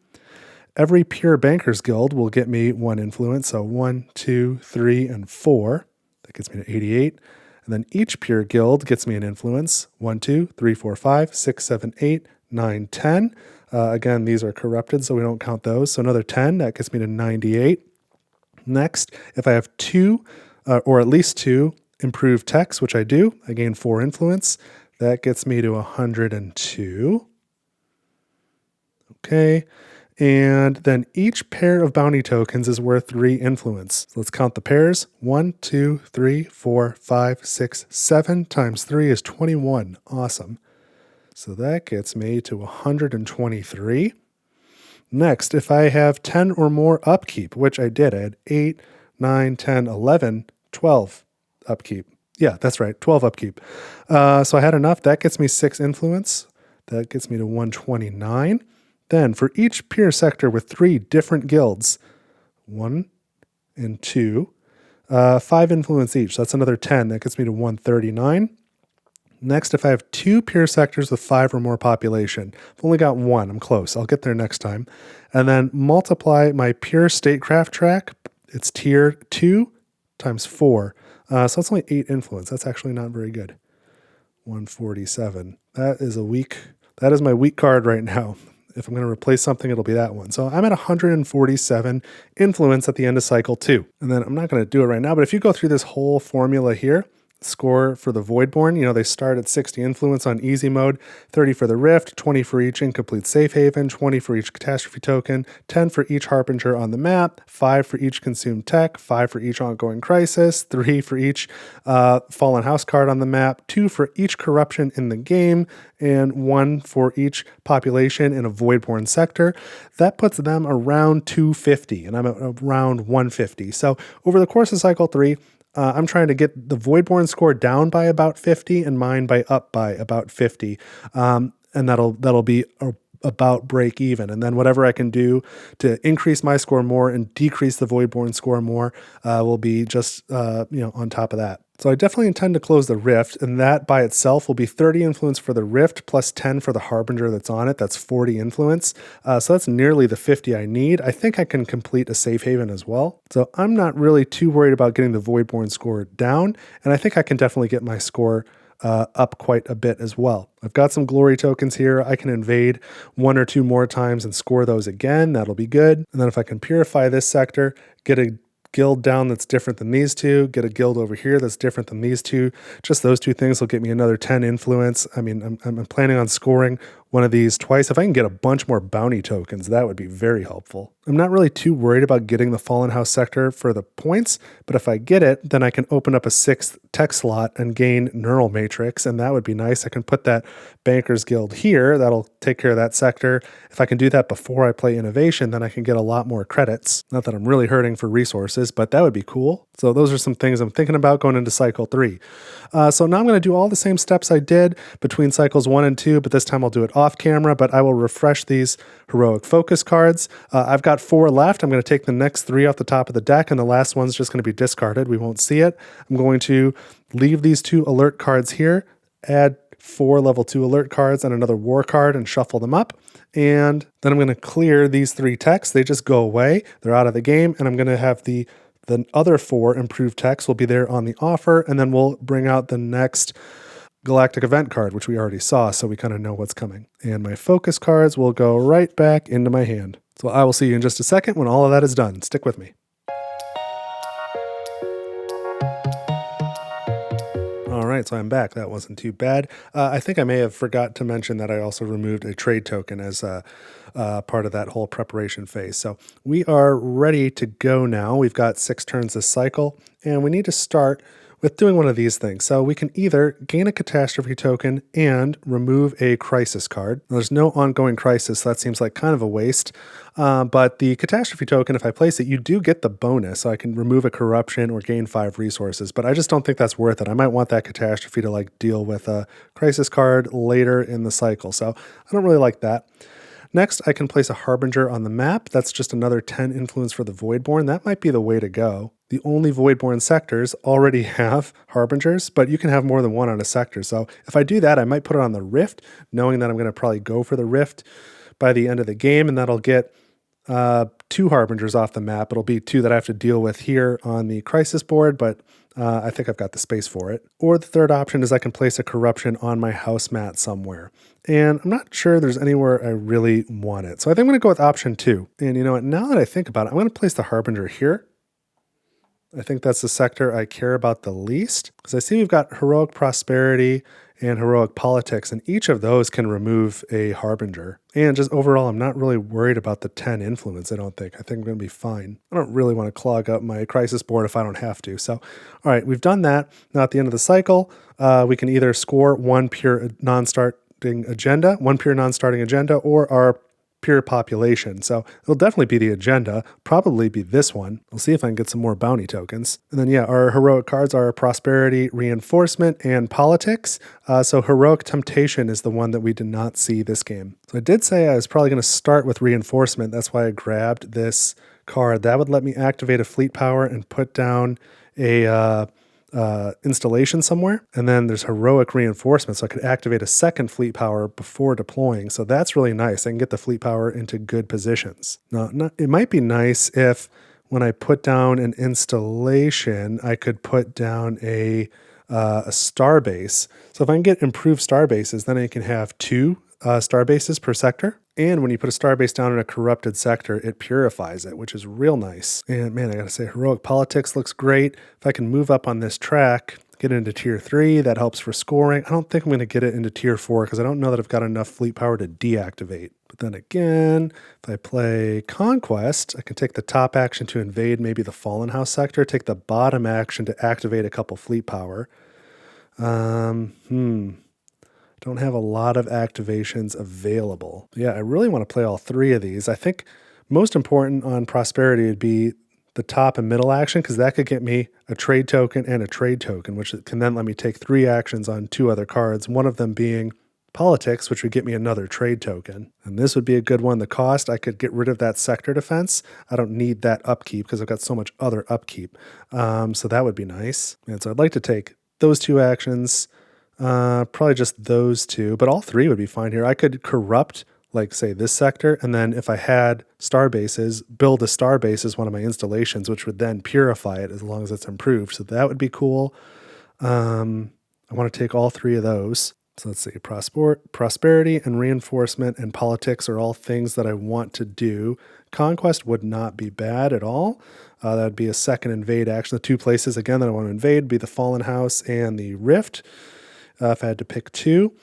Every pure bankers guild will get me 1 influence. So 1, 2, 3, and 4. That gets me to 88. And then each pure guild gets me an influence. 1, 2, 3, 4, 5, 6, 7, 8, 9, 10. Again, these are corrupted, so we don't count those. So another 10, that gets me to 98. Next, if I have 2, or at least 2, improved techs, which I do, I gain 4 influence. That gets me to 102. Okay. And then each pair of bounty tokens is worth 3 influence. So let's count the pairs. 1, 2, 3, 4, 5, 6, 7 times 3 is 21. Awesome. So that gets me to 123. Next, if I have 10 or more upkeep, which I did, I had 8, 9, 10, 11, 12 upkeep. Yeah, that's right, 12 upkeep. So I had enough. That gets me 6 influence. That gets me to 129. Then for each pure sector with 3 different guilds, 1 and 2, 5 influence each. So that's another 10. That gets me to 139. Next, if I have 2 pure sectors with 5 or more population, I've only got 1. I'm close. I'll get there next time. And then multiply my pure statecraft track. It's tier 2 times 4. So that's only 8 influence. That's actually not very good. 147. That is my weak card right now. If I'm going to replace something, it'll be that one. So I'm at 147 influence at the end of cycle 2. And then I'm not going to do it right now, but if you go through this whole formula here, score for the Voidborn. They start at 60 influence on easy mode, 30 for the Rift, 20 for each incomplete safe haven, 20 for each catastrophe token, 10 for each harbinger on the map, 5 for each consumed tech, 5 for each ongoing crisis, 3 for each fallen house card on the map, 2 for each corruption in the game, and 1 for each population in a Voidborn sector. That puts them around 250, and I'm at around 150. So over the course of cycle 3, I'm trying to get the Voidborn score down by about 50 and mine up by about 50. And that'll be about break even. And then whatever I can do to increase my score more and decrease the Voidborn score more will be just on top of that. So I definitely intend to close the Rift, and that by itself will be 30 influence for the Rift plus 10 for the Harbinger that's on it. That's 40 influence. So that's nearly the 50 I need. I think I can complete a safe haven as well. So I'm not really too worried about getting the Voidborn score down, and I think I can definitely get my score up quite a bit as well. I've got some glory tokens here. I can invade 1 or 2 more times and score those again. That'll be good. And then if I can purify this sector, get a guild down that's different than these two, get a guild over here that's different than these two. Just those 2 things will get me another 10 influence. I mean, I'm planning on scoring one of these twice. If I can get a bunch more bounty tokens, that would be very helpful. I'm not really too worried about getting the Fallen House sector for the points, but if I get it, then I can open up a 6th tech slot and gain Neural Matrix, and that would be nice. I can put that Bankers Guild here. That'll take care of that sector. If I can do that before I play Innovation, then I can get a lot more credits. Not that I'm really hurting for resources, but that would be cool. So those are some things I'm thinking about going into cycle 3. So now I'm going to do all the same steps I did between cycles 1 and 2, but this time I'll do it off camera, but I will refresh these Heroic Focus cards. I've got 4 left. I'm going to take the next 3 off the top of the deck, and the last one's just going to be discarded. We won't see it. I'm going to leave these 2 alert cards here, add 4 level 2 alert cards and another war card and shuffle them up. And then I'm going to clear these 3 techs. They just go away. They're out of the game, and I'm going to have the other 4 improved techs will be there on the offer, and then we'll bring out the next Galactic event card, which we already saw, so we kind of know what's coming. And my focus cards will go right back into my hand. So I will see you in just a second when all of that is done. Stick with me. All right, so I'm back. That wasn't too bad. I think I may have forgot to mention that I also removed a trade token as part of that whole preparation phase. So we are ready to go now. We've got 6 turns this cycle, and we need to start with doing one of these things. So we can either gain a catastrophe token and remove a crisis card. There's no ongoing crisis, so that seems like kind of a waste. But the catastrophe token, if I place it, you do get the bonus. So I can remove a corruption or gain 5 resources, but I just don't think that's worth it. I might want that catastrophe to deal with a crisis card later in the cycle. So I don't really like that. Next, I can place a Harbinger on the map. That's just another 10 influence for the Voidborn. That might be the way to go. The only Voidborn sectors already have Harbingers, but you can have more than 1 on a sector. So if I do that, I might put it on the Rift, knowing that I'm going to probably go for the Rift by the end of the game, and that'll get 2 Harbingers off the map. It'll be 2 that I have to deal with here on the Crisis board, but I think I've got the space for it. Or the third option is I can place a Corruption on my house mat somewhere. And I'm not sure there's anywhere I really want it. So I think I'm going to go with option 2. And you know what, now that I think about it, I'm going to place the Harbinger here. I think that's the sector I care about the least, because I see we've got Heroic Prosperity and Heroic Politics, and each of those can remove a Harbinger. And just overall, I'm not really worried about the 10 influence, I don't think. I think I'm going to be fine. I don't really want to clog up my crisis board if I don't have to. So, all right, we've done that. Now at the end of the cycle, we can either score 1 pure non-starting agenda, or our pure population. So it'll definitely be the agenda, probably be this one. We'll see if I can get some more bounty tokens. And then, yeah, our heroic cards are prosperity, reinforcement, and politics. So heroic temptation is the one that we did not see this game. So I did say I was probably going to start with reinforcement. That's why I grabbed this card. That would let me activate a fleet power and put down a installation somewhere. And then there's heroic reinforcement, so I could activate a second fleet power before deploying. So that's really nice. I can get the fleet power into good positions. Now, it might be nice if when I put down an installation, I could put down a star base. So if I can get improved star bases, then I can have 2 star bases per sector. And when you put a starbase down in a corrupted sector, it purifies it, which is real nice. And man, I gotta say, heroic politics looks great. If I can move up on this track Get it into tier 3. That helps for scoring. I don't think I'm going to get it into tier 4 because I don't know that I've got enough fleet power to deactivate. But then again, if I play Conquest, I can take the top action to invade maybe the Fallen House sector, take the bottom action to activate a couple fleet power. Don't have a lot of activations available. Yeah, I really want to play all 3 of these. I think most important on Prosperity would be the top and middle action, because that could get me a trade token and a trade token, which can then let me take 3 actions on 2 other cards, one of them being Politics, which would get me another trade token. And this would be a good one. The cost, I could get rid of that sector defense. I don't need that upkeep because I've got so much other upkeep. So that would be nice. And so I'd like to take those 2 actions, probably just those 2, but all 3 would be fine here. I could corrupt, like say this sector, and then if I had star bases, build a star base as one of my installations, which would then purify it as long as it's improved. So that would be cool. I want to take all 3 of those. So let's see, Prosperity and Reinforcement and Politics are all things that I want to do. Conquest would not be bad at all. That would be a second invade action. The 2 places, again, that I want to invade would be the Fallen House and the Rift. If I had to pick 2.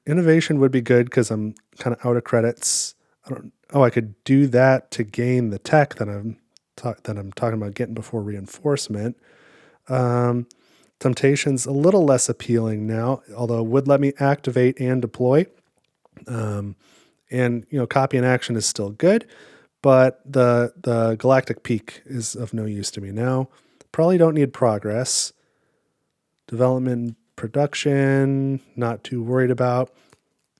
Innovation would be good because I'm kind of out of credits. I could do that to gain the tech that I'm talking about getting before Reinforcement. Temptation's a little less appealing now, although it would let me activate and deploy. And copy and action is still good, but the Galactic Peak is of no use to me now. Probably don't need Progress. Development, production, not too worried about.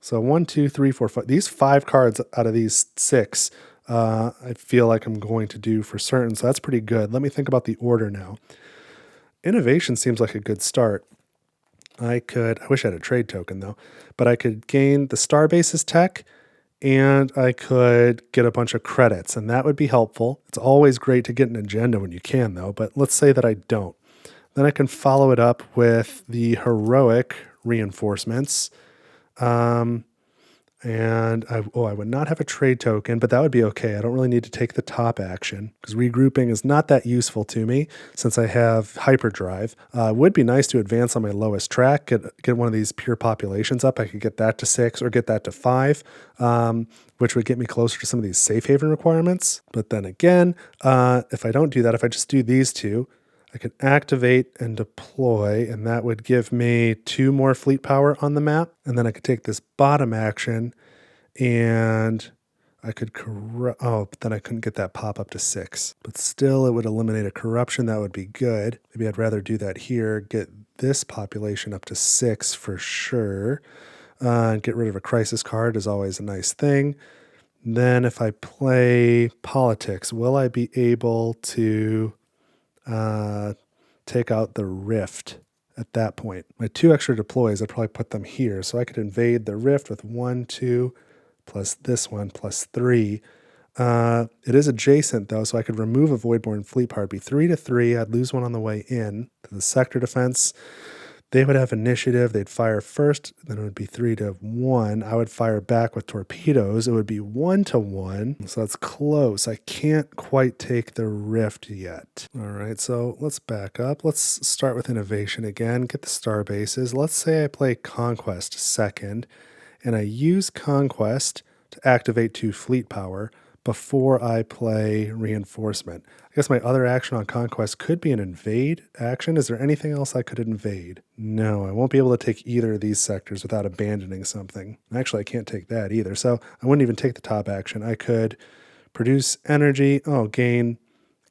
So 1, 2, 3, 4, 5. These 5 cards out of these 6, I feel like I'm going to do for certain. So that's pretty good. Let me think about the order now. Innovation seems like a good start. I wish I had a trade token though, but I could gain the Starbase's tech and I could get a bunch of credits, and that would be helpful. It's always great to get an agenda when you can though, but let's say that I don't. Then I can follow it up with the heroic reinforcements. And I would not have a trade token, but that would be okay. I don't really need to take the top action because regrouping is not that useful to me since I have hyperdrive. It would be nice to advance on my lowest track, get one of these pure populations up. I could get that to 6 or get that to 5, which would get me closer to some of these safe haven requirements. But then again, if I don't do that, if I just do these 2, I can activate and deploy, and that would give me 2 more fleet power on the map. And then I could take this bottom action and I could but then I couldn't get that pop up to 6. But still, it would eliminate a corruption. That would be good. Maybe I'd rather do that here, get this population up to 6 for sure. Get rid of a crisis card is always a nice thing. Then if I play Politics, will I be able to take out the Rift at that point? My 2 extra deploys, I'd probably put them here. So I could invade the Rift with 1, 2, plus this one, plus 3. It is adjacent though, so I could remove a Voidborn fleet power. It'd be 3 to 3. I'd lose 1 on the way in to the sector defense. They would have initiative. They'd fire first. Then it would be 3 to 1. I would fire back with torpedoes. It would be 1 to 1. So that's close. I can't quite take the Rift yet. All right, so let's back up. Let's start with innovation again. Get the star bases. Let's say I play Conquest second, and I use Conquest to activate 2 fleet power before I play Reinforcement. I guess my other action on Conquest could be an invade action. Is there anything else I could invade? No, I won't be able to take either of these sectors without abandoning something. Actually, I can't take that either, so I wouldn't even take the top action. I could produce energy, gain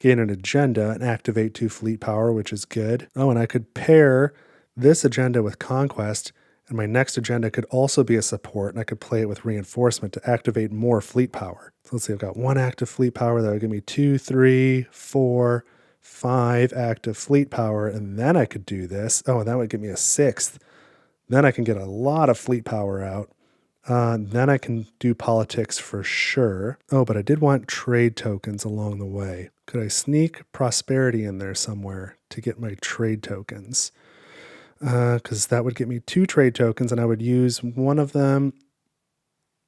an agenda and activate 2 fleet power, which is good. And I could pair this agenda with Conquest, and my next agenda could also be a support, and I could play it with Reinforcement to activate more fleet power. So let's see, I've got 1 active fleet power. That would give me 2, 3, 4, 5 active fleet power, and then I could do this. And that would give me a 6th. Then I can get a lot of fleet power out. Then I can do Politics for sure. But I did want trade tokens along the way. Could I sneak Prosperity in there somewhere to get my trade tokens? Because that would get me 2 trade tokens, and I would use one of them.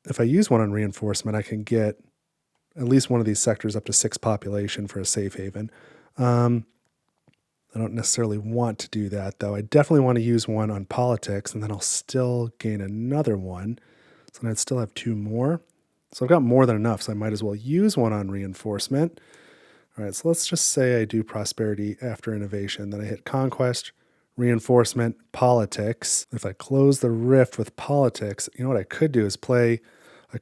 If I use one on Reinforcement, I can get at least one of these sectors up to 6 population for a safe haven. I don't necessarily want to do that, though. I definitely want to use one on politics, and then I'll still gain another one. So then I'd still have 2 more. So I've got more than enough, so I might as well use one on reinforcement. All right, so let's just say I do prosperity after innovation. Then I hit conquest, reinforcement, politics. If I close the rift with politics, you know what I could do is I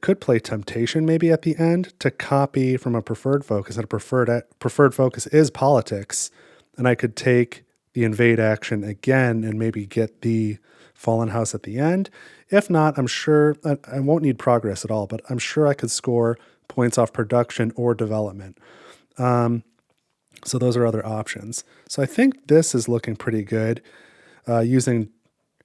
could play temptation maybe at the end to copy from a preferred focus, and a preferred focus is politics. And I could take the invade action again and maybe get the fallen house at the end. If not, I'm sure I won't need progress at all, but I'm sure I could score points off production or development. So those are other options. So I think this is looking pretty good, using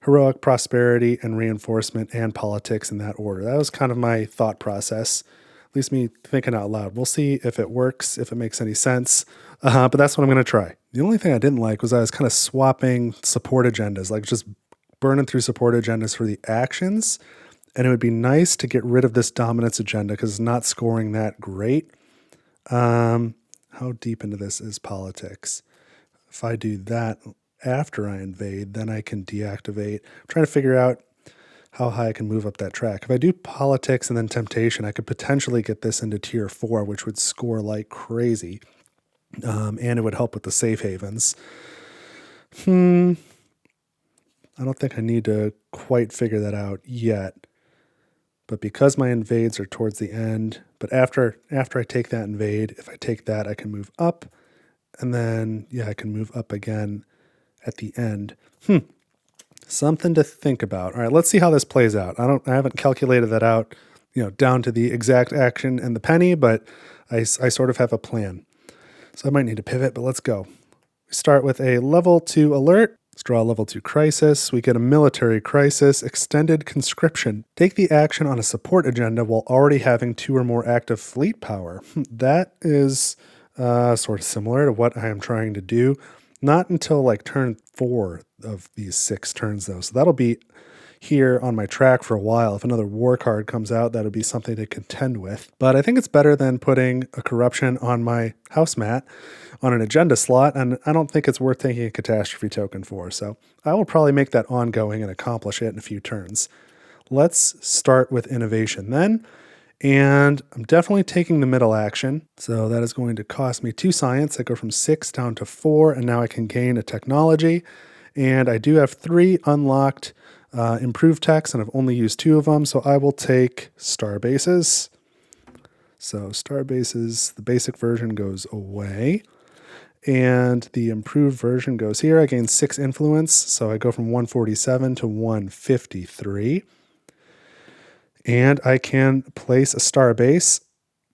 heroic, prosperity, and reinforcement and politics in that order. That was kind of my thought process, at least me thinking out loud. We'll see if it works, if it makes any sense, but that's what I'm going to try. The only thing I didn't like was I was kind of swapping support agendas, like just burning through support agendas for the actions, and it would be nice to get rid of this dominance agenda because it's not scoring that great. How deep into this is politics? If I do that after I invade, then I can deactivate. I'm trying to figure out how high I can move up that track. If I do politics and then temptation, I could potentially get this into tier 4, which would score like crazy. And it would help with the safe havens. I don't think I need to quite figure that out yet. But because my invades are towards the end, but after I take that invade, if I take that, I can move up. And then, I can move up again at the end. Something to think about. All right, let's see how this plays out. I haven't calculated that out, down to the exact action and the penny, but I sort of have a plan. So I might need to pivot, but let's go. We start with a level 2 alert. Let's draw a level 2 crisis. We get a military crisis, extended conscription. Take the action on a support agenda while already having 2 or more active fleet power. That is sort of similar to what I am trying to do. Not until like turn 4 of these 6 turns, though. So that'll be here on my track for a while. If another war card comes out, that'll be something to contend with. But I think it's better than putting a corruption on my house mat on an agenda slot, and I don't think it's worth taking a catastrophe token for. So I will probably make that ongoing and accomplish it in a few turns. Let's start with innovation then. And I'm definitely taking the middle action. So that is going to cost me 2 science. I go from 6 down to 4, and now I can gain a technology. And I do have 3 unlocked improved techs, and I've only used 2 of them. So I will take star bases. So star bases, the basic version goes away. And the improved version goes here. I gain 6 influence. So I go from 147 to 153. And I can place a star base.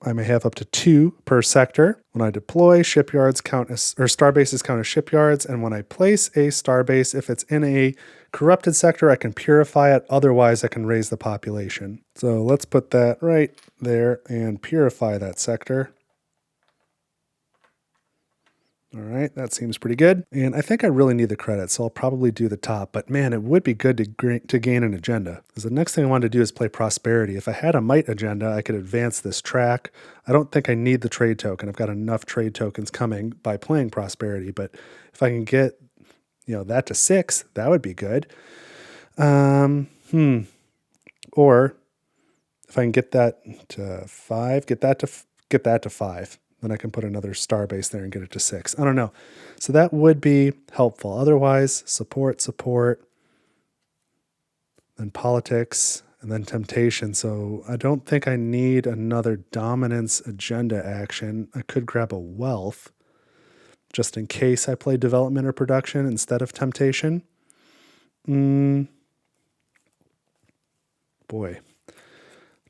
I may have up to 2 per sector. When I deploy, shipyards count as, or star bases count as shipyards. And when I place a star base, if it's in a corrupted sector, I can purify it. Otherwise, I can raise the population. So let's put that right there and purify that sector. All right, that seems pretty good. And I think I really need the credits, so I'll probably do the top. But man, it would be good to gain an agenda. Because the next thing I wanted to do is play prosperity. If I had a might agenda, I could advance this track. I don't think I need the trade token. I've got enough trade tokens coming by playing prosperity. But if I can get, that to 6, that would be good. Or if I can get that to 5, get that to 5. Then I can put another star base there and get it to 6. I don't know. So that would be helpful. Otherwise, support, then politics, and then temptation. So I don't think I need another dominance agenda action. I could grab a wealth just in case I play development or production instead of temptation. Boy.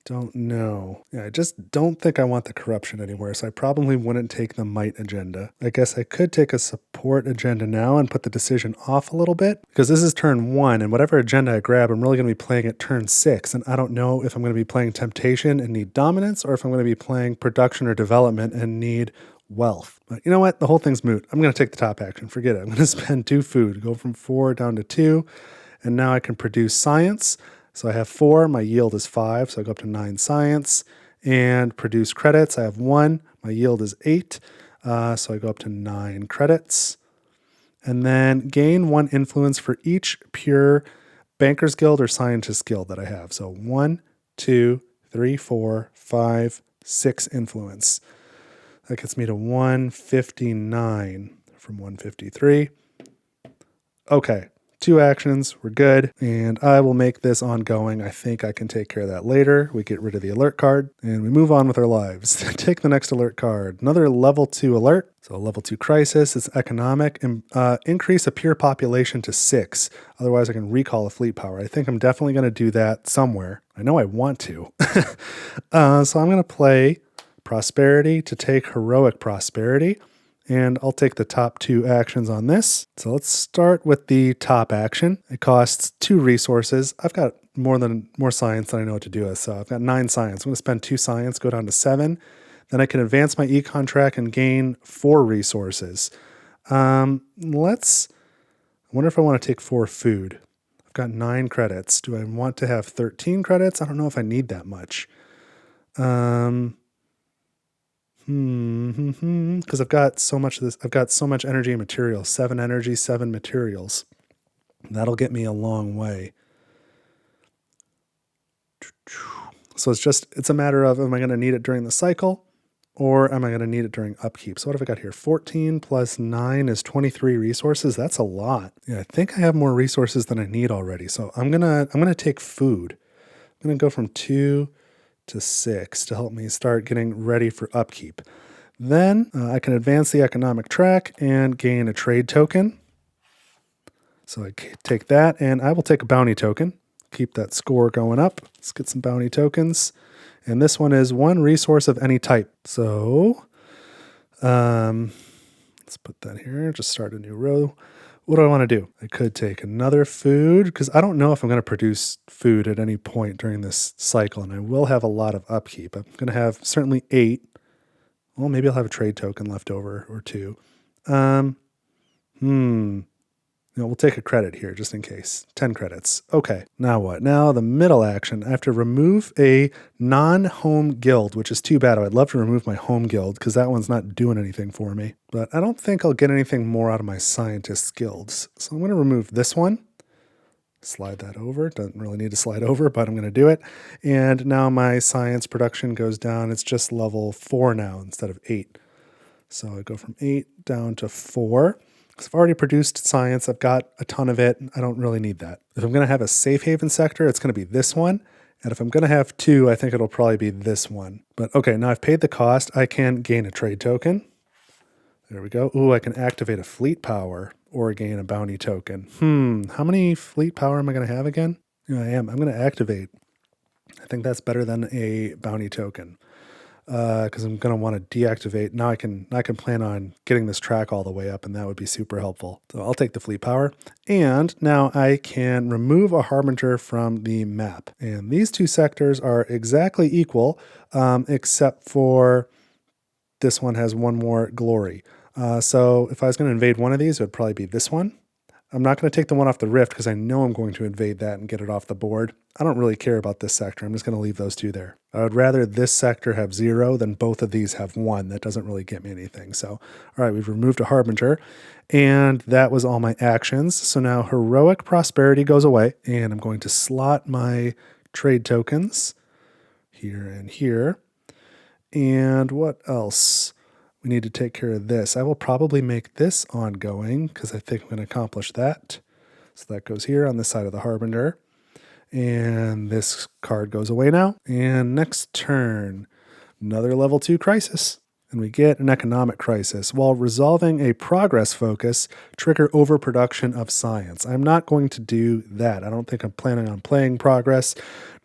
Don't know. I just don't think I want the corruption anywhere, so I probably wouldn't take the might agenda. I guess I could take a support agenda now and put the decision off a little bit, because this is turn 1, and whatever agenda I grab, I'm really going to be playing at turn 6, and I don't know if I'm going to be playing temptation and need dominance, or if I'm going to be playing production or development and need wealth. But you know what? The whole thing's moot. I'm going to take the top action. Forget it. I'm going to spend 2 food, go from 4 down to 2, and now I can produce science. So I have 4, my yield is 5, so I go up to 9 science, and produce credits. I have 1, my yield is 8, so I go up to 9 credits. and then gain 1 influence for each pure Banker's Guild or Scientist Guild that I have. So 1, 2, 3, 4, 5, 6 influence. That gets me to 159 from 153. Okay, 2 actions, we're good, and I will make this ongoing. I think I can take care of that later. We get rid of the alert card, and we move on with our lives. Take the next alert card. Another level 2 alert, so level 2 crisis. It's economic. Increase a pure population to 6. Otherwise, I can recall a fleet power. I think I'm definitely going to do that somewhere. I know I want to. So I'm going to play Prosperity to take Heroic Prosperity. And I'll take the top 2 actions on this. So let's start with the top action. It costs 2 resources. I've got more science than I know what to do with, so I've got 9 science. I'm going to spend 2 science, go down to 7. Then I can advance my econ track and gain 4 resources. I wonder if I want to take 4 food. I've got 9 credits. Do I want to have 13 credits? I don't know if I need that much. Because I've got so much of this. I've got so much energy and materials. 7 energy, 7 materials. That'll get me a long way. So it's a matter of, am I going to need it during the cycle, or am I going to need it during upkeep? So what have I got here? 14 plus 9 is 23 resources. That's a lot. Yeah, I think I have more resources than I need already. So I'm gonna take food. I'm gonna go from 2 to 6 to help me start getting ready for upkeep. Then I can advance the economic track and gain a trade token. So I take that, and I will take a bounty token. Keep that score going up. Let's get some bounty tokens. And this one is 1 resource of any type. So let's put that here. Just start a new row. What do I want to do? I could take another food, because I don't know if I'm going to produce food at any point during this cycle, and I will have a lot of upkeep. I'm going to have certainly 8. Well, maybe I'll have a trade token left over or 2. We'll take a credit here just in case. 10 credits. Okay, now what? Now the middle action. I have to remove a non-home guild, which is too bad. I'd love to remove my home guild because that one's not doing anything for me. But I don't think I'll get anything more out of my scientist guilds. So I'm going to remove this one. Slide that over. Doesn't really need to slide over, but I'm going to do it. And now my science production goes down. It's just level 4 now instead of 8. So I go from 8 down to 4. Because I've already produced science, I've got a ton of it. I don't really need that. If I'm going to have a safe haven sector, it's going to be this one. And if I'm going to have 2, I think it'll probably be this one. But okay, now I've paid the cost. I can gain a trade token. There we go. Ooh, I can activate a fleet power or gain a bounty token. How many fleet power am I going to have again? Yeah, I am. I'm going to activate. I think that's better than a bounty token. Because I'm going to want to deactivate. Now I can plan on getting this track all the way up, and that would be super helpful. So I'll take the fleet power. And now I can remove a Harbinger from the map. And these 2 sectors are exactly equal, except for this one has 1 more glory. So if I was going to invade one of these, it would probably be this one. I'm not going to take the one off the rift because I know I'm going to invade that and get it off the board. I don't really care about this sector. I'm just going to leave those 2 there. I would rather this sector have 0 than both of these have 1. That doesn't really get me anything. So, all right, we've removed a Harbinger, and that was all my actions. So now Heroic Prosperity goes away, and I'm going to slot my trade tokens here and here. And what else? We need to take care of this. I will probably make this ongoing because I think I'm going to accomplish that. So that goes here on this side of the Harbinger. And this card goes away now. And next turn, another level 2 crisis. And we get an economic crisis. While resolving a progress focus, trigger overproduction of science. I'm not going to do that. I don't think I'm planning on playing progress,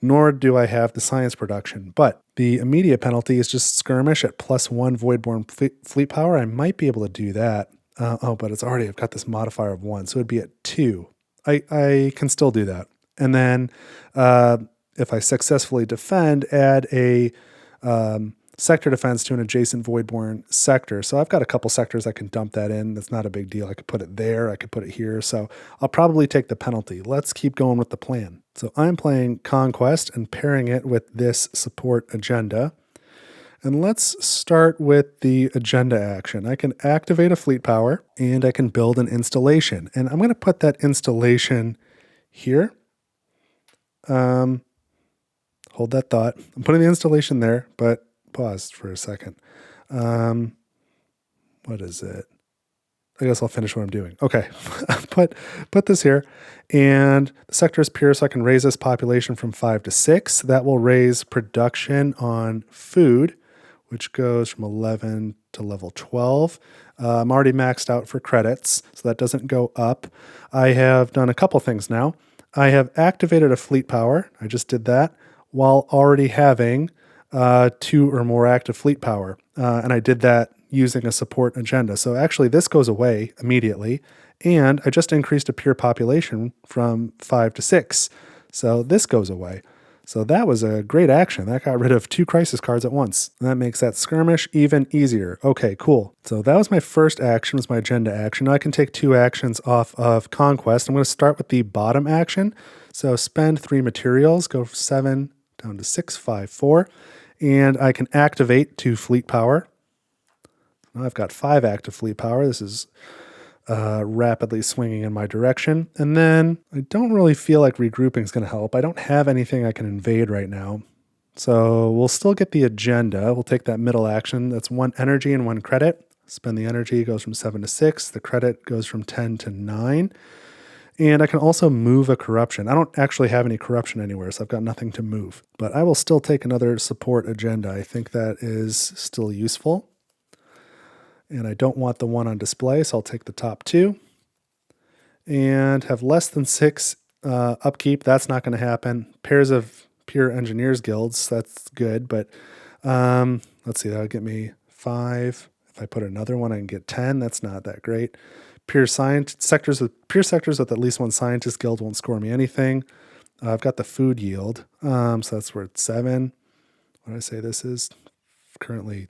nor do I have the science production. But the immediate penalty is just skirmish at +1 Voidborn fleet power. I might be able to do that. But I've got this modifier of 1, so it'd be at 2. I can still do that. And then if I successfully defend, add a sector defense to an adjacent Voidborn sector. So I've got a couple sectors I can dump that in. That's not a big deal. I could put it there. I could put it here. So I'll probably take the penalty. Let's keep going with the plan. So I'm playing Conquest and pairing it with this support agenda. And let's start with the agenda action. I can activate a fleet power and I can build an installation. And I'm going to put that installation here. Hold that thought. I'm putting the installation there, but pause for a second. What is it? I guess I'll finish what I'm doing. Okay, put this here, and the sector is pure, so I can raise this population from 5 to 6. That will raise production on food, which goes from 11 to level 12. I'm already maxed out for credits, so that doesn't go up. I have done a couple things now. I have activated a fleet power. I just did that while already having 2 or more active fleet power, and I did that using a support agenda. So actually this goes away immediately, and I just increased a pure population from 5 to 6. So this goes away. So that was a great action. That got rid of 2 crisis cards at once. And that makes that skirmish even easier. Okay, cool. So that was my first action, was my agenda action. Now I can take 2 actions off of Conquest. I'm going to start with the bottom action. So spend 3 materials, go from 7 down to 6, 5, 4. And I can activate 2 fleet power. Now I've got 5 active fleet power. This is rapidly swinging in my direction. And then I don't really feel like regrouping is going to help. I don't have anything I can invade right now. So we'll still get the agenda. We'll take that middle action. That's 1 energy and 1 credit. Spend the energy, goes from 7 to 6. The credit goes from 10 to 9. And I can also move a corruption. I don't actually have any corruption anywhere, so I've got nothing to move. But I will still take another support agenda. I think that is still useful. And I don't want the 1 on display, so I'll take the top 2. And have less than 6 upkeep. That's not going to happen. Pairs of pure engineers guilds, that's good. But let's see, that would get me 5. If I put another one, I can get 10. That's not that great. Pure sectors with at least 1 scientist guild won't score me anything. I've got the food yield, so that's worth 7. What did I say this is? Currently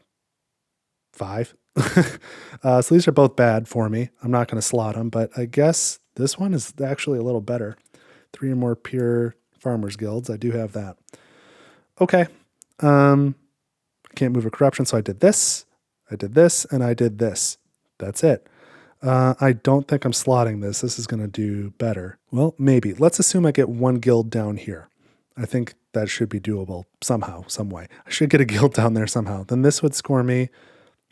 5. So these are both bad for me. I'm not going to slot them, but I guess this one is actually a little better. 3 or more pure farmers guilds. I do have that. Okay. I can't move a corruption, so I did this, and I did this. That's it. I don't think I'm slotting this. This is going to do better. Well, maybe. Let's assume I get 1 guild down here. I think that should be doable somehow, some way. I should get a guild down there somehow. Then this would score me.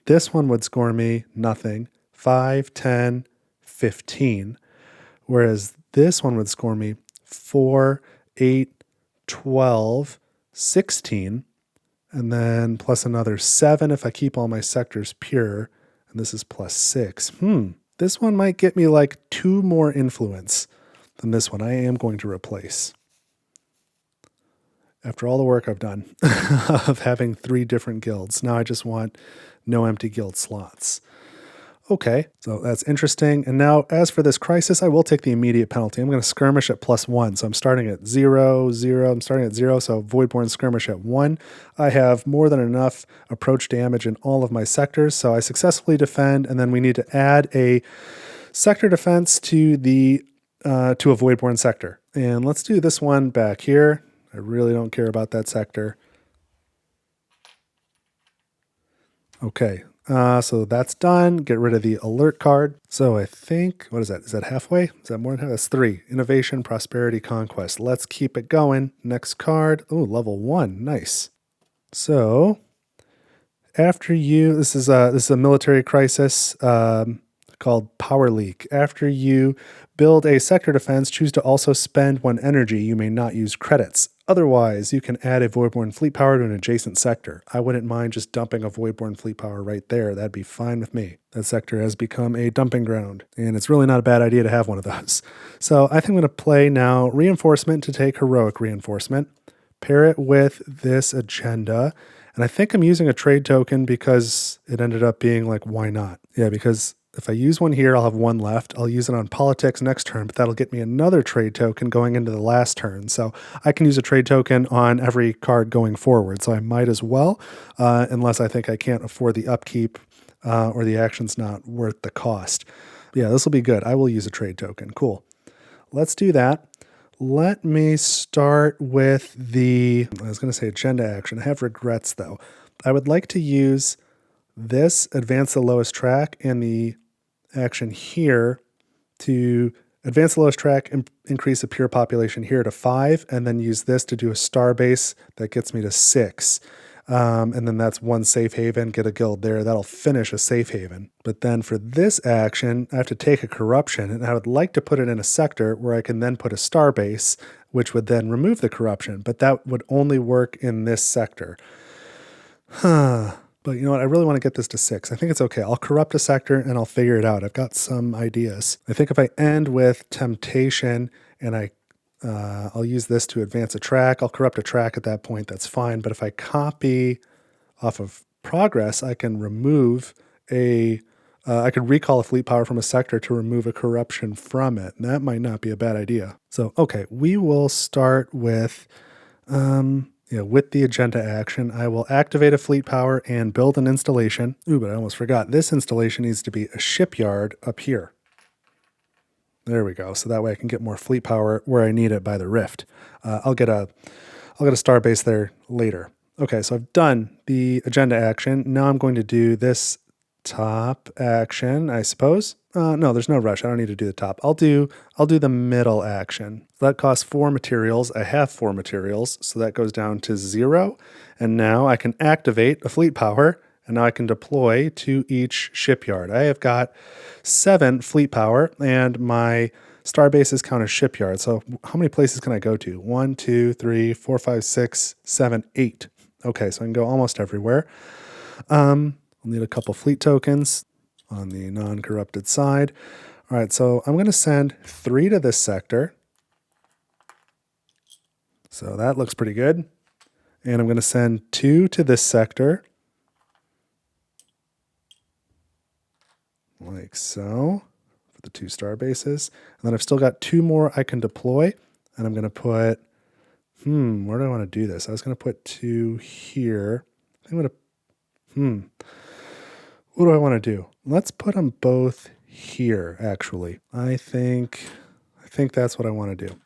This one would score me nothing. 5, 10, 15. Whereas this one would score me 4, 8, 12, 16. And then plus another 7 if I keep all my sectors pure. And this is plus 6. This one might get me like 2 more influence than this one. I am going to replace. After all the work I've done of having 3 different guilds, now I just want no empty guild slots. Okay, so that's interesting. And now as for this crisis, I will take the immediate penalty. I'm going to skirmish at +1. So I'm starting at 0, 0. I'm starting at 0, so Voidborn skirmish at 1. I have more than enough approach damage in all of my sectors, so I successfully defend, and then we need to add a sector defense to the to a Voidborn sector. And let's do this one back here. I really don't care about that sector. Okay, so that's done. Get rid of the alert card. So I think, what is that? Is that halfway? Is that more than half? That's 3. Innovation, Prosperity, Conquest. Let's keep it going. Next card. Oh, level 1. Nice. So after you, this is a military crisis called Power Leak. After you build a sector defense, choose to also spend 1 energy. You may not use credits. Otherwise, you can add a Voidborn fleet power to an adjacent sector. I wouldn't mind just dumping a Voidborn fleet power right there. That'd be fine with me. That sector has become a dumping ground, and it's really not a bad idea to have one of those. So I think I'm going to play now Reinforcement to take Heroic Reinforcement, pair it with this agenda, and I think I'm using a trade token because it ended up being like, why not? Yeah, because if I use 1 here, I'll have 1 left. I'll use it on politics next turn, but that'll get me another trade token going into the last turn. So I can use a trade token on every card going forward. So I might as well, unless I think I can't afford the upkeep or the action's not worth the cost. But yeah, this will be good. I will use a trade token. Cool. Let's do that. let me start with I was going to say agenda action. I have regrets though. I would like to use this, advance the lowest track, and the action here to advance the lowest track, increase the pure population here to 5, and then use this to do a star base that gets me to 6. And then that's one safe haven, get a guild there. That'll finish a safe haven. But then for this action, I have to take a corruption, and I would like to put it in a sector where I can then put a star base, which would then remove the corruption. But that would only work in this sector. But you know what? I really want to get this to 6. I think it's okay. I'll corrupt a sector and I'll figure it out. I've got some ideas. I think if I end with temptation and I'll use this to advance a track, I'll corrupt a track at that point. That's fine. But if I copy off of progress, I can remove I could recall a fleet power from a sector to remove a corruption from it. And that might not be a bad idea. So, okay, we will start with with the agenda action. I will activate a fleet power and build an installation. Ooh, but I almost forgot. This installation needs to be a shipyard up here. There we go. So that way I can get more fleet power where I need it by the rift. I'll get a star base there later. Okay, so I've done the agenda action. Now I'm going to do this top action, I suppose. No, there's no rush. I don't need to do the top. I'll do the middle action. That costs 4 materials. I have 4 materials, so that goes down to 0. And now I can activate a fleet power, and now I can deploy to each shipyard. I have got 7 fleet power, and my star bases count as shipyard. So how many places can I go to? 1, 2, 3, 4, 5, 6, 7, 8. Okay, so I can go almost everywhere. I'll need a couple fleet tokens on the non-corrupted side. All right, so I'm going to send 3 to this sector. So that looks pretty good. And I'm going to send 2 to this sector. Like so, for the 2 star bases. And then I've still got 2 more I can deploy. And I'm going to put, where do I want to do this? I was going to put 2 here. I think I'm going to, what do I want to do? Let's put them both here, actually. I think that's what I want to do.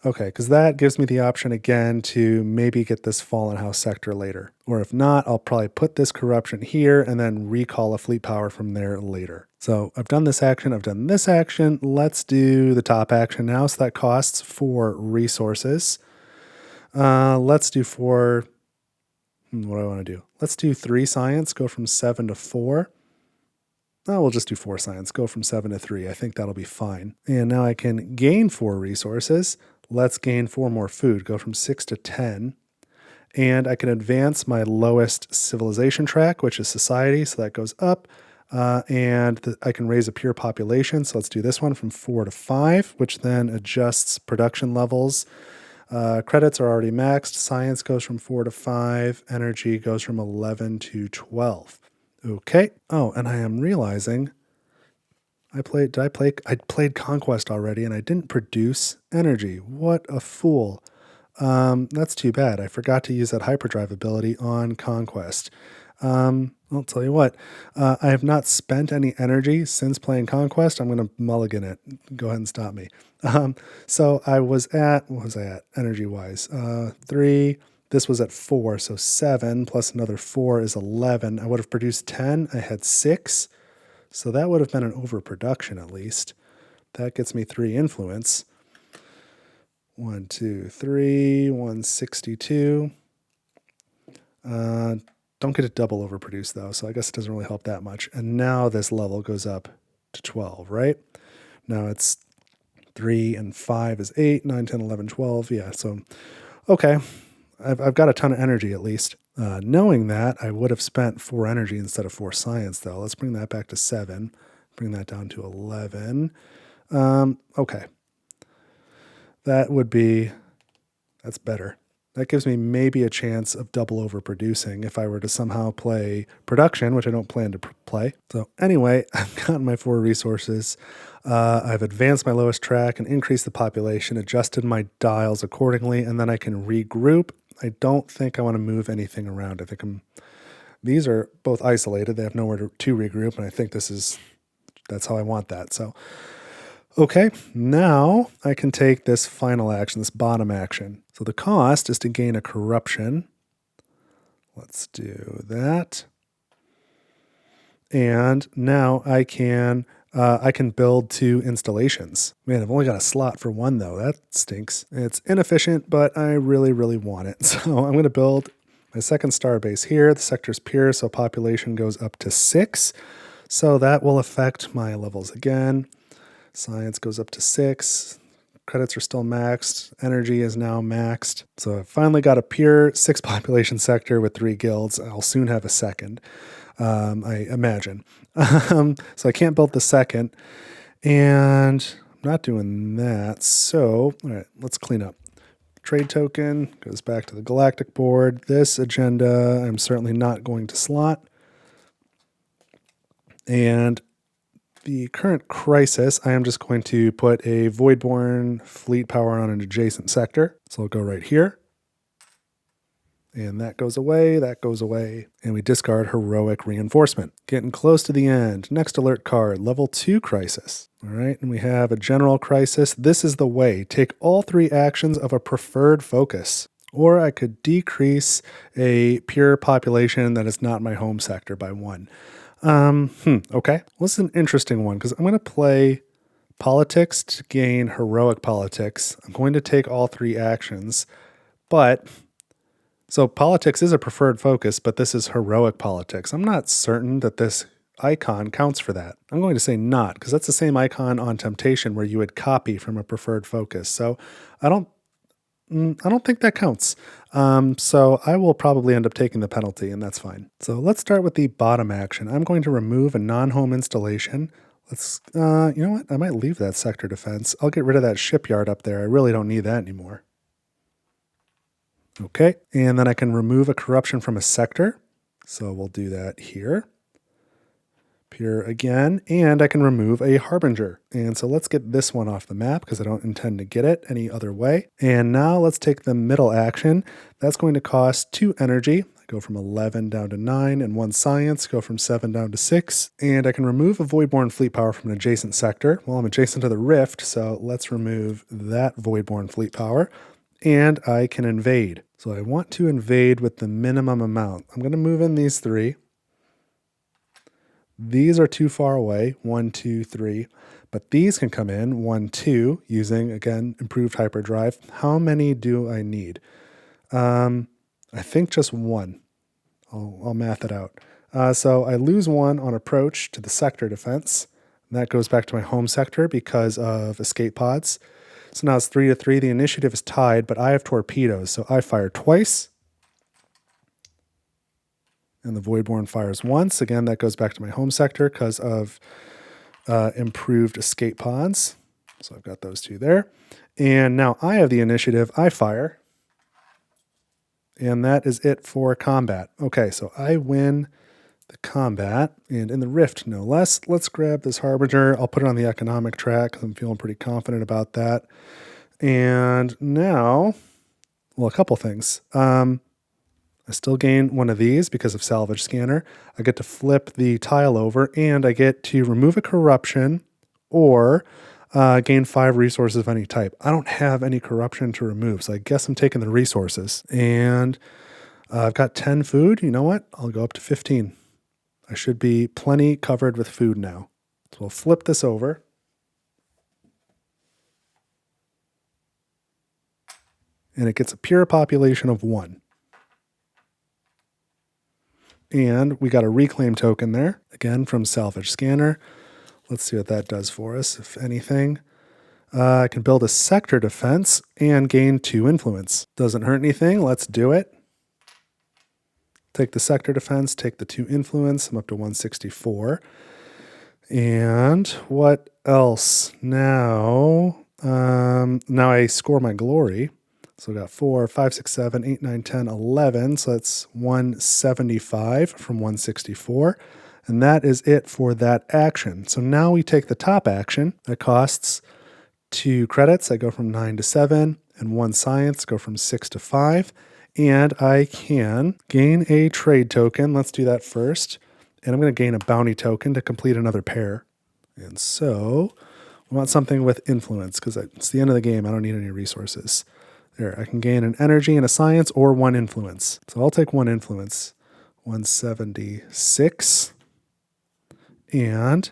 Okay, because that gives me the option again to maybe get this Fallen House sector later. Or if not, I'll probably put this corruption here and then recall a fleet power from there later. So I've done this action, I've done this action. Let's do the top action now. So that costs 4 resources. Let's do 4... what do I want to do? Let's do 3 science, go from 7 to 4. Oh, we'll just do 4 science, go from 7 to 3. I think that'll be fine. And now I can gain 4 resources. Let's gain 4 more food, go from 6 to 10. And I can advance my lowest civilization track, which is society, so that goes up. And I can raise a pure population, so let's do this one from 4 to 5, which then adjusts production levels. Credits are already maxed. Science goes from 4 to 5. Energy goes from 11 to 12. Okay. Oh, and I am realizing I played Conquest already and I didn't produce energy. What a fool. That's too bad. I forgot to use that hyperdrive ability on Conquest. I'll tell you what, I have not spent any energy since playing Conquest. I'm going to mulligan it. Go ahead and stop me. So I was at, what was I at energy-wise? 3, this was at 4, so 7 plus another 4 is 11. I would have produced 10. I had 6, so that would have been an overproduction at least. That gets me 3 influence. 1, 2, 3, 162. Don't get a double overproduce though, so I guess it doesn't really help that much. And now this level goes up to 12, right? Now it's 3 and 5 is 8, 9, 10, 11, 12. Yeah, so, okay. I've got a ton of energy at least. Knowing that, I would have spent 4 energy instead of 4 science though. Let's bring that back to 7. Bring that down to 11. Okay. That's better. That gives me maybe a chance of double overproducing if I were to somehow play production, which I don't plan to play. So anyway, I've gotten my 4 resources. I've advanced my lowest track and increased the population, adjusted my dials accordingly, and then I can regroup. I don't think I want to move anything around. I think these are both isolated. They have nowhere to regroup, and I think that's how I want that. So, Okay, now I can take this final action, this bottom action. So the cost is to gain a corruption. Let's do that. And now I can build 2 installations. Man, I've only got a slot for 1 though. That stinks. It's inefficient, but I really, really want it. So I'm going to build my second star base here. The sector's pure, so population goes up to 6. So that will affect my levels again. Science goes up to 6. Credits are still maxed. Energy is now maxed. So I've finally got a pure 6 population sector with 3 guilds. I'll soon have a second, I imagine. So I can't build the second. And I'm not doing that. So, all right, let's clean up. Trade token goes back to the Galactic board. This agenda I'm certainly not going to slot. And the current crisis, I am just going to put a Voidborn fleet power on an adjacent sector. So I'll go right here. And that goes away, and we discard Heroic Reinforcement. Getting close to the end. Next alert card, level 2 crisis. All right, and we have a general crisis. This is the way. Take all 3 actions of a preferred focus. Or I could decrease a pure population that is not my home sector by 1. Okay. Well, this is an interesting one because I'm going to play politics to gain heroic politics. I'm going to take all 3 actions, but so politics is a preferred focus, but this is heroic politics. I'm not certain that this icon counts for that. I'm going to say not because that's the same icon on Temptation where you would copy from a preferred focus. So I don't think that counts. So I will probably end up taking the penalty, and that's fine. So let's start with the bottom action. I'm going to remove a non-home installation. Let's, you know what? I might leave that sector defense. I'll get rid of that shipyard up there. I really don't need that anymore. Okay, and then I can remove a corruption from a sector. So we'll do that here. Pure again, and I can remove a Harbinger. And so let's get this one off the map because I don't intend to get it any other way. And now let's take the middle action. That's going to cost 2 energy. I go from 11 down to 9, and 1 science, go from 7 down to 6. And I can remove a Voidborn fleet power from an adjacent sector. Well, I'm adjacent to the Rift, so let's remove that Voidborn fleet power. And I can invade. So I want to invade with the minimum amount. I'm going to move in these 3. These are too far away, 1, 2, 3, but these can come in 1, 2 using, again, improved hyperdrive. How many do I need? I think just 1. I'll math it out. So I lose 1 on approach to the sector defense. And that goes back to my home sector because of escape pods. So now it's 3-3. The initiative is tied, but I have torpedoes, so I fire twice. And the Voidborn fires once. Again, that goes back to my home sector because of improved escape pods. So I've got those 2 there. And now I have the initiative. I fire. And that is it for combat. Okay, so I win the combat. And in the Rift, no less. Let's grab this Harbinger. I'll put it on the economic track because I'm feeling pretty confident about that. And now, well, a couple things. I still gain 1 of these because of Salvage Scanner. I get to flip the tile over, and I get to remove a corruption or gain 5 resources of any type. I don't have any corruption to remove, so I guess I'm taking the resources. And I've got 10 food. You know what? I'll go up to 15. I should be plenty covered with food now. So we'll flip this over. And it gets a pure population of 1. And we got a reclaim token there, again from Salvage Scanner. Let's see what that does for us, if anything. I can build a sector defense and gain 2 influence. Doesn't hurt anything. Let's do it. Take the sector defense, take the 2 influence. I'm up to 164. And what else? Now I score my glory. So we got 4, 5, 6, 7, 8, 9, 10, 11. So that's 175 from 164. And that is it for that action. So now we take the top action. That costs 2 credits. I go from 9 to 7. And 1 science, go from 6 to 5. And I can gain a trade token. Let's do that first. And I'm going to gain a bounty token to complete another pair. And so I want something with influence because it's the end of the game. I don't need any resources. There, I can gain an energy and a science or 1 influence. So I'll take 1 influence. 176. And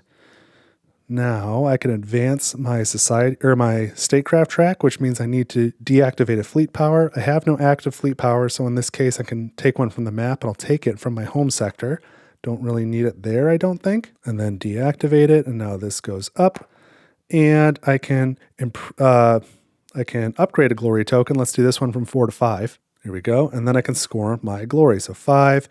now I can advance my society or my statecraft track, which means I need to deactivate a fleet power. I have no active fleet power, so in this case I can take one from the map and I'll take it from my home sector. Don't really need it there, I don't think. And then deactivate it, and now this goes up. And I can upgrade a glory token. Let's do this one from 4 to 5. Here we go. And then I can score my glory. So 5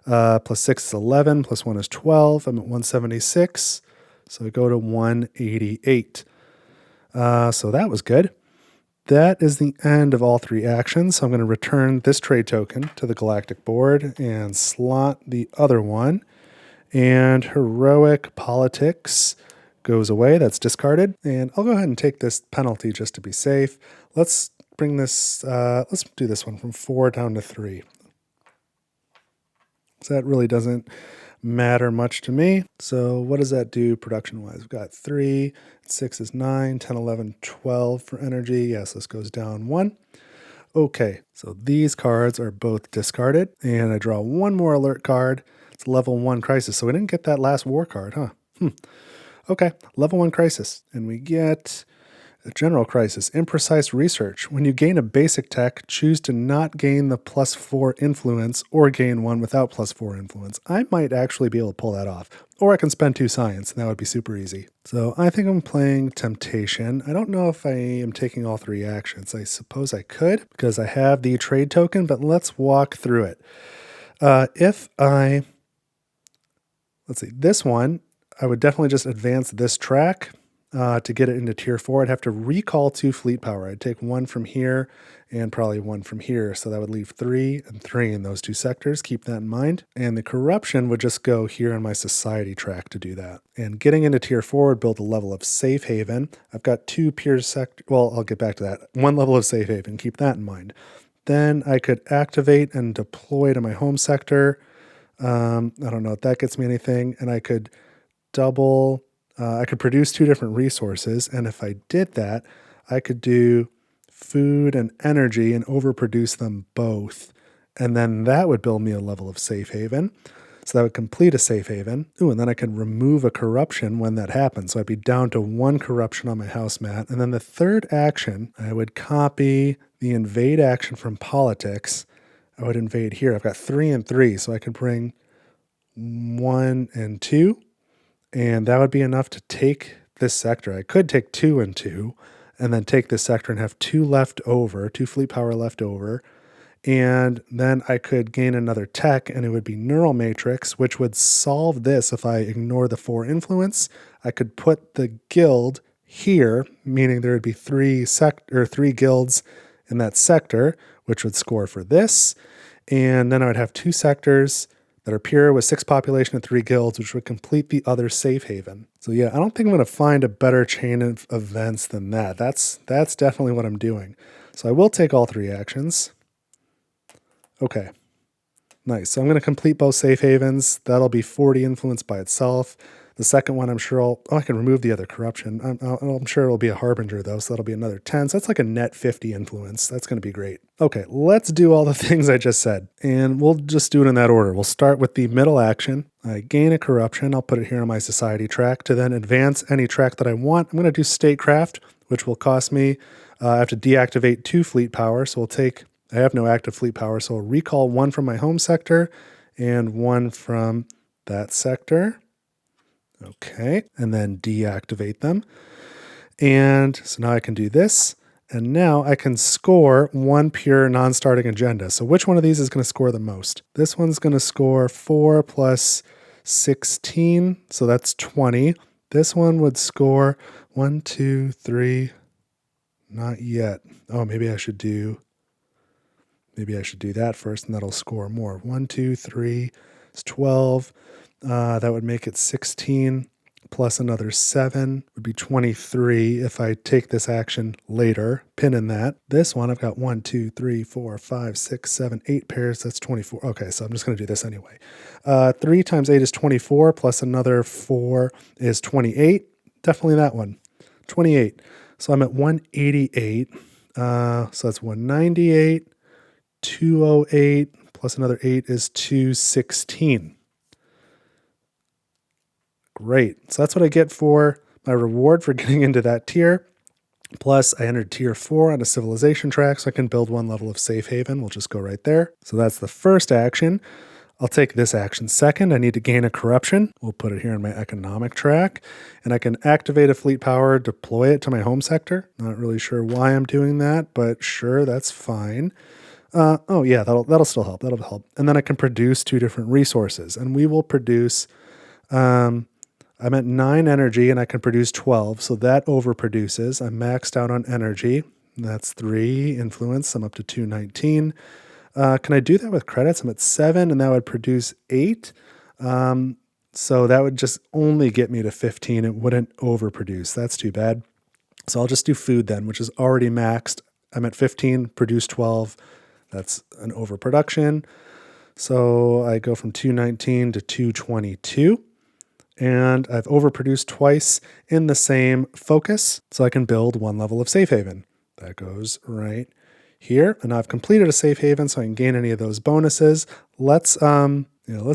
plus 6 is 11, plus 1 is 12. I'm at 176. So I go to 188. So that was good. That is the end of all 3 actions. So I'm going to return this trade token to the Galactic board and slot the other one. And Heroic Politics goes away. That's discarded. And I'll go ahead and take this penalty just to be safe. Let's bring this, let's do this one from 4 down to 3. So that really doesn't matter much to me. So what does that do production-wise? We've got 3, 6 is 9, 10, 11, 12 for energy. Yes, this goes down 1. Okay, so these cards are both discarded. And I draw 1 more alert card. It's level 1 crisis. So we didn't get that last war card, huh? Okay, level 1 crisis. And we get a general crisis, imprecise research. When you gain a basic tech, choose to not gain the +4 influence or gain one without +4 influence. I might actually be able to pull that off. Or I can spend 2 science, and that would be super easy. So I think I'm playing Temptation. I don't know if I am taking all 3 actions. I suppose I could, because I have the trade token, but let's walk through it. Let's see, this one, I would definitely just advance this track to get it into tier 4. I'd have to recall 2 fleet power. I'd take 1 from here and probably 1 from here. So that would leave 3 and 3 in those 2 sectors. Keep that in mind. And the corruption would just go here on my society track to do that. And getting into tier 4 would build a level of safe haven. I've got 2 peer sector. Well, I'll get back to that. 1 level of safe haven. Keep that in mind. Then I could activate and deploy to my home sector. I don't know if that gets me anything. And I could I could produce 2 different resources, and if I did that, I could do food and energy and overproduce them both, and then that would build me a level of safe haven. So that would complete a safe haven. Ooh, and then I could remove a corruption when that happens. So I'd be down to 1 corruption on my house mat. And then the third action, I would copy the invade action from politics. I would invade here. I've got 3 and 3, so I could bring 1 and 2. And that would be enough to take this sector. I could take 2 and 2 and then take this sector and have 2 left over, 2 fleet power left over. And then I could gain another tech, and it would be Neural Matrix, which would solve this if I ignore the 4 influence. I could put the guild here, meaning there would be 3 guilds in that sector, which would score for this. And then I would have 2 sectors that are pure with 6 population and 3 guilds, which would complete the other safe haven. So yeah, I don't think I'm going to find a better chain of events than that. That's definitely what I'm doing. So I will take all 3 actions. Okay, nice. So I'm going to complete both safe havens. That'll be 40 influence by itself. The second one, I'm sure I can remove the other corruption. I'm sure it'll be a harbinger though, so that'll be another 10. So that's like a net 50 influence. That's going to be great. Okay, let's do all the things I just said, and we'll just do it in that order. We'll start with the middle action. I gain a corruption. I'll put it here on my society track to then advance any track that I want. I'm going to do statecraft, which will cost me, I have to deactivate 2 fleet power. So I have no active fleet power, so I'll recall 1 from my home sector and 1 from that sector. Okay, and then deactivate them. And so now I can do this, and now I can score 1 pure non-starting agenda. So which one of these is going to score the most? This one's going to score 4 plus 16, so that's 20. This one would score 1, 2, 3, not yet. Oh, maybe I should do that first, and that'll score more. 1, 2, 3 is 12. That would make it 16 plus another 7 would be 23 if I take this action later. Pin in that. This one, I've got 1, 2, 3, 4, 5, 6, 7, 8 pairs. That's 24. Okay, so I'm just going to do this anyway. 3 times 8 is 24 plus another 4 is 28. Definitely that one. 28. So I'm at 188. So that's 198, 208, plus another 8 is 216. Great. So that's what I get for my reward for getting into that tier. Plus, I entered tier 4 on a civilization track, so I can build 1 level of safe haven. We'll just go right there. So that's the first action. I'll take this action second. I need to gain a corruption. We'll put it here on my economic track. And I can activate a fleet power, deploy it to my home sector. Not really sure why I'm doing that, but sure, that's fine. Oh yeah, that'll still help. That'll help. And then I can produce 2 different resources. And we will produce... I'm at 9 energy and I can produce 12, so that overproduces. I'm maxed out on energy. That's 3 influence. I'm up to 219. Can I do that with credits? I'm at 7 and that would produce 8. So that would just only get me to 15. It wouldn't overproduce. That's too bad. So I'll just do food then, which is already maxed. I'm at 15, produce 12. That's an overproduction. So I go from 219 to 222. And I've overproduced twice in the same focus, so I can build 1 level of safe haven. That goes right here, and I've completed a safe haven, so I can gain any of those bonuses. Let's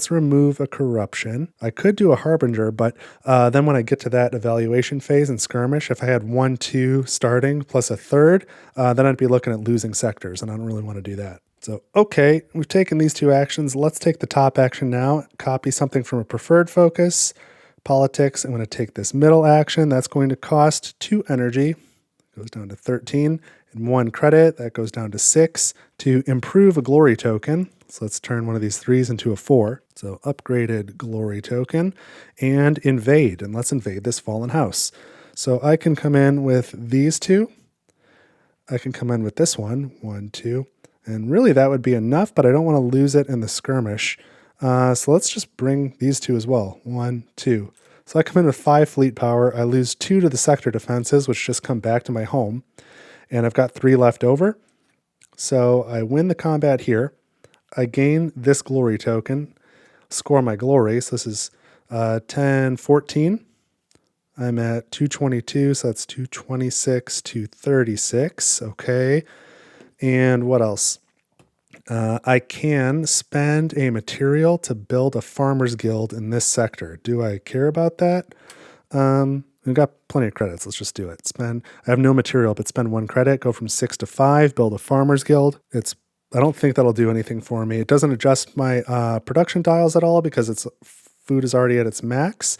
remove a corruption. I could do a harbinger, but then when I get to that evaluation phase in skirmish, if I had 1, 2 starting plus a third, then I'd be looking at losing sectors, and I don't really want to do that. So, okay, we've taken these 2 actions. Let's take the top action now. Copy something from a preferred focus. Politics, I'm going to take this middle action. That's going to cost 2 energy. It goes down to 13. And 1 credit, that goes down to 6. To improve a glory token, so let's turn one of these 3s into a 4. So upgraded glory token. And invade, and let's invade this fallen house. So I can come in with these 2. I can come in with this one, 1, 2. And really that would be enough, but I don't want to lose it in the skirmish. So let's just bring these 2 as well. 1, 2. So I come in with 5 fleet power. I lose 2 to the sector defenses, which just come back to my home. And I've got 3 left over. So I win the combat here. I gain this glory token, score my glory. So this is 10, 14. I'm at 222, so that's 226, 236. Okay. And what else? I can spend a material to build a farmer's guild in this sector. Do I care about that? We've got plenty of credits. Let's just do it. I have no material, but spend 1 credit, go from 6 to 5, build a farmer's guild. I don't think that'll do anything for me. It doesn't adjust my production dials at all because food is already at its max.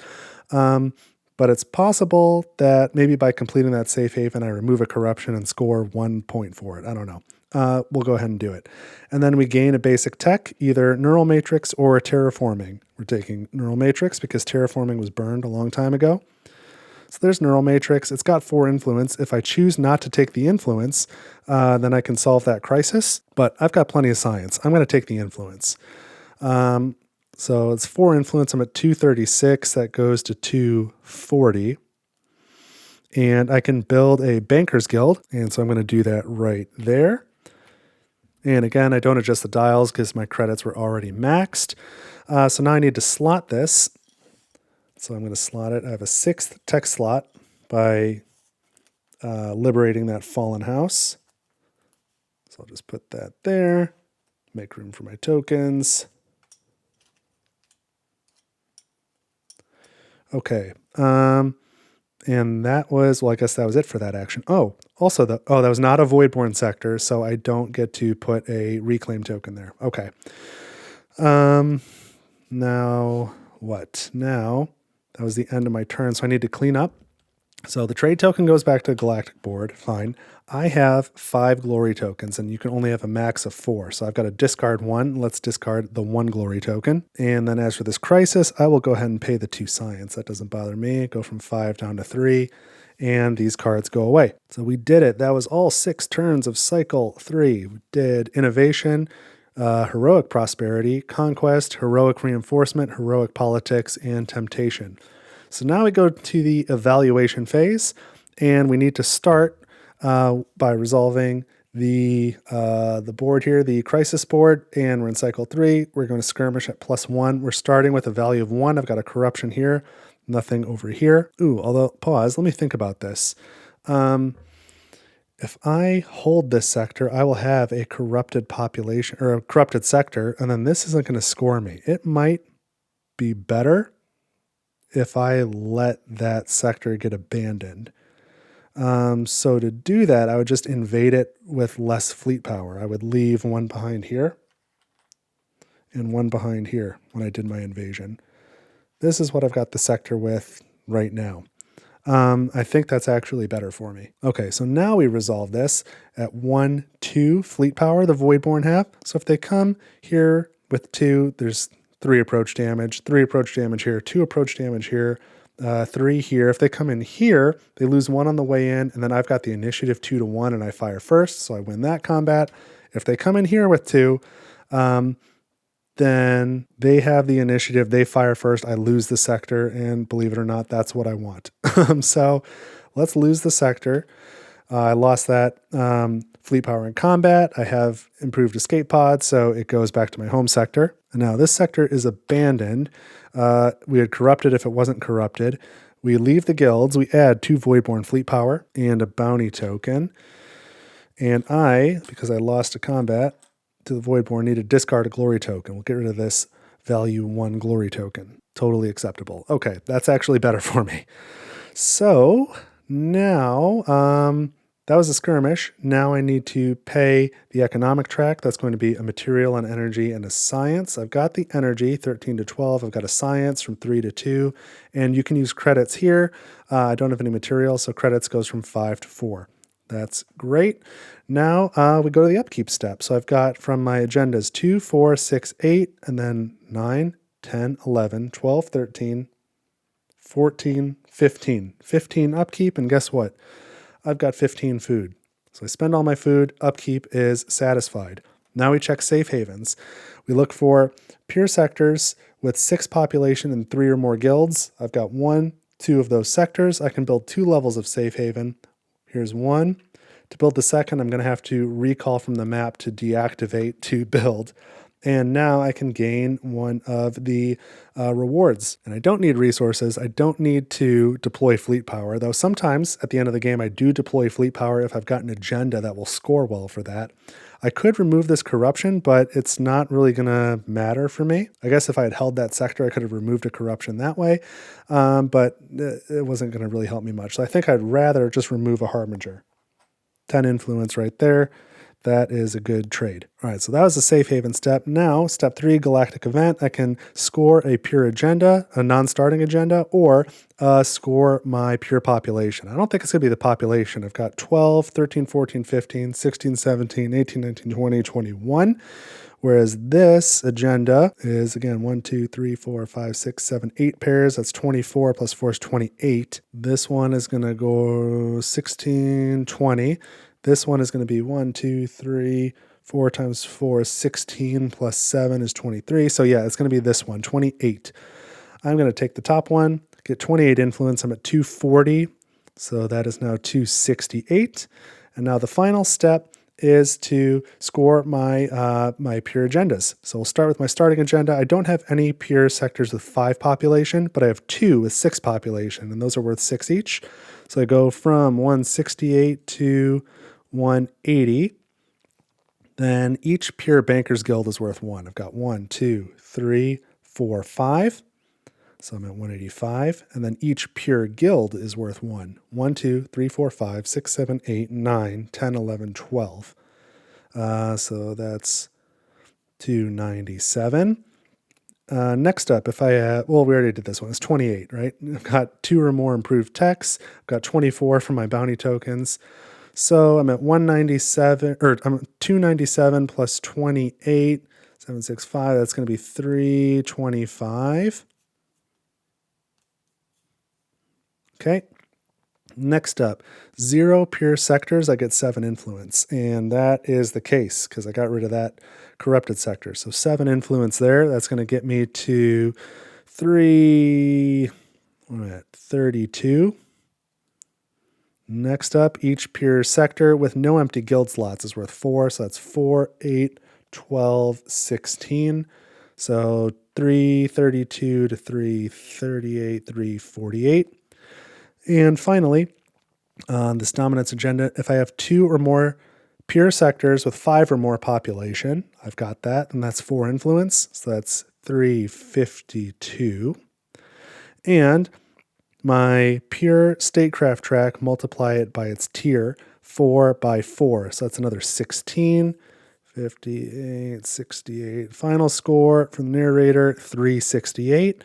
But it's possible that maybe by completing that safe haven, I remove a corruption and score 1 point for it. I don't know. We'll go ahead and do it. And then we gain a basic tech, either neural matrix or terraforming. We're taking neural matrix because terraforming was burned a long time ago. So there's neural matrix. It's got 4 influence. If I choose not to take the influence, then I can solve that crisis. But I've got plenty of science. I'm going to take the influence. So it's 4 influence. I'm at 236. That goes to 240. And I can build a banker's guild. And so I'm going to do that right there. And again, I don't adjust the dials because my credits were already maxed. So now I need to slot this. So I'm going to slot it. I have a 6th tech slot by liberating that fallen house. So I'll just put that there. Make room for my tokens. Okay. And that was, well, I guess that was it for that action. Oh, also, that was not a Voidborn sector, so I don't get to put a reclaim token there. Okay. Now, what? Now, that was the end of my turn, so I need to clean up. So the trade token goes back to the Galactic board. Fine. I have 5 glory tokens, and you can only have a max of 4. So I've got to discard 1. Let's discard the 1 glory token. And then as for this crisis, I will go ahead and pay the 2 science. That doesn't bother me. Go from 5 down to 3. And these cards go away. So we did it. That was all 6 turns of cycle 3. We did innovation, heroic prosperity, conquest, heroic reinforcement, heroic politics, and temptation. So now we go to the evaluation phase, and we need to start by resolving the board here, the crisis board, and we're in cycle 3. We're going to skirmish at +1. We're starting with a value of 1. I've got a corruption here. Nothing over here. Ooh, although, pause, let me think about this. If I hold this sector, I will have a corrupted population, or a corrupted sector, and then this isn't going to score me. It might be better if I let that sector get abandoned. So to do that, I would just invade it with less fleet power. I would leave one behind here and one behind here when I did my invasion. This is what I've got the sector with right now. I think that's actually better for me. Okay, so now we resolve this at 1, 2 fleet power, the Voidborn have. So if they come here with 2, there's 3 approach damage, 3 approach damage here, 2 approach damage here, 3 here. If they come in here, they lose 1 on the way in, and then I've got the initiative 2 to 1, and I fire first, so I win that combat. If they come in here with 2, then they have the initiative, they fire first, I lose the sector, and believe it or not, that's what I want. So let's lose the sector. I lost that fleet power in combat. I have improved escape pod, so it goes back to my home sector. And now this sector is abandoned. We had corrupted if it wasn't corrupted. We leave the guilds. We add 2 Voidborn fleet power and a bounty token. And I, because I lost a combat to the Voidborn, need to discard a glory token. We'll get rid of this value 1 glory token. Totally acceptable. Okay, that's actually better for me. So now, that was a skirmish. Now I need to pay the economic track. That's going to be a material, an energy, and a science. I've got the energy, 13 to 12. I've got a science from 3 to 2. And you can use credits here. I don't have any material, so credits goes from 5 to 4. That's great. Now we go to the upkeep step. So I've got from my agendas 2, 4, 6, 8, and then 9, 10, 11, 12, 13, 14, 15. 15 upkeep, and guess what? I've got 15 food. So I spend all my food, upkeep is satisfied. Now we check safe havens. We look for pure sectors with 6 population and 3 or more guilds. I've got 1, 2 of those sectors. I can build 2 levels of safe haven. Here's 1. To build the second, I'm going to have to recall from the map to deactivate to build. And now I can gain 1 of the rewards. And I don't need resources. I don't need to deploy fleet power, though sometimes at the end of the game I do deploy fleet power if I've got an agenda that will score well for that. I could remove this corruption, but it's not really going to matter for me. I guess if I had held that sector, I could have removed a corruption that way, but it wasn't going to really help me much. So I think I'd rather just remove a Harbinger. 10 influence right there. That is a good trade. All right, so that was the safe haven step. Now, step 3, Galactic event. I can score a pure agenda, a non-starting agenda, or score my pure population. I don't think it's going to be the population. I've got 12, 13, 14, 15, 16, 17, 18, 19, 20, 21. Whereas this agenda is, again, 1, 2, 3, 4, 5, 6, 7, 8 pairs. That's 24 plus 4 is 28. This one is going to go 16, 20. This one is going to be 1, 2, 3, 4 times 4 is 16 plus 7 is 23. So yeah, it's going to be this one, 28. I'm going to take the top one, get 28 influence. I'm at 240. So that is now 268. And now the final step is to score my my pure agendas. So we'll start with my starting agenda. I don't have any pure sectors with 5 population, but I have 2 with 6 population, and those are worth 6 each. So I go from 168 to 180. Then each pure Bankers Guild is worth 1. I've got 1, 2, 3, 4, 5. So I'm at 185. And then each pure guild is worth 1. 1, 2, 3, 4, 5, 6, 7, 8, 9, 10, 11, 12. So that's 297. Next up, if I, well, we already did this one. It's 28, right? I've got 2 or more improved techs. I've got 24 for my bounty tokens. So I'm at 197, or I'm at 297 plus 28, 765. That's going to be 325. Okay. Next up, 0 pure sectors, I get 7 influence. And that is the case because I got rid of that corrupted sector. So 7 influence there. That's going to get me to 32. Next up, each pure sector with no empty guild slots is worth 4. So that's 4, 8, 12, 16. So 332 to 338, 348. And finally, on this dominance agenda, if I have 2 or more pure sectors with 5 or more population, I've got that, and that's 4 influence, so that's 352. And my pure statecraft track, multiply it by its tier, 4 by 4, so that's another 16. 58, 68. Final score from the narrator, 368.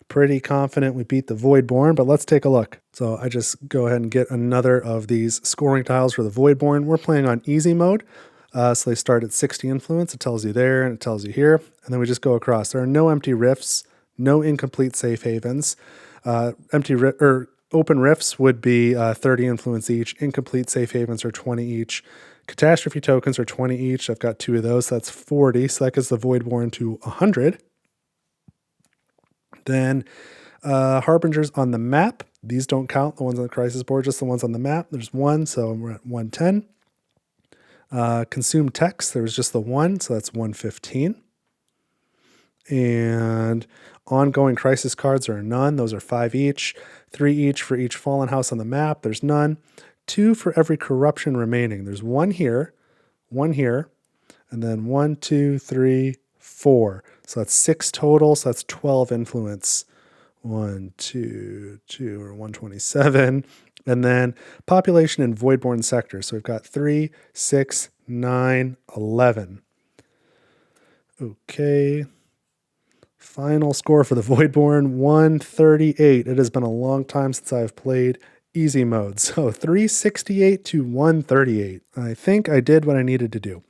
Pretty confident we beat the Voidborn, but let's take a look. So I just go ahead and get another of these scoring tiles for the Voidborn. We're playing on easy mode. So they start at 60 influence. It tells you there and it tells you here. And then we just go across. There are no empty rifts, no incomplete safe havens. Open rifts would be 30 influence each. Incomplete safe havens are 20 each. Catastrophe tokens are 20 each. I've got 2 of those. So that's 40. So that gets the Voidborn to 100. Then Harbingers on the map. These don't count, the ones on the crisis board, just the ones on the map. There's 1, so we're at 110. Consume text, there was just the 1, so that's 115. And ongoing crisis cards are none. Those are 5 each. 3 each for each fallen house on the map. There's none. 2 for every corruption remaining. There's 1 here, and then 1, 2, 3, 4. So that's 6 total, so that's 12 influence. 1, 2, 2, or 127. And then population in Voidborn sectors. So we've got 3, 6, 9, 11. Okay. Final score for the Voidborn, 138. It has been a long time since I've played easy mode. So 368 to 138. I think I did what I needed to do.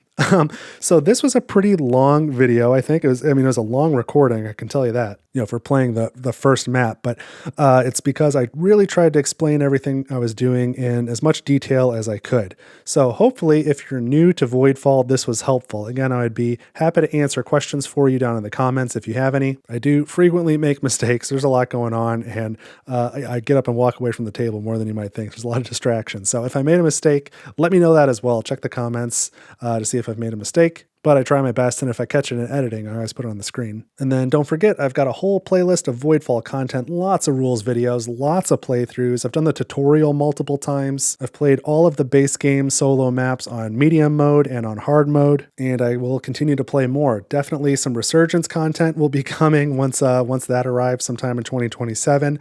So this was a pretty long video. I think it was a long recording. I can tell you that, for playing the first map, but it's because I really tried to explain everything I was doing in as much detail as I could. So hopefully if you're new to Voidfall, this was helpful. Again, I would be happy to answer questions for you down in the comments if you have any. I do frequently make mistakes. There's a lot going on, and I get up and walk away from the table more than you might think. There's a lot of distractions. So if I made a mistake, let me know that as well. Check the comments to see if I've made a mistake, but I try my best, and if I catch it in editing, I always put it on the screen. And then don't forget, I've got a whole playlist of Voidfall content, lots of rules videos, lots of playthroughs. I've done the tutorial multiple times. I've played all of the base game solo maps on medium mode and on hard mode, and I will continue to play more. Definitely some Resurgence content will be coming once that arrives sometime in 2027,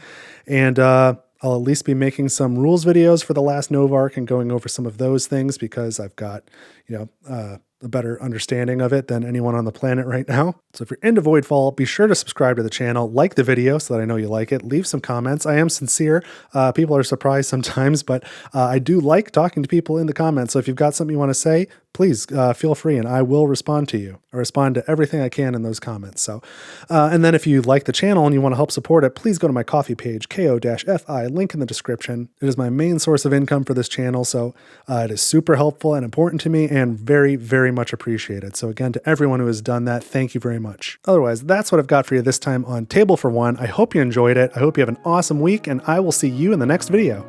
and I'll at least be making some rules videos for the last Novark and going over some of those things because I've got, a better understanding of it than anyone on the planet right now. So if you're into Voidfall, be sure to subscribe to the channel, like the video so that I know you like it, leave some comments. I am sincere. People are surprised sometimes, but I do like talking to people in the comments. So if you've got something you want to say, please feel free and I will respond to you. I respond to everything I can in those comments. So, and then if you like the channel and you want to help support it, please go to my Ko-fi page, ko-fi, link in the description. It is my main source of income for this channel. So it is super helpful and important to me and very, very much appreciated. So again, to everyone who has done that, thank you very much. Otherwise, that's what I've got for you this time on Table for One. I hope you enjoyed it. I hope you have an awesome week, and I will see you in the next video.